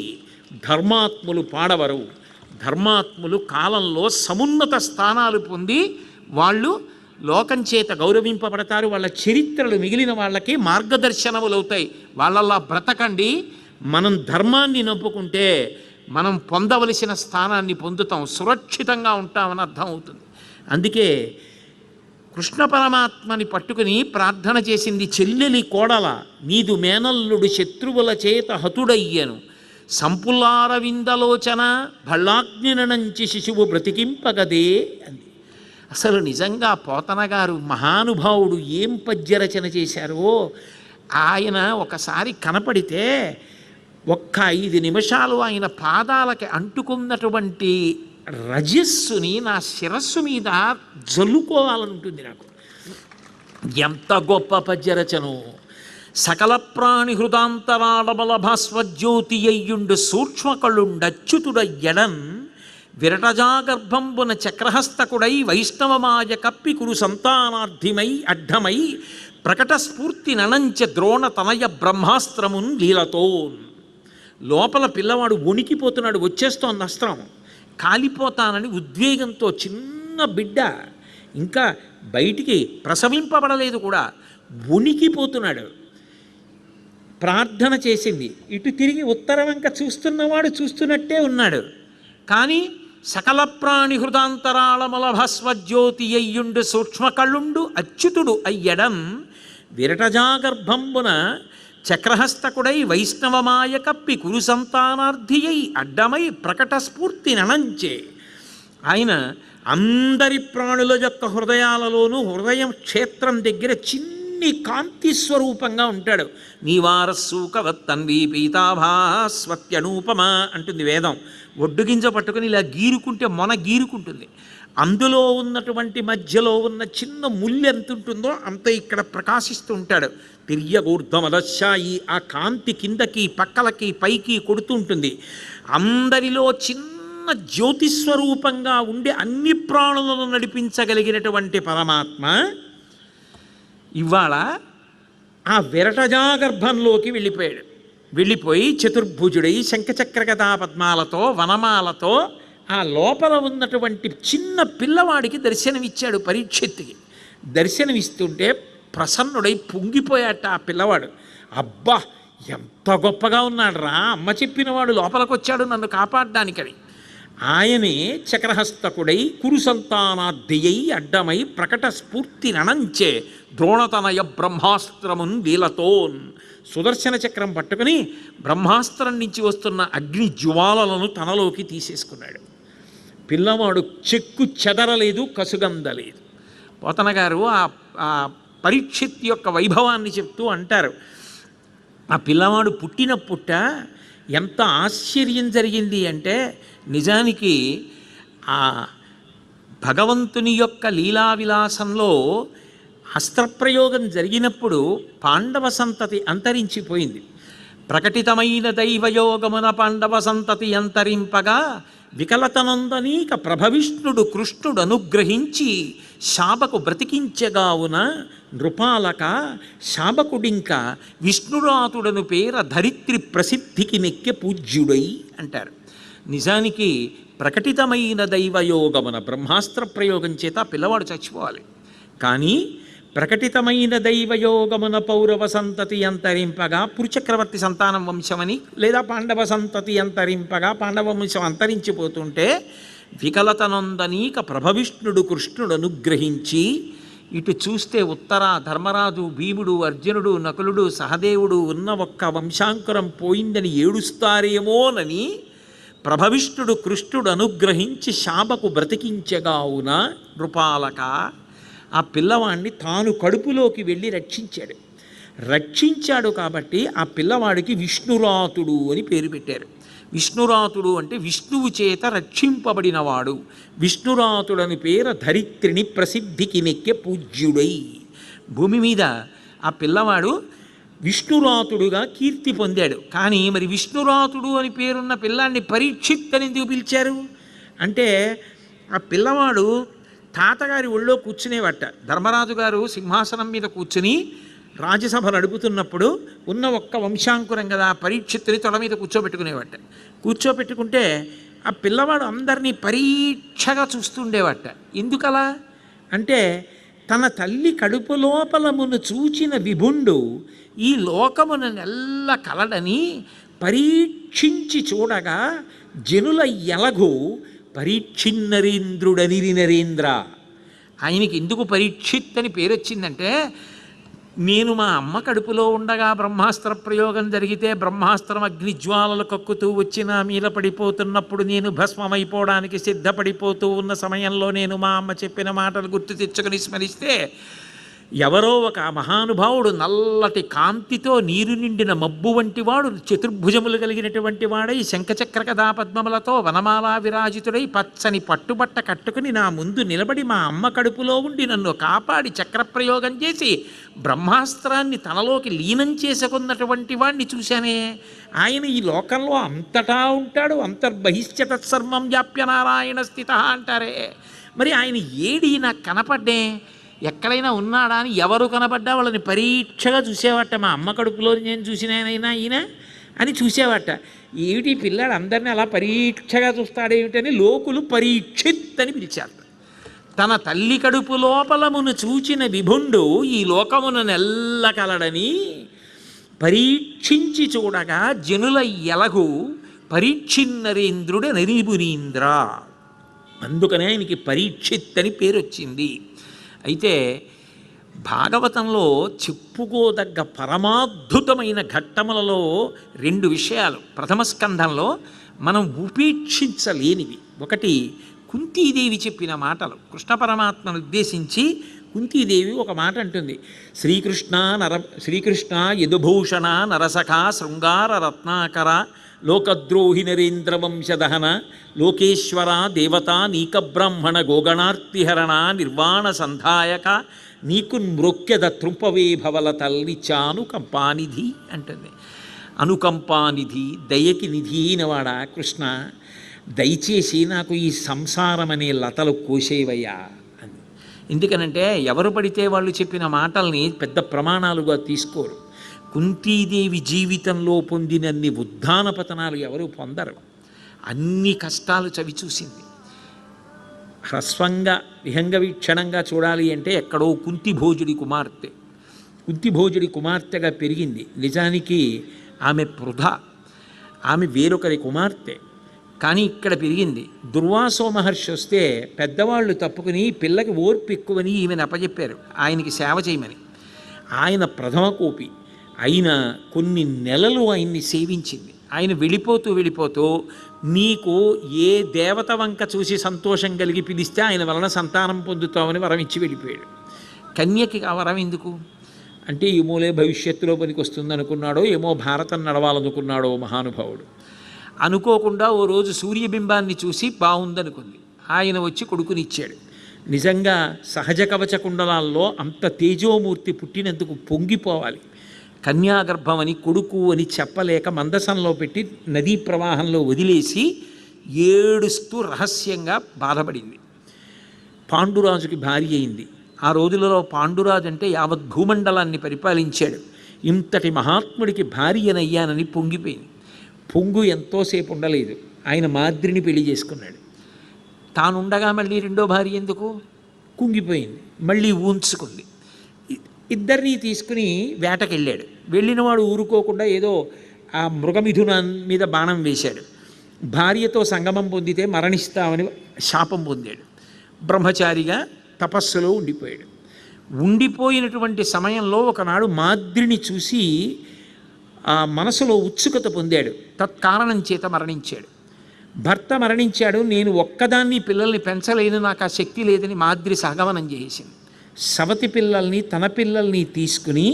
ధర్మాత్ములు పాడవరు. ధర్మాత్ములు కాలంలో సమున్నత స్థానాలు పొంది వాళ్ళు లోకం చేత గౌరవింపబడతారు. వాళ్ళ చరిత్రలు మిగిలిన వాళ్ళకి మార్గదర్శనములు అవుతాయి. వాళ్ళలా బ్రతకండి. మనం ధర్మాన్ని నమ్ముకుంటే మనం పొందవలసిన స్థానాన్ని పొందుతాం, సురక్షితంగా ఉంటామని అర్థం అవుతుంది. అందుకే కృష్ణ పరమాత్మని పట్టుకుని ప్రార్థన చేసింది, చెల్లెలి కోడల నీదు మేనల్లుడు శత్రువుల చేత హతుడయ్యను, సంపులారవిందలోచన భళ్ళాగ్నినంచి శిశువు బ్రతికింపగదే అంది. అసలు నిజంగా పోతన గారు మహానుభావుడు ఏం పద్యరచన చేశారో. ఆయన ఒకసారి కనపడితే ఒక్క 5 నిమిషాలు ఆయన పాదాలకి అంటుకున్నటువంటి రజస్సుని నా శిరస్సు మీద జల్లుకోవాలనుంటుంది నాకు. ఎంత గొప్ప పద్యరచనో. సకల ప్రాణి హృదాంతరాళబల భాస్వజ్యోతి అయ్యుండు సూక్ష్మకళుండచ్యుతుడ ఎడన్ విరటజాగర్భంబున చక్రహస్తకుడై వైష్ణవమాయ కప్పి కురు సంతానార్థిమై అడ్డమై ప్రకట స్ఫూర్తి ననంచ ద్రోణ తనయ బ్రహ్మాస్త్రమున్ లీలతోన్. లోపల పిల్లవాడు వణికిపోతున్నాడు, వచ్చేస్తోంది అస్త్రం, కాలిపోతానని ఉద్వేగంతో. చిన్న బిడ్డ, ఇంకా బయటికి ప్రసవింపబడలేదు కూడా, వణికిపోతున్నాడు. ప్రార్థన చేసింది. ఇటు తిరిగి ఉత్తర వంక చూస్తున్నవాడు చూస్తున్నట్టే ఉన్నాడు. కానీ సకల ప్రాణి హృదాంతరాళమల భస్వజ్యోతి అయ్యుండు సూక్ష్మకళుండు అచ్యుతుడు అయ్యడం విరటజాగర్భంబున చక్రహస్తకుడై వైష్ణవమాయ కప్పి కురు సంతానార్థియై అడ్డమై ప్రకట స్ఫూర్తి ననంచే. ఆయన అందరి ప్రాణుల యొక్క హృదయాలలోనూ హృదయం క్షేత్రం దగ్గర చిన్ని కాంతి స్వరూపంగా ఉంటాడు. నీవారస్సూకవత్తన్వీ పీతాభాస్వత్యనూపమ అంటుంది వేదం. ఒడ్డుగింజ పట్టుకుని ఇలా గీరుకుంటే మొన గీరుకుంటుంది. అందులో ఉన్నటువంటి మధ్యలో ఉన్న చిన్న ముళ్ళు ఎంత ఉంటుందో అంత ఇక్కడ ప్రకాశిస్తూ ఉంటాడు. తిర్యగూర్ధమదశాయి, ఆ కాంతి కిందకి పక్కలకి పైకి కొడుతూ ఉంటుంది. అందరిలో చిన్న జ్యోతిస్వరూపంగా ఉండి అన్ని ప్రాణులను నడిపించగలిగినటువంటి పరమాత్మ ఇవాళ ఆ విరటజాగర్భంలోకి వెళ్ళిపోయి చతుర్భుజుడై శంఖచక్రగదా పద్మాలతో వనమాలతో ఆ లోపల ఉన్నటువంటి చిన్న పిల్లవాడికి దర్శనమిచ్చాడు. పరీక్షిత్తుకి దర్శనమిస్తుంటే ప్రసన్నుడై పొంగిపోయాట ఆ పిల్లవాడు. అబ్బా ఎంత గొప్పగా ఉన్నాడు రా, అమ్మ చెప్పినవాడు లోపలికి వచ్చాడు నన్ను కాపాడడానికని. ఆయనే చక్రహస్తకుడై కురు సంతానార్థియై అడ్డమై ప్రకట స్ఫూర్తి ననంచే ద్రోణతనయ బ్రహ్మాస్త్రమున్ వీలతోన్. సుదర్శన చక్రం పట్టుకుని బ్రహ్మాస్త్రం నుంచి వస్తున్న అగ్ని జ్వాలలను తనలోకి తీసేసుకున్నాడు. పిల్లవాడు చెక్కు చెదరలేదు, కసుగందలేదు. పోతన గారు ఆ పరీక్షిత్ యొక్క వైభవాన్ని చెప్తూ అంటారు, ఆ పిల్లవాడు పుట్టినప్పుట ఎంత ఆశ్చర్యం జరిగింది అంటే, నిజానికి ఆ భగవంతుని యొక్క లీలా విలాసంలో అస్త్రప్రయోగం జరిగినప్పుడు పాండవ సంతతి అంతరించిపోయింది. ప్రకటితమైన దైవయోగమున పాండవ సంతతి అంతరింపగా వికలతనందనీక ప్రభవిష్ణుడు కృష్ణుడు అనుగ్రహించి శాబకు బ్రతికించగావున నృపాలక శాబకుడింక విష్ణురాతుడను పేర ధరిత్రి ప్రసిద్ధికి నెక్కె పూజ్యుడై అంటారు. నిజానికి ప్రకటితమైన దైవయోగమున బ్రహ్మాస్త్ర ప్రయోగం చేత పిల్లవాడు చచ్చిపోవాలి. కానీ ప్రకటితమైన దైవయోగమున పౌరవ సంతతి అంతరింపగా పురుచక్రవర్తి సంతానం వంశమని, లేదా పాండవ సంతతి అంతరింపగా పాండవ వంశం అంతరించిపోతుంటే వికలతనందనీక ప్రభవిష్ణుడు కృష్ణుడు అనుగ్రహించి, ఇటు చూస్తే ఉత్తర ధర్మరాజు, భీముడు, అర్జునుడు, నకులుడు, సహదేవుడు ఉన్న ఒక్క వంశాంకురం పోయిందని ఏడుస్తారేమోనని ప్రభవిష్ణుడు కృష్ణుడు అనుగ్రహించి శాబకు బ్రతికించగావున నృపాలక ఆ పిల్లవాణ్ణి తాను కడుపులోకి వెళ్ళి రక్షించాడు. రక్షించాడు కాబట్టి ఆ పిల్లవాడికి విష్ణురాతుడు అని పేరు పెట్టారు. విష్ణురాతుడు అంటే విష్ణువు చేత రక్షింపబడినవాడు. విష్ణురాతుడని పేర ధరిత్రిని ప్రసిద్ధికి నెక్కే పూజ్యుడై. భూమి మీద ఆ పిల్లవాడు విష్ణురాతుడుగా కీర్తి పొందాడు. కానీ మరి విష్ణురాతుడు అని పేరున్న పిల్లాన్ని పరీక్షిత్ అని ఎందుకు పిలిచారు అంటే, ఆ పిల్లవాడు తాతగారి ఒళ్ళో కూర్చునేవట. ధర్మరాజు గారు సింహాసనం మీద కూర్చుని రాజ్యసభ నడుపుతున్నప్పుడు ఉన్న ఒక్క వంశాంకురం కదా, పరీక్షిత్తుని తొడ మీద కూర్చోబెట్టుకునేవట. కూర్చోబెట్టుకుంటే ఆ పిల్లవాడు అందరినీ పరీక్షగా చూస్తుండేవట. ఎందుకలా అంటే, తన తల్లి కడుపు లోపలమును చూచిన విభుండు ఈ లోకమును నెల్ల కలడని పరీక్షించి చూడగా జనుల ఎలగు పరీక్షిన్నరేంద్రుడనిరి నరేంద్ర. ఆయనకి ఎందుకు పరీక్షిత్ అని పేరు వచ్చిందంటే, నేను మా అమ్మ కడుపులో ఉండగా బ్రహ్మాస్త్ర ప్రయోగం జరిగితే బ్రహ్మాస్త్రం అగ్నిజ్వాలలు కక్కుతూ వచ్చి నా మీద పడిపోతున్నప్పుడు నేను భస్మమైపోవడానికి సిద్ధపడిపోతూ ఉన్న సమయంలో నేను మా అమ్మ చెప్పిన మాటలు గుర్తు తెచ్చుకొని స్మరిస్తే ఎవరో ఒక మహానుభావుడు నల్లటి కాంతితో నీరు నిండిన మబ్బు వంటి వాడు, చతుర్భుజములు కలిగినటువంటి వాడై శంఖచక్ర కథా పద్మములతో వనమాలా విరాజితుడై పచ్చని పట్టుబట్ట కట్టుకుని నా ముందు నిలబడి మా అమ్మ కడుపులో ఉండి నన్ను కాపాడి చక్రప్రయోగం చేసి బ్రహ్మాస్త్రాన్ని తనలోకి లీనం చేసుకున్నటువంటి వాడిని చూశానే. ఆయన ఈ లోకంలో అంతటా ఉంటాడు. అంతర్బహిష్ట తత్సర్వం వ్యాప్య నారాయణ స్థిత అంటారే. మరి ఆయన ఏడి నాకు కనపడ్డే, ఎక్కడైనా ఉన్నాడా అని ఎవరు కనబడ్డా వాళ్ళని పరీక్షగా చూసేవాట. మా అమ్మ కడుపులో నేను చూసినానైనా ఈయన అని చూసేవాట. ఏమిటి పిల్లాడు అందరినీ అలా పరీక్షగా చూస్తాడేమిటని లోకులు పరీక్షిత్ అని పిలిచారు. తన తల్లి కడుపు లోపలమును చూచిన విభుండు ఈ లోకమును నెల్ల కలడని పరీక్షించి చూడగా జనుల ఎలగు పరీక్షిన్నరేంద్రుడు నరీబునీంద్ర. అందుకనే ఆయనకి పరీక్షిత్ అని పేరు వచ్చింది. అయితే భాగవతంలో చెప్పుకోదగ్గ పరమాద్భుతమైన ఘట్టములలో 2 విషయాలు ప్రథమ స్కంధంలో మనం ఉపేక్షించలేనివి. ఒకటి కుంతీదేవి చెప్పిన మాటలు. కృష్ణ పరమాత్మను ఉద్దేశించి కుంతీదేవి ఒక మాట అంటుంది. శ్రీకృష్ణ యదుభూషణ నరసఖ శృంగార రత్నాకర లోకద్రోహి నరేంద్ర వంశదహన లోకేశ్వర దేవతా నీక బ్రాహ్మణ గోగణార్తిహరణ నిర్వాణ సంధాయక నీకు మ్రొక్కెద త్రుంపవే భవల తల్లి చానుకంపానిధి అంటుంది. అనుకంపానిధి, దయకి నిధి అయినవాడా కృష్ణ, దయచేసి నాకు ఈ సంసారం అనే లతలు కోసేవయ్యా అని. ఎందుకనంటే ఎవరు పడితే వాళ్ళు చెప్పిన మాటల్ని పెద్ద ప్రమాణాలుగా తీసుకోరు. కుంతీదేవి జీవితంలో పొందినన్ని ఉద్ధాన పతనాలు ఎవరు పొందరు. అన్ని కష్టాలు చవి చూసింది. హ్రస్వంగా విహంగ వీక్షణంగా చూడాలి అంటే ఎక్కడో కుంతిభోజుడి కుమార్తెగా పెరిగింది. నిజానికి ఆమె పృథ, ఆమె వేరొకరి కుమార్తె. కానీ ఇక్కడ పెరిగింది. దుర్వాసో మహర్షి వస్తే పెద్దవాళ్ళు తప్పుకుని పిల్లకి ఓర్పు ఎక్కువని ఈమెను అప్పచెప్పారు ఆయనకి సేవ చేయమని. ఆయన ప్రథమ కోపి అయిన కొన్ని నెలలు ఆయన్ని సేవించింది. ఆయన వెళ్ళిపోతూ నీకు ఏ దేవత వంక చూసి సంతోషం కలిగి పిలిస్తే ఆయన వలన సంతానం పొందుతామని వరం ఇచ్చి వెళ్ళిపోయాడు. కన్యకి ఆ వరం ఎందుకు అంటే ఏమోలే భవిష్యత్తులో పనికి వస్తుంది అనుకున్నాడో, ఏమో భారతం నడవాలనుకున్నాడో మహానుభావుడు. అనుకోకుండా ఓ రోజు సూర్యబింబాన్ని చూసి బాగుందనుకుంది. ఆయన వచ్చి కొడుకునిచ్చాడు. నిజంగా సహజ కవచ కుండలాల్లో అంత తేజోమూర్తి పుట్టినందుకు పొంగిపోవాలి. కన్యాగర్భం అని కొడుకు అని చెప్పలేక మందసంలో పెట్టి నదీ ప్రవాహంలో వదిలేసి ఏడుస్తూ రహస్యంగా బాధపడింది. పాండురాజుకి భార్య అయింది. ఆ రోజులలో పాండురాజు అంటే యావత్ భూమండలాన్ని పరిపాలించాడు. ఇంతటి మహాత్ముడికి భార్యనయ్యానని పొంగిపోయింది. పొంగు ఎంతోసేపు ఉండలేదు. ఆయన మాద్రిని పెళ్లి చేసుకున్నాడు. తానుండగా మళ్ళీ రెండో భార్య ఎందుకు, కుంగిపోయింది. మళ్ళీ ఊంచుకుంది. ఇద్దరినీ తీసుకుని వేటకెళ్ళాడు. వెళ్ళినవాడు ఊరుకోకుండా ఏదో ఆ మృగమిథున మీద బాణం వేశాడు. భార్యతో సంగమం పొందితే మరణిస్తామని శాపం పొందాడు. బ్రహ్మచారిగా తపస్సులో ఉండిపోయాడు. ఉండిపోయినటువంటి సమయంలో ఒకనాడు మాద్రిని చూసి ఆ మనసులో ఉత్సుకత పొందాడు. తత్కారణం చేత మరణించాడు. భర్త మరణించాడు. నేను ఒక్కదాన్ని పిల్లల్ని పెంచలేను, నాకు ఆ శక్తి లేదని మాద్రి సహగమనం చేసింది. సవతి పిల్లల్ని తన పిల్లల్ని తీసుకుని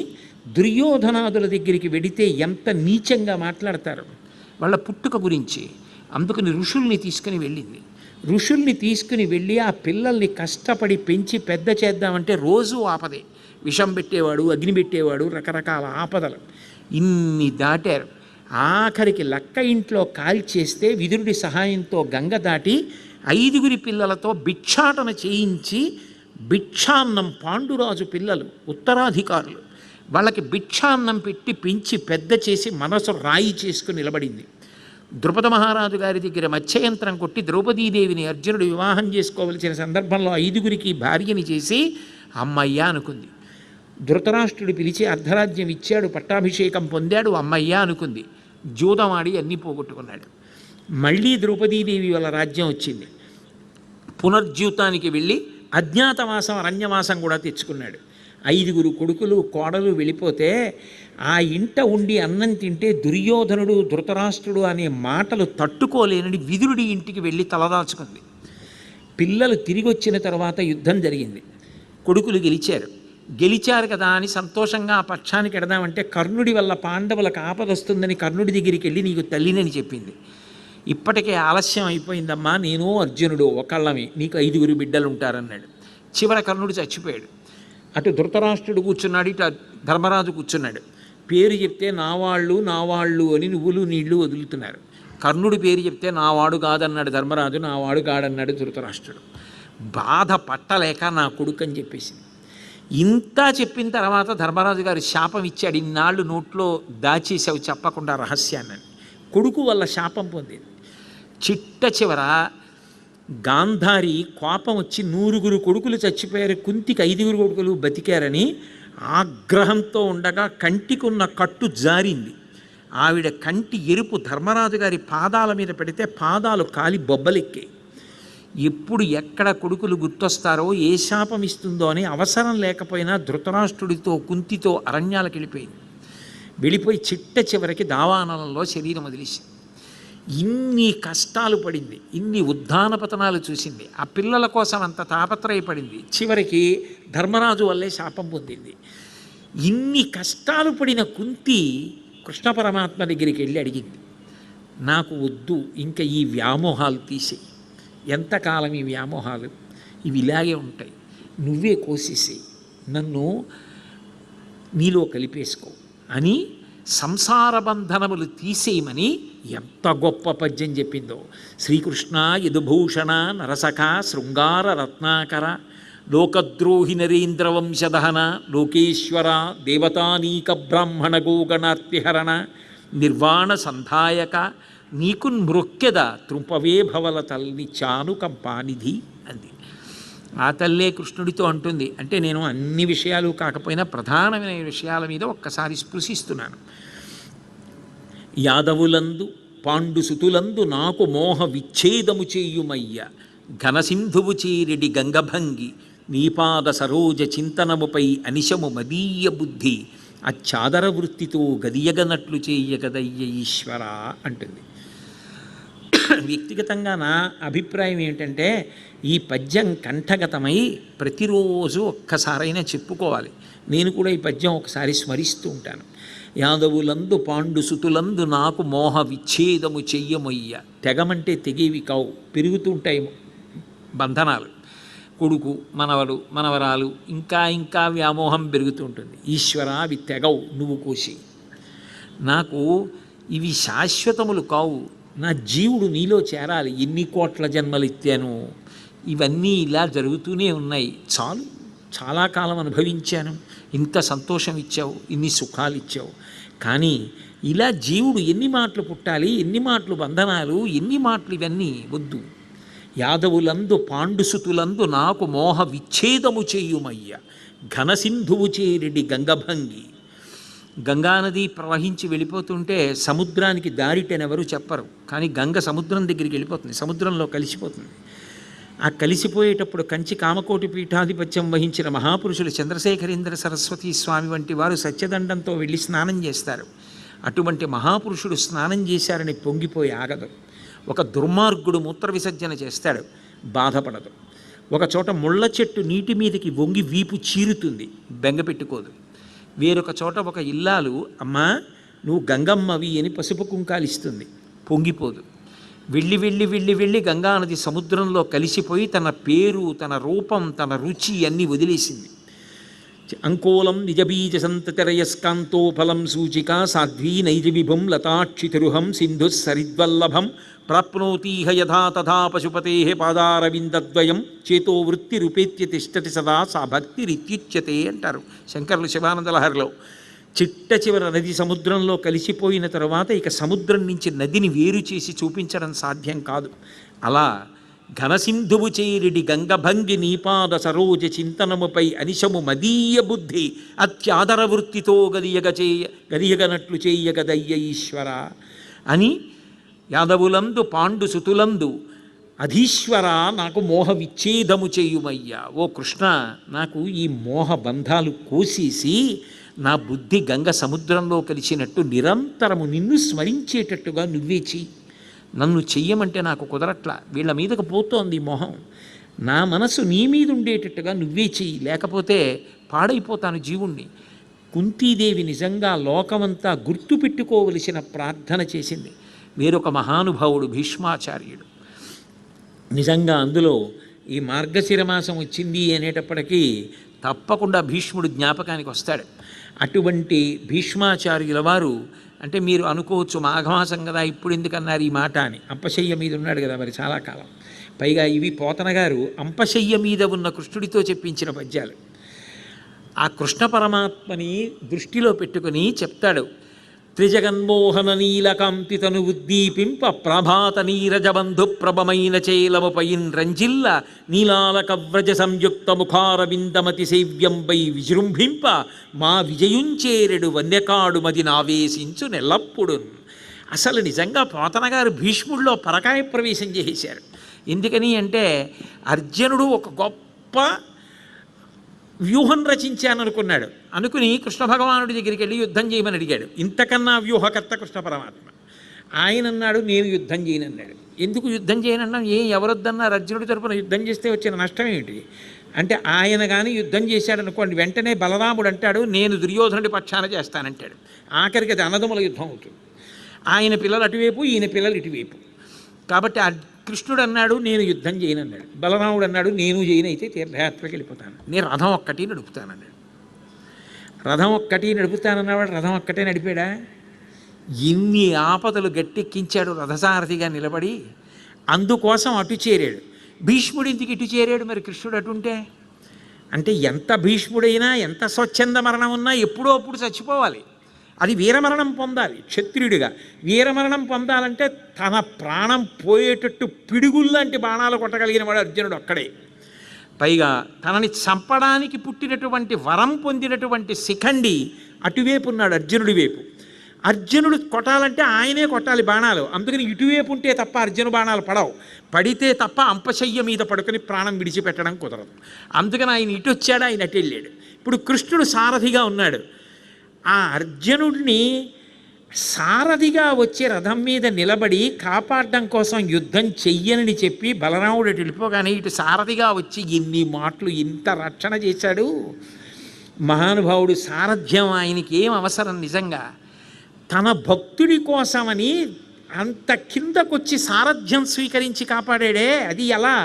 దుర్యోధనాదుల దగ్గరికి వెడితే ఎంత నీచంగా మాట్లాడతారు వాళ్ళ పుట్టుక గురించి. అందుకని ఋషుల్ని తీసుకుని వెళ్ళింది. ఋషుల్ని తీసుకుని వెళ్ళి ఆ పిల్లల్ని కష్టపడి పెంచి పెద్ద చేద్దామంటే రోజు ఆపదే. విషం పెట్టేవాడు, అగ్ని పెట్టేవాడు, రకరకాల ఆపదలు ఇన్ని దాటారు. ఆఖరికి లక్క ఇంట్లో కాల్చేస్తే విదురుడి సహాయంతో గంగ దాటి 5 పిల్లలతో భిక్షాటన చేయించి భిక్షాన్నం, పాండురాజు పిల్లలు ఉత్తరాధికారులు, వాళ్ళకి భిక్షాన్నం పెట్టి పెంచి పెద్ద చేసి మనసు రాయి చేసుకుని నిలబడింది. ద్రుపద మహారాజు గారి దగ్గర మత్స్యయంత్రం కొట్టి ద్రౌపదీదేవిని అర్జునుడు వివాహం చేసుకోవలసిన సందర్భంలో 5 భార్యని చేసి అమ్మయ్య అనుకుంది. ధృతరాష్ట్రుడు పిలిచి అర్ధరాజ్యం ఇచ్చాడు, పట్టాభిషేకం పొందాడు, అమ్మయ్య అనుకుంది. జూదమాడి అన్నీ పోగొట్టుకున్నాడు. మళ్ళీ ద్రౌపదీదేవి వాళ్ళ రాజ్యం వచ్చింది. పునర్జ్యూతానికి వెళ్ళి అజ్ఞాతవాసం, అరణ్యవాసం కూడా తెచ్చుకున్నాడు. 5 కొడుకులు కోడలు వెళ్ళిపోతే ఆ ఇంట ఉండి అన్నం తింటే దుర్యోధనుడు, ధృతరాష్ట్రుడు అనే మాటలు తట్టుకోలేనని విదురుడి ఇంటికి వెళ్ళి తలదాచుకుంది. పిల్లలు తిరిగి వచ్చిన తర్వాత యుద్ధం జరిగింది. కొడుకులు గెలిచారు కదా అని సంతోషంగా ఆ పక్షానికి ఎడదామంటే కర్ణుడి వల్ల పాండవులకు ఆపదొస్తుందని కర్ణుడి దగ్గరికి వెళ్ళి నీకు తల్లినని చెప్పింది. ఇప్పటికే ఆలస్యం అయిపోయిందమ్మా, నేను అర్జునుడు ఒకళ్ళమే, నీకు 5 బిడ్డలు ఉంటారన్నాడు. చివర కర్ణుడు చచ్చిపోయాడు. అటు ధృతరాష్ట్రుడు కూర్చున్నాడు, ఇటు ధర్మరాజు కూర్చున్నాడు. పేరు చెప్తే నా వాళ్ళు అని నువ్వులు నీళ్లు వదులుతున్నారు. కర్ణుడి పేరు చెప్తే నావాడు కాదన్నాడు ధర్మరాజు, నావాడు కాడన్నాడు ధృతరాష్ట్రుడు. బాధ పట్టలేక నా కొడుకు అని చెప్పేసింది. ఇంత చెప్పిన తర్వాత ధర్మరాజు గారు శాపం ఇచ్చాడు, ఇన్నాళ్ళు నోట్లో దాచేసావు చెప్పకుండా రహస్యాన్ని. కొడుకు వల్ల శాపం పొందింది. చిట్ట చివర గాంధారి కోపం వచ్చి 100 కొడుకులు చచ్చిపోయారు, కుంతికి 5 కొడుకులు బతికారని ఆగ్రహంతో ఉండగా కంటికున్న కట్టు జారింది. ఆవిడ కంటి ఎరుపు ధర్మరాజు గారి పాదాల మీద పెడితే పాదాలు కాలి బొబ్బలెక్కాయి. ఎప్పుడు ఎక్కడ కొడుకులు గుర్తొస్తారో, ఏ శాపం ఇస్తుందో అని అవసరం లేకపోయినా ధృతరాష్ట్రుడితో కుంతితో అరణ్యాలకు వెళ్ళిపోయి చిట్ట చివరికి దావానలంలో శరీరం వదిలేసింది. ఇన్ని కష్టాలు పడింది, ఇన్ని ఉద్ధాన పతనాలు చూసింది, ఆ పిల్లల కోసం అంత తాపత్రయపడింది, చివరికి ధర్మరాజు వల్లే శాపం పొందింది. ఇన్ని కష్టాలు పడిన కుంతి కృష్ణ పరమాత్మ దగ్గరికి వెళ్ళి అడిగింది, నాకు వద్దు ఇంకా ఈ వ్యామోహాలు తీసేయి, ఎంతకాలం ఈ వ్యామోహాలు, ఇవి ఇలాగే ఉంటాయి, నువ్వే కోసేసేయి, నన్ను నీలో కలిపేసుకో అని సంసార బంధనములు తీసేయమని ఎంత గొప్ప పద్యం చెప్పిందో. శ్రీకృష్ణ యదుభూషణ నరసఖ శృంగార రత్నాకర లోకద్రోహి నరేంద్రవంశదహన లోకేశ్వర దేవతానీక బ్రాహ్మణ గోగణార్తిహరణ నిర్వాణ సంధాయక నీకు మృక్కెద త్రుంపవే భవల తల్లి చానుకంపానిధి అంది. ఆ తల్లే కృష్ణుడితో అంటుంది, అంటే నేను అన్ని విషయాలు కాకపోయినా ప్రధానమైన విషయాల మీద ఒక్కసారి స్పృశిస్తున్నాను. యాదవులందు పాండుసుతులందు నాకు మోహ విచ్ఛేదము చేయుమయ్య ఘనసింధువు చీరెడి గంగభంగి నీపాద సరోజ చింతనముపై అనిశము మదీయ బుద్ధి అచ్చాదర వృత్తితో గదియగనట్లు చేయగదయ్య ఈశ్వర అంటుంది. వ్యక్తిగతంగా నా అభిప్రాయం ఏమిటంటే, ఈ పద్యం కంఠగతమై ప్రతిరోజు ఒక్కసారైనా చెప్పుకోవాలి. నేను కూడా ఈ పద్యం ఒకసారి స్మరిస్తూ ఉంటాను. యాదవులందు పాండుసుతులందు నాకు మోహ విచ్ఛేదము చెయ్యమయ్య. తెగమంటే తెగేవి కావు, పెరుగుతూ ఉంటాయి బంధనాలు. కొడుకు, మనవడు, మనవరాలు, ఇంకా ఇంకా వ్యామోహం పెరుగుతూ ఉంటుంది. ఈశ్వర అవి తెగవు, నువ్వు కోసి. నాకు ఇవి శాశ్వతములు కావు, నా జీవుడు నీలో చేరాలి, ఎన్ని కోట్ల జన్మలు ఎత్తాను, ఇవన్నీ ఇలా జరుగుతూనే ఉన్నాయి, చాలు, చాలా కాలం అనుభవించాను, ఇంత సంతోషం ఇచ్చావు, ఇన్ని సుఖాలు ఇచ్చావు, కానీ ఇలా జీవుడు ఎన్ని మాటలు పుట్టాలి, ఎన్ని మాటలు బంధనాలు, ఎన్ని మాటలు, ఇవన్నీ వద్దు. యాదవులందు పాండుసుతులందు నాకు మోహ విచ్ఛేదము చేయుమయ్య ఘనసింధువు చేరెడి గంగభంగి. గంగానది ప్రవహించి వెళ్ళిపోతుంటే సముద్రానికి దారిటెనెవరు చెప్పరు, కానీ గంగ సముద్రం దగ్గరికి వెళ్ళిపోతుంది, సముద్రంలో కలిసిపోతుంది. ఆ కలిసిపోయేటప్పుడు కంచి కామకోటి పీఠాధిపత్యం వహించిన మహాపురుషులు చంద్రశేఖరేంద్ర సరస్వతీ స్వామి వంటి వారు సత్యదండంతో వెళ్ళి స్నానం చేస్తారు. అటువంటి మహాపురుషుడు స్నానం చేశారని పొంగిపోయి ఆగదు. ఒక దుర్మార్గుడు మూత్ర విసర్జన చేస్తాడు, బాధపడదు. ఒక చోట ముళ్ళ చెట్టు నీటి మీదకి వంగి వీపు చీరుతుంది, బెంగ పెట్టుకోదు. వేరొక చోట ఒక ఇల్లాలు, అమ్మా నువ్వు గంగమ్మవి అని పసుపు కుంకాలిస్తుంది, పొంగిపోదు. వెళ్ళి వెళ్ళి వెళ్ళి వెళ్ళి గంగానది సముద్రంలో కలిసిపోయి తన పేరు, తన రూపం, తన రుచి అన్నీ వదిలేసింది. అంకోలం నిజబీజ సంతతిరయస్కాంతో ఫలం సూచిక సాధ్వీ నైజ విభుం లతాక్షితిరుహం సింధు సరిద్వల్లభం ప్రాప్నోతీహ యథా తథా పశుపతే పాదారవిందద్వయం చేతో వృత్తి రూపేత్య తిష్టతి సదా సా భక్తిరిత్యుచ్యతే అంటారు శంకరులు శివానంద లహరిలో. చిట్ట చివర నది సముద్రంలో కలిసిపోయిన తరువాత ఇక సముద్రం నుంచి నదిని వేరు చేసి చూపించడం సాధ్యం కాదు. అలా ఘనసింధువు చేరిడి గంగభంగి నీపాద సరోజ చింతనముపై అనిశము మదీయ బుద్ధి అత్యాదర వృత్తితో గదియగనట్లు చేయగదయ్య ఈశ్వర అని యాదవులందు పాండు సుతులందు అధీశ్వర నాకు మోహ విచ్ఛేదము చేయుమయ్యా. ఓ కృష్ణ, నాకు ఈ మోహ బంధాలు కోసేసి నా బుద్ధి గంగ సముద్రంలో కలిసినట్టు నిరంతరము నిన్ను స్మరించేటట్టుగా నువ్వే చెయ్యి. నన్ను చెయ్యమంటే నాకు కుదరట్లా, వీళ్ళ మీదకు పోతోంది మొహం. నా మనసు నీ మీద ఉండేటట్టుగా నువ్వే చెయ్యి, లేకపోతే పాడైపోతాను జీవుణ్ణి. కుంతీదేవి నిజంగా లోకమంతా గుర్తుపెట్టుకోవలసిన ప్రార్థన చేసింది. వేరొక మహానుభావుడు భీష్మాచార్యుడు. నిజంగా అందులో ఈ మార్గశిర మాసం వచ్చింది అనేటప్పటికీ తప్పకుండా భీష్ముడు జ్ఞాపకానికి వస్తాడు. అటువంటి భీష్మాచార్యుల వారు, అంటే మీరు అనుకోవచ్చు మాఘమాసం కదా ఇప్పుడు ఎందుకన్నారు ఈ మాట అని, అంపశయ్య మీద ఉన్నాడు కదా మరి చాలా కాలం. పైగా ఇవి పోతన గారు అంపశయ్య మీద ఉన్న కృష్ణుడితో చెప్పించిన పద్యాలు. ఆ కృష్ణ పరమాత్మని దృష్టిలో పెట్టుకుని చెప్తాడు. త్రిజగన్మోహన నీలకాంతితను ఉద్దీపింప ప్రభాత నీరజబంధు ప్రభమైన చేలముపైన్ రంజిల్ల నీలాలక వ్రజ సంయుక్త ముఖారవిందమతి సేవ్యంపై విజృంభింప మా విజయుంచేరెడు వన్యకాడు మది నావేశించు నెల్లప్పుడు. అసలు నిజంగా పోతన గారు భీష్ముడిలో పరకాయ ప్రవేశం చేసేశారు. ఎందుకని అంటే అర్జునుడు ఒక గొప్ప వ్యూహం రచించాననుకున్నాడు. అనుకుని కృష్ణ భగవానుడి దగ్గరికి వెళ్ళి యుద్ధం చేయమని అడిగాడు. ఇంతకన్నా వ్యూహకర్త కృష్ణ పరమాత్మ. ఆయన అన్నాడు నేను యుద్ధం చేయనన్నాడు. ఎందుకు యుద్ధం చేయనన్నా, ఎవరొద్దన్నారు? అర్జునుడి తరపున యుద్ధం చేస్తే వచ్చిన నష్టం ఏమిటి అంటే, ఆయన కానీ యుద్ధం చేశాడనుకోండి, వెంటనే బలరాముడు అంటాడు నేను దుర్యోధనుడి పక్షాన చేస్తానంటాడు. ఆఖరికి అది అన్నదమ్ముల యుద్ధం అవుతుంది. ఆయన పిల్లలు అటువైపు, ఈయన పిల్లలు ఇటువైపు. కాబట్టి కృష్ణుడు అన్నాడు నేను యుద్ధం చేయనన్నాడు. బలరాముడు అన్నాడు నేను చేయనైతే తీర్థయాత్రకి వెళ్ళిపోతాను, నేను రథం ఒక్కటి నడుపుతానన్నాడు. రథం ఒక్కటి నడుపుతానన్నవాడు రథం ఒక్కటే నడిపాడా? ఇన్ని ఆపదలు గట్టెక్కించాడు రథసారథిగా నిలబడి. అందుకోసం అటు చేరాడు. భీష్ముడు ఇంటికి ఇటు చేరాడు. మరి కృష్ణుడు అటుంటే అంటే ఎంత భీష్ముడైనా ఎంత స్వచ్ఛంద మరణం ఉన్నా ఎప్పుడో అప్పుడు చచ్చిపోవాలి. అది వీరమరణం పొందాలి క్షత్రియుడిగా. వీరమరణం పొందాలంటే తన ప్రాణం పోయేటట్టు పిడుగుల్లాంటి బాణాలు కొట్టగలిగిన వాడు అర్జునుడు ఒక్కడే. పైగా తనని చంపడానికి పుట్టినటువంటి వరం పొందినటువంటి శిఖండి అటువైపు ఉన్నాడు అర్జునుడి వైపు. అర్జునుడు కొట్టాలంటే ఆయనే కొట్టాలి బాణాలు. అందుకని ఇటువైపు ఉంటే తప్ప అర్జును బాణాలు పడవు. పడితే తప్ప అంపశయ్య మీద పడుకొని ప్రాణం విడిచిపెట్టడం కుదరదు. అందుకని ఆయన ఇటు వచ్చాడు, ఆయన అటు వెళ్ళాడు. ఇప్పుడు కృష్ణుడు సారథిగా ఉన్నాడు. ఆ అర్జునుడిని సారథిగా వచ్చే రథం మీద నిలబడి కాపాడడం కోసం యుద్ధం చెయ్యనని చెప్పి బలరాముడు అటు వెళ్ళిపోగానే ఇటు సారథిగా వచ్చి ఎన్ని మాటలు ఇంత రక్షణ చేశాడు మహానుభావుడు. సారథ్యం ఆయనకి ఏం అవసరం నిజంగా. తన భక్తుడి కోసమని అంత కిందకొచ్చి సారథ్యం స్వీకరించి కాపాడాడే. అది ఎలా?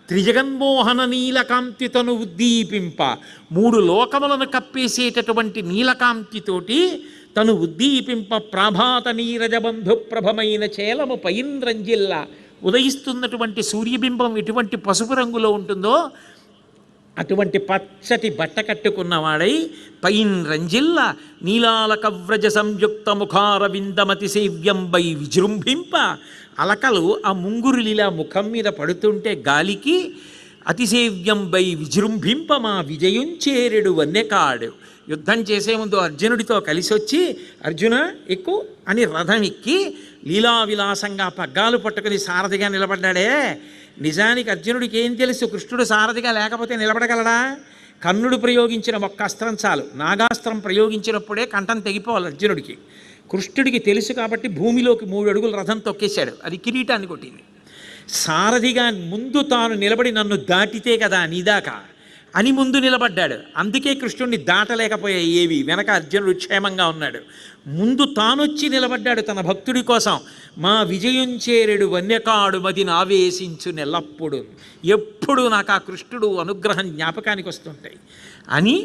త్రిజగన్మోహన నీలకాంతితను ఉద్దీపింప, మూడు లోకములను కప్పేసేటటువంటి నీలకాంతితోటి తను ఉద్దీపింప ప్రభాత నీరజబంధు ప్రభమైన చేలము పైంద్రంజిల్ల. ఉదయిస్తున్నటువంటి సూర్యబింబం ఎటువంటి పసుపు రంగులో ఉంటుందో అటువంటి పచ్చటి బట్ట కట్టుకున్నవాడై పైన్ రంజిల్ల నీలాలక వ్రజ సంయుక్త ముఖారవిందమతి సేవ్యంబై విజృంభింప. అలకలు ఆ ముంగురులిలా ముఖం మీద పడుతుంటే గాలికి అతిసేవ్యంబై విజృంభింప మా విజయుంచేరెడు వన్యకాడు. యుద్ధం చేసే ముందు అర్జునుడితో కలిసి వచ్చి అర్జున ఎక్కు అని రథం ఎక్కి లీలావిలాసంగా పగ్గాలు పట్టుకుని సారథిగా నిలబడ్డాడే. నిజానికి అర్జునుడికి ఏం తెలుసు? కృష్ణుడు సారథిగా లేకపోతే నిలబడగలడా? కర్ణుడు ప్రయోగించిన ఒక్క అస్త్రం చాలు. నాగాస్త్రం ప్రయోగించినప్పుడే కంఠం తెగిపోవాలి అర్జునుడికి. కృష్ణుడికి తెలుసు కాబట్టి భూమిలోకి 3 అడుగులు రథం తొక్కేశాడు. అది కిరీటాన్ని కొట్టింది. సారథిగా ముందు తాను నిలబడి నన్ను దాటితే కదా నీదాకా, అని ముందు నిలబడ్డాడు. అందుకే కృష్ణుడిని దాటలేకపోయాయి ఏవి. వెనక అర్జునుడు క్షేమంగా ఉన్నాడు. ముందు తానొచ్చి నిలబడ్డాడు తన భక్తుడి కోసం. మా విజయం చేరెడు వన్యకాడు మది నావేశించు నెల్లప్పుడు, ఎప్పుడు నాకు ఆ కృష్ణుడు అనుగ్రహం జ్ఞాపకానికి వస్తుంటాయి అని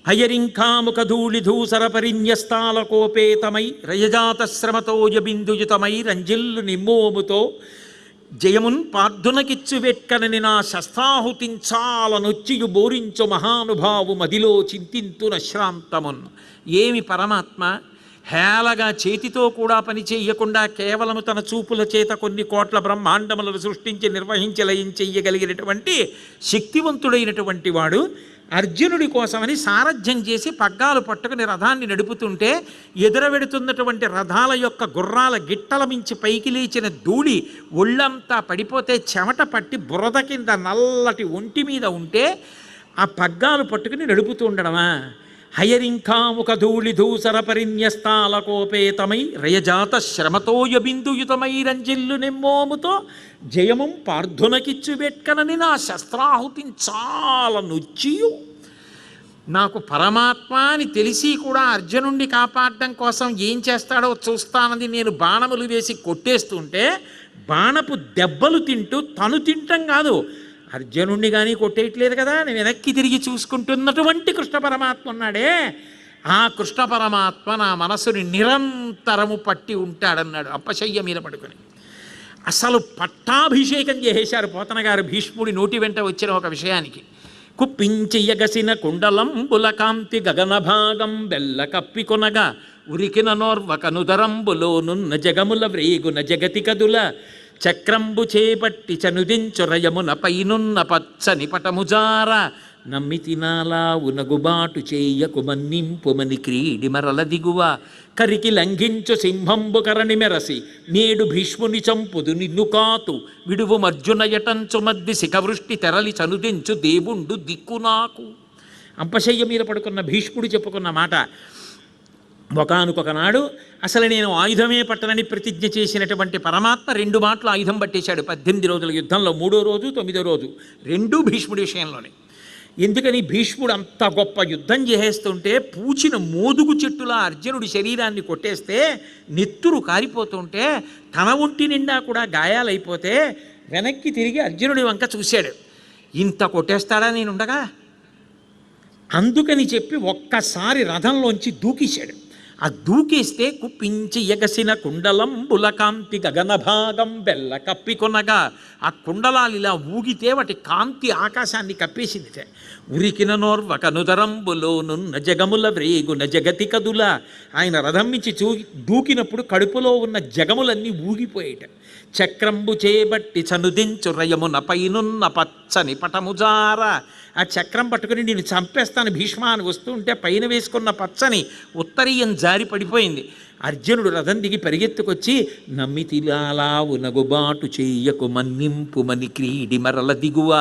హయరింఖాముఖ ధూళిధూసర పరిన్యస్తాల కోపేతమై రయజాతశ్రమతోయ బిందుయుతమై రంజిల్లు నిమ్మోముతో జయమున్ పార్థునకిచ్చు వెట్కనని నా శస్త్రాహుతించాలనొచ్చియు బోరించు మహానుభావు మదిలో చింతింతున శ్రాంతమున్. ఏమి పరమాత్మ హేళగా చేతితో కూడా పని చేయకుండా కేవలము తన చూపుల చేత కొన్ని కోట్ల బ్రహ్మాండములను సృష్టించి నిర్వహించి లయం చెయ్యగలిగినటువంటి శక్తివంతుడైనటువంటి వాడు అర్జునుడి కోసమని సారథ్యం చేసి పగ్గాలు పట్టుకుని రథాన్ని నడుపుతుంటే ఎదురవెడుతున్నటువంటి రథాల యొక్క గుర్రాల గిట్టల మించి పైకి లేచిన ధూళి ఒళ్ళంతా పడిపోతే చెమట పట్టి బురద కింద నల్లటి ఒంటి మీద ఉంటే ఆ పగ్గాలు పట్టుకుని నడుపుతూ ఉండడమా? హయరింఖాముఖ ధూళి ధూసర పరిన్యస్తాల కోపేతమై రయజాత శ్రమతోయ బిందుయుతమై రంజిల్లు నిమ్మోముతో జయము పార్థునకిచ్చు వెట్కనని నా శస్త్రాహుతిని చాలా నొచ్చియు. నాకు పరమాత్మ అని తెలిసి కూడా అర్జునుడిని కాపాడడం కోసం ఏం చేస్తాడో చూస్తానని నేను బాణములు వేసి కొట్టేస్తుంటే బాణపు దెబ్బలు తింటూ తను తింటం కాదు, అర్జునుడిని కానీ కొట్టేయట్లేదు కదా, నేను వెనక్కి తిరిగి చూసుకుంటున్నటువంటి కృష్ణ పరమాత్మ ఉన్నాడే, ఆ కృష్ణ పరమాత్మ నా మనసుని నిరంతరము పట్టి ఉంటాడన్నాడు అప్పశయ్య మీద పడుకొని. అసలు పట్టాభిషేకం చేసేశారు పోతన గారు భీష్ముడి నోటి వెంట వచ్చిన ఒక విషయానికి. కుప్పించెయ్యగసిన కుండలంబుల కాంతి గగన భాగం బెల్ల కప్పికొనగా ఉరికిన నోర్వకనుదరంబులోనున్న జగముల వ్రేగున జగతి కదుల చక్రంబు చేపట్టి చనుదించురయమున పైనున్న పచ్చని పటముజార నమ్మితి నాలా ఉనగుబాటు చేయకు మన్నింపుమని క్రీడి మరల దిగువ కరికి లంఘించు సింహంబు కరణి మెరసి నేడు భీష్ముని చంపుదు నిన్ను కాతు విడువు మర్జున యటంచు మద్ది శిఖవృష్టి తెరలి చనుదించు దేవుండు దిక్కు నాకు. అంపశయ్య మీద పడుకున్న భీష్ముడు చెప్పుకున్న మాట. ఒకానొకనాడు అసలు నేను ఆయుధమే పట్టనని ప్రతిజ్ఞ చేసినటువంటి పరమాత్మ 2 మాటలు ఆయుధం పట్టేశాడు 18 రోజుల యుద్ధంలో. 3వ రోజు 9వ రోజు రెండూ భీష్ముడి విషయంలోనే. ఎందుకని భీష్ముడు అంత గొప్ప యుద్ధం చేసేస్తుంటే పూచిన మోదుగు చెట్టులా అర్జునుడి శరీరాన్ని కొట్టేస్తే నెత్తురు కారిపోతుంటే తన ఒంటి నిండా కూడా గాయాలైపోతే వెనక్కి తిరిగి అర్జునుడి వంక చూశాడు. ఇంత కొట్టేస్తాడా నేనుండగా? అందుకని చెప్పి ఒక్కసారి రథంలోంచి దూకేశాడు. ఆ దూకేస్తే కుప్పించి ఎగసిన కుండలం బులకాంతి గగన భాగం బెల్ల కప్పికొనగా ఆ కుండలాలు ఇలా ఊగితే వాటి కాంతి ఆకాశాన్ని కప్పేసింది. ఉరికిన నోర్వకనుదరంబులోనున్న జగముల వ్రేగున జగతి కదుల. ఆయన రథం మించి దూకినప్పుడు కడుపులో ఉన్న జగములన్నీ ఊగిపోయేట. చక్రంబు చేబట్టి చనుదించు రయమున పైనున్న పచ్చని పటముజార. ఆ చక్రం పట్టుకుని నేను చంపేస్తాను భీష్మ అని వస్తుంటే పైన వేసుకున్న పచ్చని ఉత్తరీయం జారి పడిపోయింది. అర్జునుడు రథం దిగి పరిగెత్తుకొచ్చి నమ్మితిలాలా ఉనగుబాటు చెయ్యకు మన్నింపుమని క్రీడి మరల దిగువ.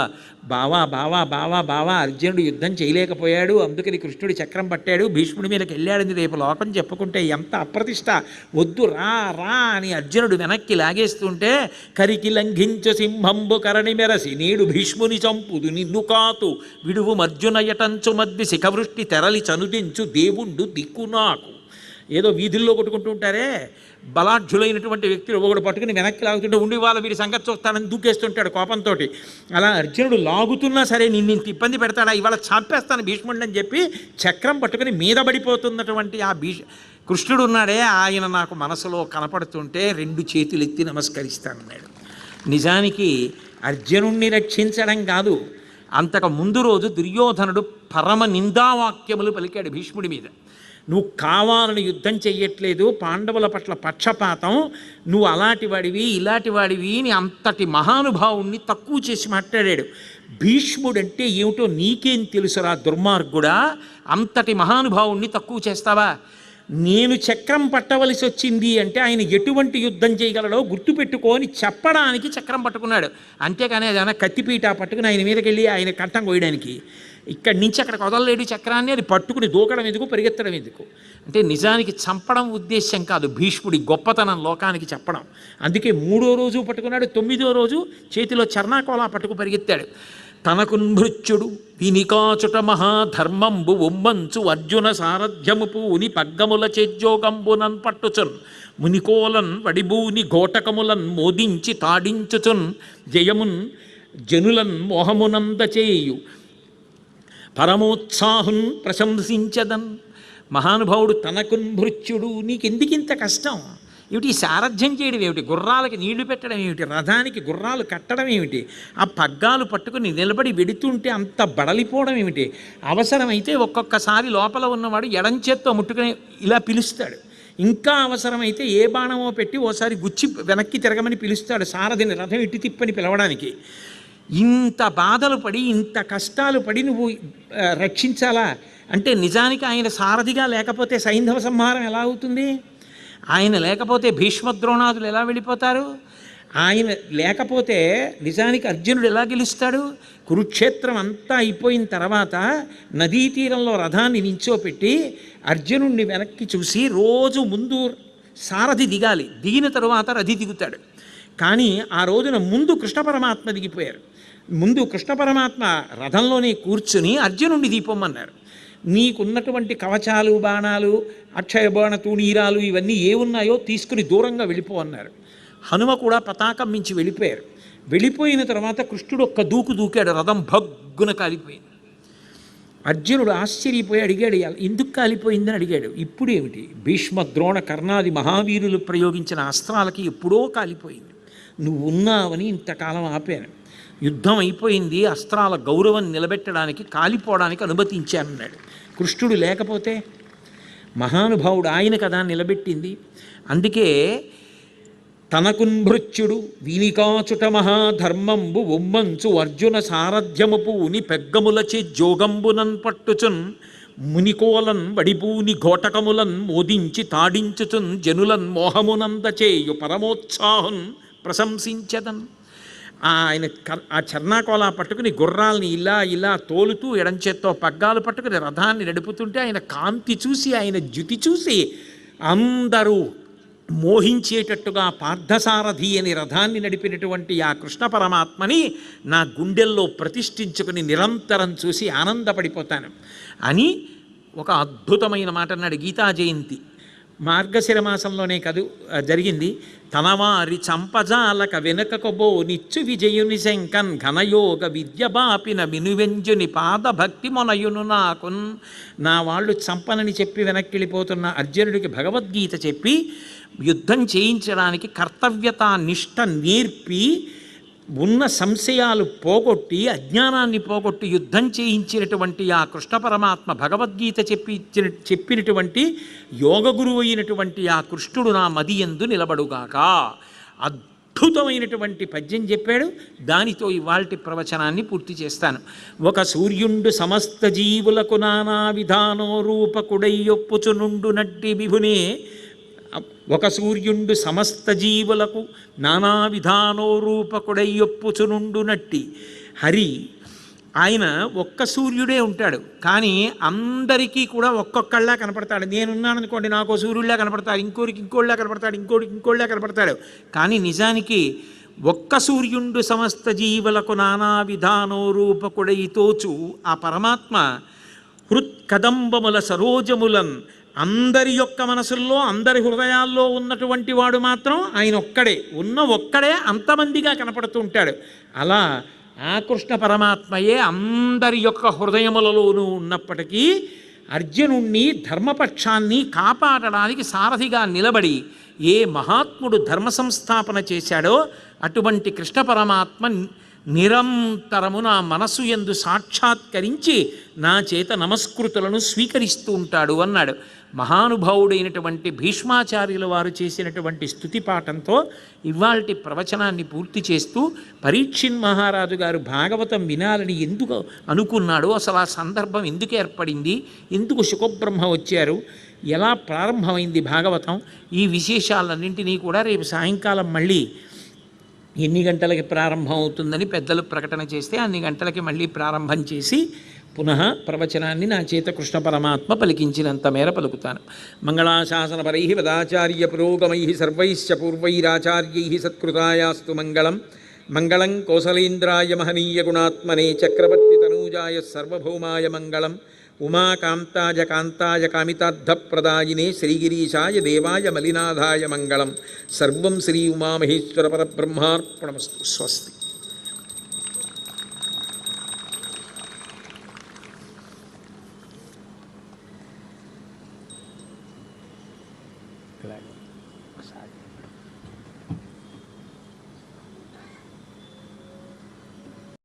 బావా బావా బావా బావా అర్జునుడు యుద్ధం చేయలేకపోయాడు, అందుకని కృష్ణుడి చక్రం పట్టాడు, భీష్ముడి మీదకి వెళ్ళాడని రేపు లోకం చెప్పుకుంటే ఎంత అప్రతిష్ట, వద్దు రా రా అని అర్జునుడు వెనక్కి లాగేస్తుంటే కరికి లంఘించు సింహంబు కరణి మెరసి నేడు భీష్ముని చంపుదు నిన్ను కాతు విడువు మర్జున యటంచు మద్ది శిఖవృష్టి తెరలి చనుదించు దేవుండు దిక్కు నాకు. ఏదో వీధుల్లో కొట్టుకుంటూ ఉంటారే బలాఢ్యులైనటువంటి వ్యక్తులు ఒకడు పట్టుకుని వెనక్కి లాగుతుంటే ఉండి వాళ్ళ వీడి సంగతి చూస్తానని దూకేస్తుంటాడు కోపంతో. అలా అర్జునుడు లాగుతున్నా సరే నిన్ను ఇంత ఇబ్బంది పెడతాడా, ఇవాళ చంపేస్తాను భీష్ముడిని అని చెప్పి చక్రం పట్టుకుని మీద పడిపోతున్నటువంటి ఆ కృష్ణుడు ఉన్నాడే ఆయన నాకు మనసులో కనపడుతుంటే 2 చేతులు ఎత్తి నమస్కరిస్తానన్నాడు. నిజానికి అర్జునుణ్ణి రక్షించడం కాదు, అంతకు ముందు రోజు దుర్యోధనుడు పరమ నిందావాక్యములు పలికాడు భీష్ముడి మీద. నువ్వు కావాలని యుద్ధం చెయ్యట్లేదు, పాండవుల పట్ల పక్షపాతం, నువ్వు అలాంటి వాడివి ఇలాంటి వాడివి అని అంతటి మహానుభావుణ్ణి తక్కువ చేసి మాట్లాడాడు. భీష్ముడంటే ఏమిటో నీకేం తెలుసురా దుర్మార్గుడా, అంతటి మహానుభావుణ్ణి తక్కువ చేస్తావా? నేను చక్రం పట్టవలసి వచ్చింది అంటే ఆయన ఎటువంటి యుద్ధం చేయగలడో గుర్తుపెట్టుకొని చెప్పడానికి చక్రం పట్టుకున్నాడు. అంతేకాని ఏదైనా కత్తిపీట పట్టుకుని ఆయన మీదకి వెళ్ళి ఆయన కంఠం కోయడానికి ఇక్కడి నుంచి అక్కడికి వదలలేడు చక్రాన్ని, అది పట్టుకుని దూకడం ఎందుకు పరిగెత్తడం ఎందుకు అంటే నిజానికి చంపడం ఉద్దేశ్యం కాదు, భీష్ముడి గొప్పతనం లోకానికి చెప్పడం. అందుకే 3వ రోజు పట్టుకున్నాడు, 9వ రోజు చేతిలో చర్నాకోలా పట్టుకు పరిగెత్తాడు. తనకున్భృత్యుడు వినికాచుట మహాధర్మంబు ఉమ్మంచు అర్జున సారథ్యము పూని పగ్గముల చేజ్యోగంబునన్ పట్టుచున్ మునికోలన్ వడిబూని ఘోటకములన్ మోదించి తాడించుచున్ జయమున్ జనులన్ మోహమునందచేయు పరమోత్సాహున్ ప్రశంసించదన్. మహానుభావుడు తనకున్భృత్యుడు, నీకెందుకింత కష్టం ఏమిటి? సారథ్యం చేయడం ఏమిటి? గుర్రాలకి నీళ్లు పెట్టడం ఏమిటి? రథానికి గుర్రాలు కట్టడం ఏమిటి? ఆ పగ్గాలు పట్టుకుని నిలబడి వెడుతుంటే అంత బడలిపోవడం ఏమిటి? అవసరమైతే ఒక్కొక్కసారి లోపల ఉన్నవాడు ఎడంచేత్తో ముట్టుకుని ఇలా పిలుస్తాడు. ఇంకా అవసరమైతే ఏ బాణమో పెట్టి ఓసారి గుచ్చి వెనక్కి తిరగమని పిలుస్తాడు సారథిని, రథం ఇటు తిప్పని పిలవడానికి. ఇంత బాధలు పడి ఇంత కష్టాలు పడి నువ్వు రక్షించాలా అంటే నిజానికి ఆయన సారథిగా లేకపోతే సైంధవ సంహారం ఎలా అవుతుంది? ఆయన లేకపోతే భీష్మద్రోణాదులు ఎలా వెళ్ళిపోతారు? ఆయన లేకపోతే నిజానికి అర్జునుడు ఎలా గెలుస్తాడు? కురుక్షేత్రం అంతా అయిపోయిన తర్వాత నదీ తీరంలో రథాన్ని నించోపెట్టి అర్జునుడిని వెనక్కి చూసి రోజు ముందు సారథి దిగాలి, దిగిన తరువాత రథి దిగుతాడు. కానీ ఆ రోజున ముందు కృష్ణ పరమాత్మ దిగిపోయారు. ముందు కృష్ణ పరమాత్మ రథంలోనే కూర్చుని అర్జునుడిని దీపమ్మన్నారు. నీకున్నటువంటి కవచాలు, బాణాలు, అక్షయ బాణ తూణీరాలు ఇవన్నీ ఏ ఉన్నాయో తీసుకుని దూరంగా వెళ్ళిపో అన్నారు. హనుమ కూడా పతాకం మించి వెళ్ళిపోయారు. వెళ్ళిపోయిన తర్వాత కృష్ణుడు ఒక్క దూకాడు, రథం భగ్గున కాలిపోయింది. అర్జునుడు ఆశ్చర్యపోయి అడిగాడు, ఎందుకు కాలిపోయిందని అడిగాడు. ఇప్పుడేమిటి? భీష్మ ద్రోణ కర్ణాది మహావీరులు ప్రయోగించిన అస్త్రాలకి ఎప్పుడో కాలిపోయింది. నువ్వు ఉన్నావని ఇంతకాలం ఆపాను. యుద్ధం అయిపోయింది, అస్త్రాల గౌరవం నిలబెట్టడానికి కాలిపోవడానికి అనుమతించానన్నాడు. కృష్ణుడు లేకపోతే మహానుభావుడు ఆయన కదా నిలబెట్టింది. అందుకే తనకున్భృత్యుడు వీనికాచుట మహాధర్మంబు ఉమ్మంచు అర్జున సారథ్యము పూని పెగ్గములచే జోగంబునన్ పట్టుచున్ మునికోలన్ వడిపూని ఘోటకములన్ మోదించి తాడించుచున్ జనులన్ మోహమునందచేయు పరమోత్సాహున్ ప్రశంసించదన్. ఆయన ఆ చర్నాకోలా పట్టుకుని గుర్రాల్ని ఇలా ఇలా తోలుతూ ఎడంచేత్తో పగ్గాలు పట్టుకుని రథాన్ని నడుపుతుంటే ఆయన కాంతి చూసి, ఆయన జ్యుతి చూసి అందరూ మోహించేటట్టుగా పార్థసారథి అని రథాన్ని నడిపినటువంటి ఆ కృష్ణ పరమాత్మని నా గుండెల్లో ప్రతిష్ఠించుకుని నిరంతరం చూసి ఆనందపడిపోతాను అని ఒక అద్భుతమైన మాట అన్నాడు. గీతా జయంతి మార్గశిర మాసంలోనే కదు జరిగింది. తనవారి చంపజాలక వెనుకకొబో నిచ్చు విజయుని శంకన్ ఘనయోగ విద్య బాపిన వినువెంజుని పాదభక్తి మొనయును నాకున్. నా వాళ్ళు చంపనని చెప్పి వెనక్కి వెళ్ళిపోతున్న అర్జునుడికి భగవద్గీత చెప్పి యుద్ధం చేయించడానికి కర్తవ్యత నిష్ట నేర్పి ఉన్న సంశయాలు పోగొట్టి అజ్ఞానాన్ని పోగొట్టి యుద్ధం చేయించినటువంటి ఆ కృష్ణ పరమాత్మ భగవద్గీత చెప్పినటువంటి యోగ గురువు అయినటువంటి ఆ కృష్ణుడు నా మదియందు నిలబడుగాక. అద్భుతమైనటువంటి పద్యం చెప్పాడు. దానితో ఇవాల్టి ప్రవచనాన్ని పూర్తి చేస్తాను. ఒక సూర్యుండు సమస్త జీవులకు నానా విధానో రూపకుడయ్యొప్పుచునుండు నట్టి విభునే. ఒక సూర్యుండు సమస్త జీవులకు నానా విధానో రూపకుడయ్యొప్పుచునుండు నట్టి. హరి ఆయన ఒక్క సూర్యుడే ఉంటాడు, కానీ అందరికీ కూడా ఒక్కొక్కళ్ళ కనపడతాడు. నేనున్నాను అనుకోండి, నాకు సూర్యుడిలా కనపడతాడు, ఇంకోరికి ఇంకోళ్ళ కనపడతాడు, ఇంకోటికి ఇంకోళ్ళ కనపడతాడు. కానీ నిజానికి ఒక్క సూర్యుండు సమస్త జీవులకు నానా విధానో రూపకుడై తోచు ఆ పరమాత్మ హృత్కదంబముల సరోజములన్ అందరి యొక్క మనసుల్లో అందరి హృదయాల్లో ఉన్నటువంటి వాడు మాత్రం ఆయన ఒక్కడే. ఒక్కడే అంతమందిగా కనపడుతూ ఉంటాడు. అలా ఆ కృష్ణ పరమాత్మయే అందరి యొక్క హృదయములలోనూ ఉన్నప్పటికీ అర్జునుణ్ణి ధర్మపక్షాన్ని కాపాడడానికి సారథిగా నిలబడి ఏ మహాత్ముడు ధర్మ సంస్థాపన చేశాడో అటువంటి కృష్ణ పరమాత్మ నిరంతరము నా మనసు యందు సాక్షాత్కరించి నా చేత నమస్కృతులను స్వీకరిస్తూ ఉంటాడు అన్నాడు. మహానుభావుడైనటువంటి భీష్మాచార్యుల వారు చేసినటువంటి స్తుతిపాఠంతో ఇవాల్టి ప్రవచనాన్ని పూర్తి చేస్తూ పరీక్షిన్ మహారాజు గారు భాగవతం వినాలని ఎందుకు అనుకున్నాడో, అసలు ఆ సందర్భం ఎందుకు ఏర్పడింది, ఎందుకు శుకబ్రహ్మ వచ్చారు, ఎలా ప్రారంభమైంది భాగవతం, ఈ విశేషాలన్నింటినీ కూడా రేపు సాయంకాలం మళ్ళీ ఎన్ని గంటలకి ప్రారంభం అవుతుందని పెద్దలు ప్రకటన చేస్తే అన్ని గంటలకి మళ్ళీ ప్రారంభం చేసి పునః ప్రవచనాన్ని నా చేత కృష్ణ పరమాత్మ పలికించినంత మేర పలుకుతాను. మంగళాశాసనపరై వదాచార్య పురోగమై సర్వైశ్చ పూర్వైరాచార్యై సత్కృతాయాస్తు మంగళం. మంగళం కోసలేంద్రాయ మహనీయ గుణాత్మనే చక్రవర్తి తనూజాయ సర్వభౌమాయ మంగళం ఉమాకాంతాయ కాంతాయ కామితార్థప్రదాయినే శ్రీగిరీశాయ దేవాయ మలినాథాయ మంగళం సర్వం శ్రీ ఉమామహేశ్వర పరబ్రహ్మార్పణమస్తు. స్వస్తి. అలాగే ఒకసారి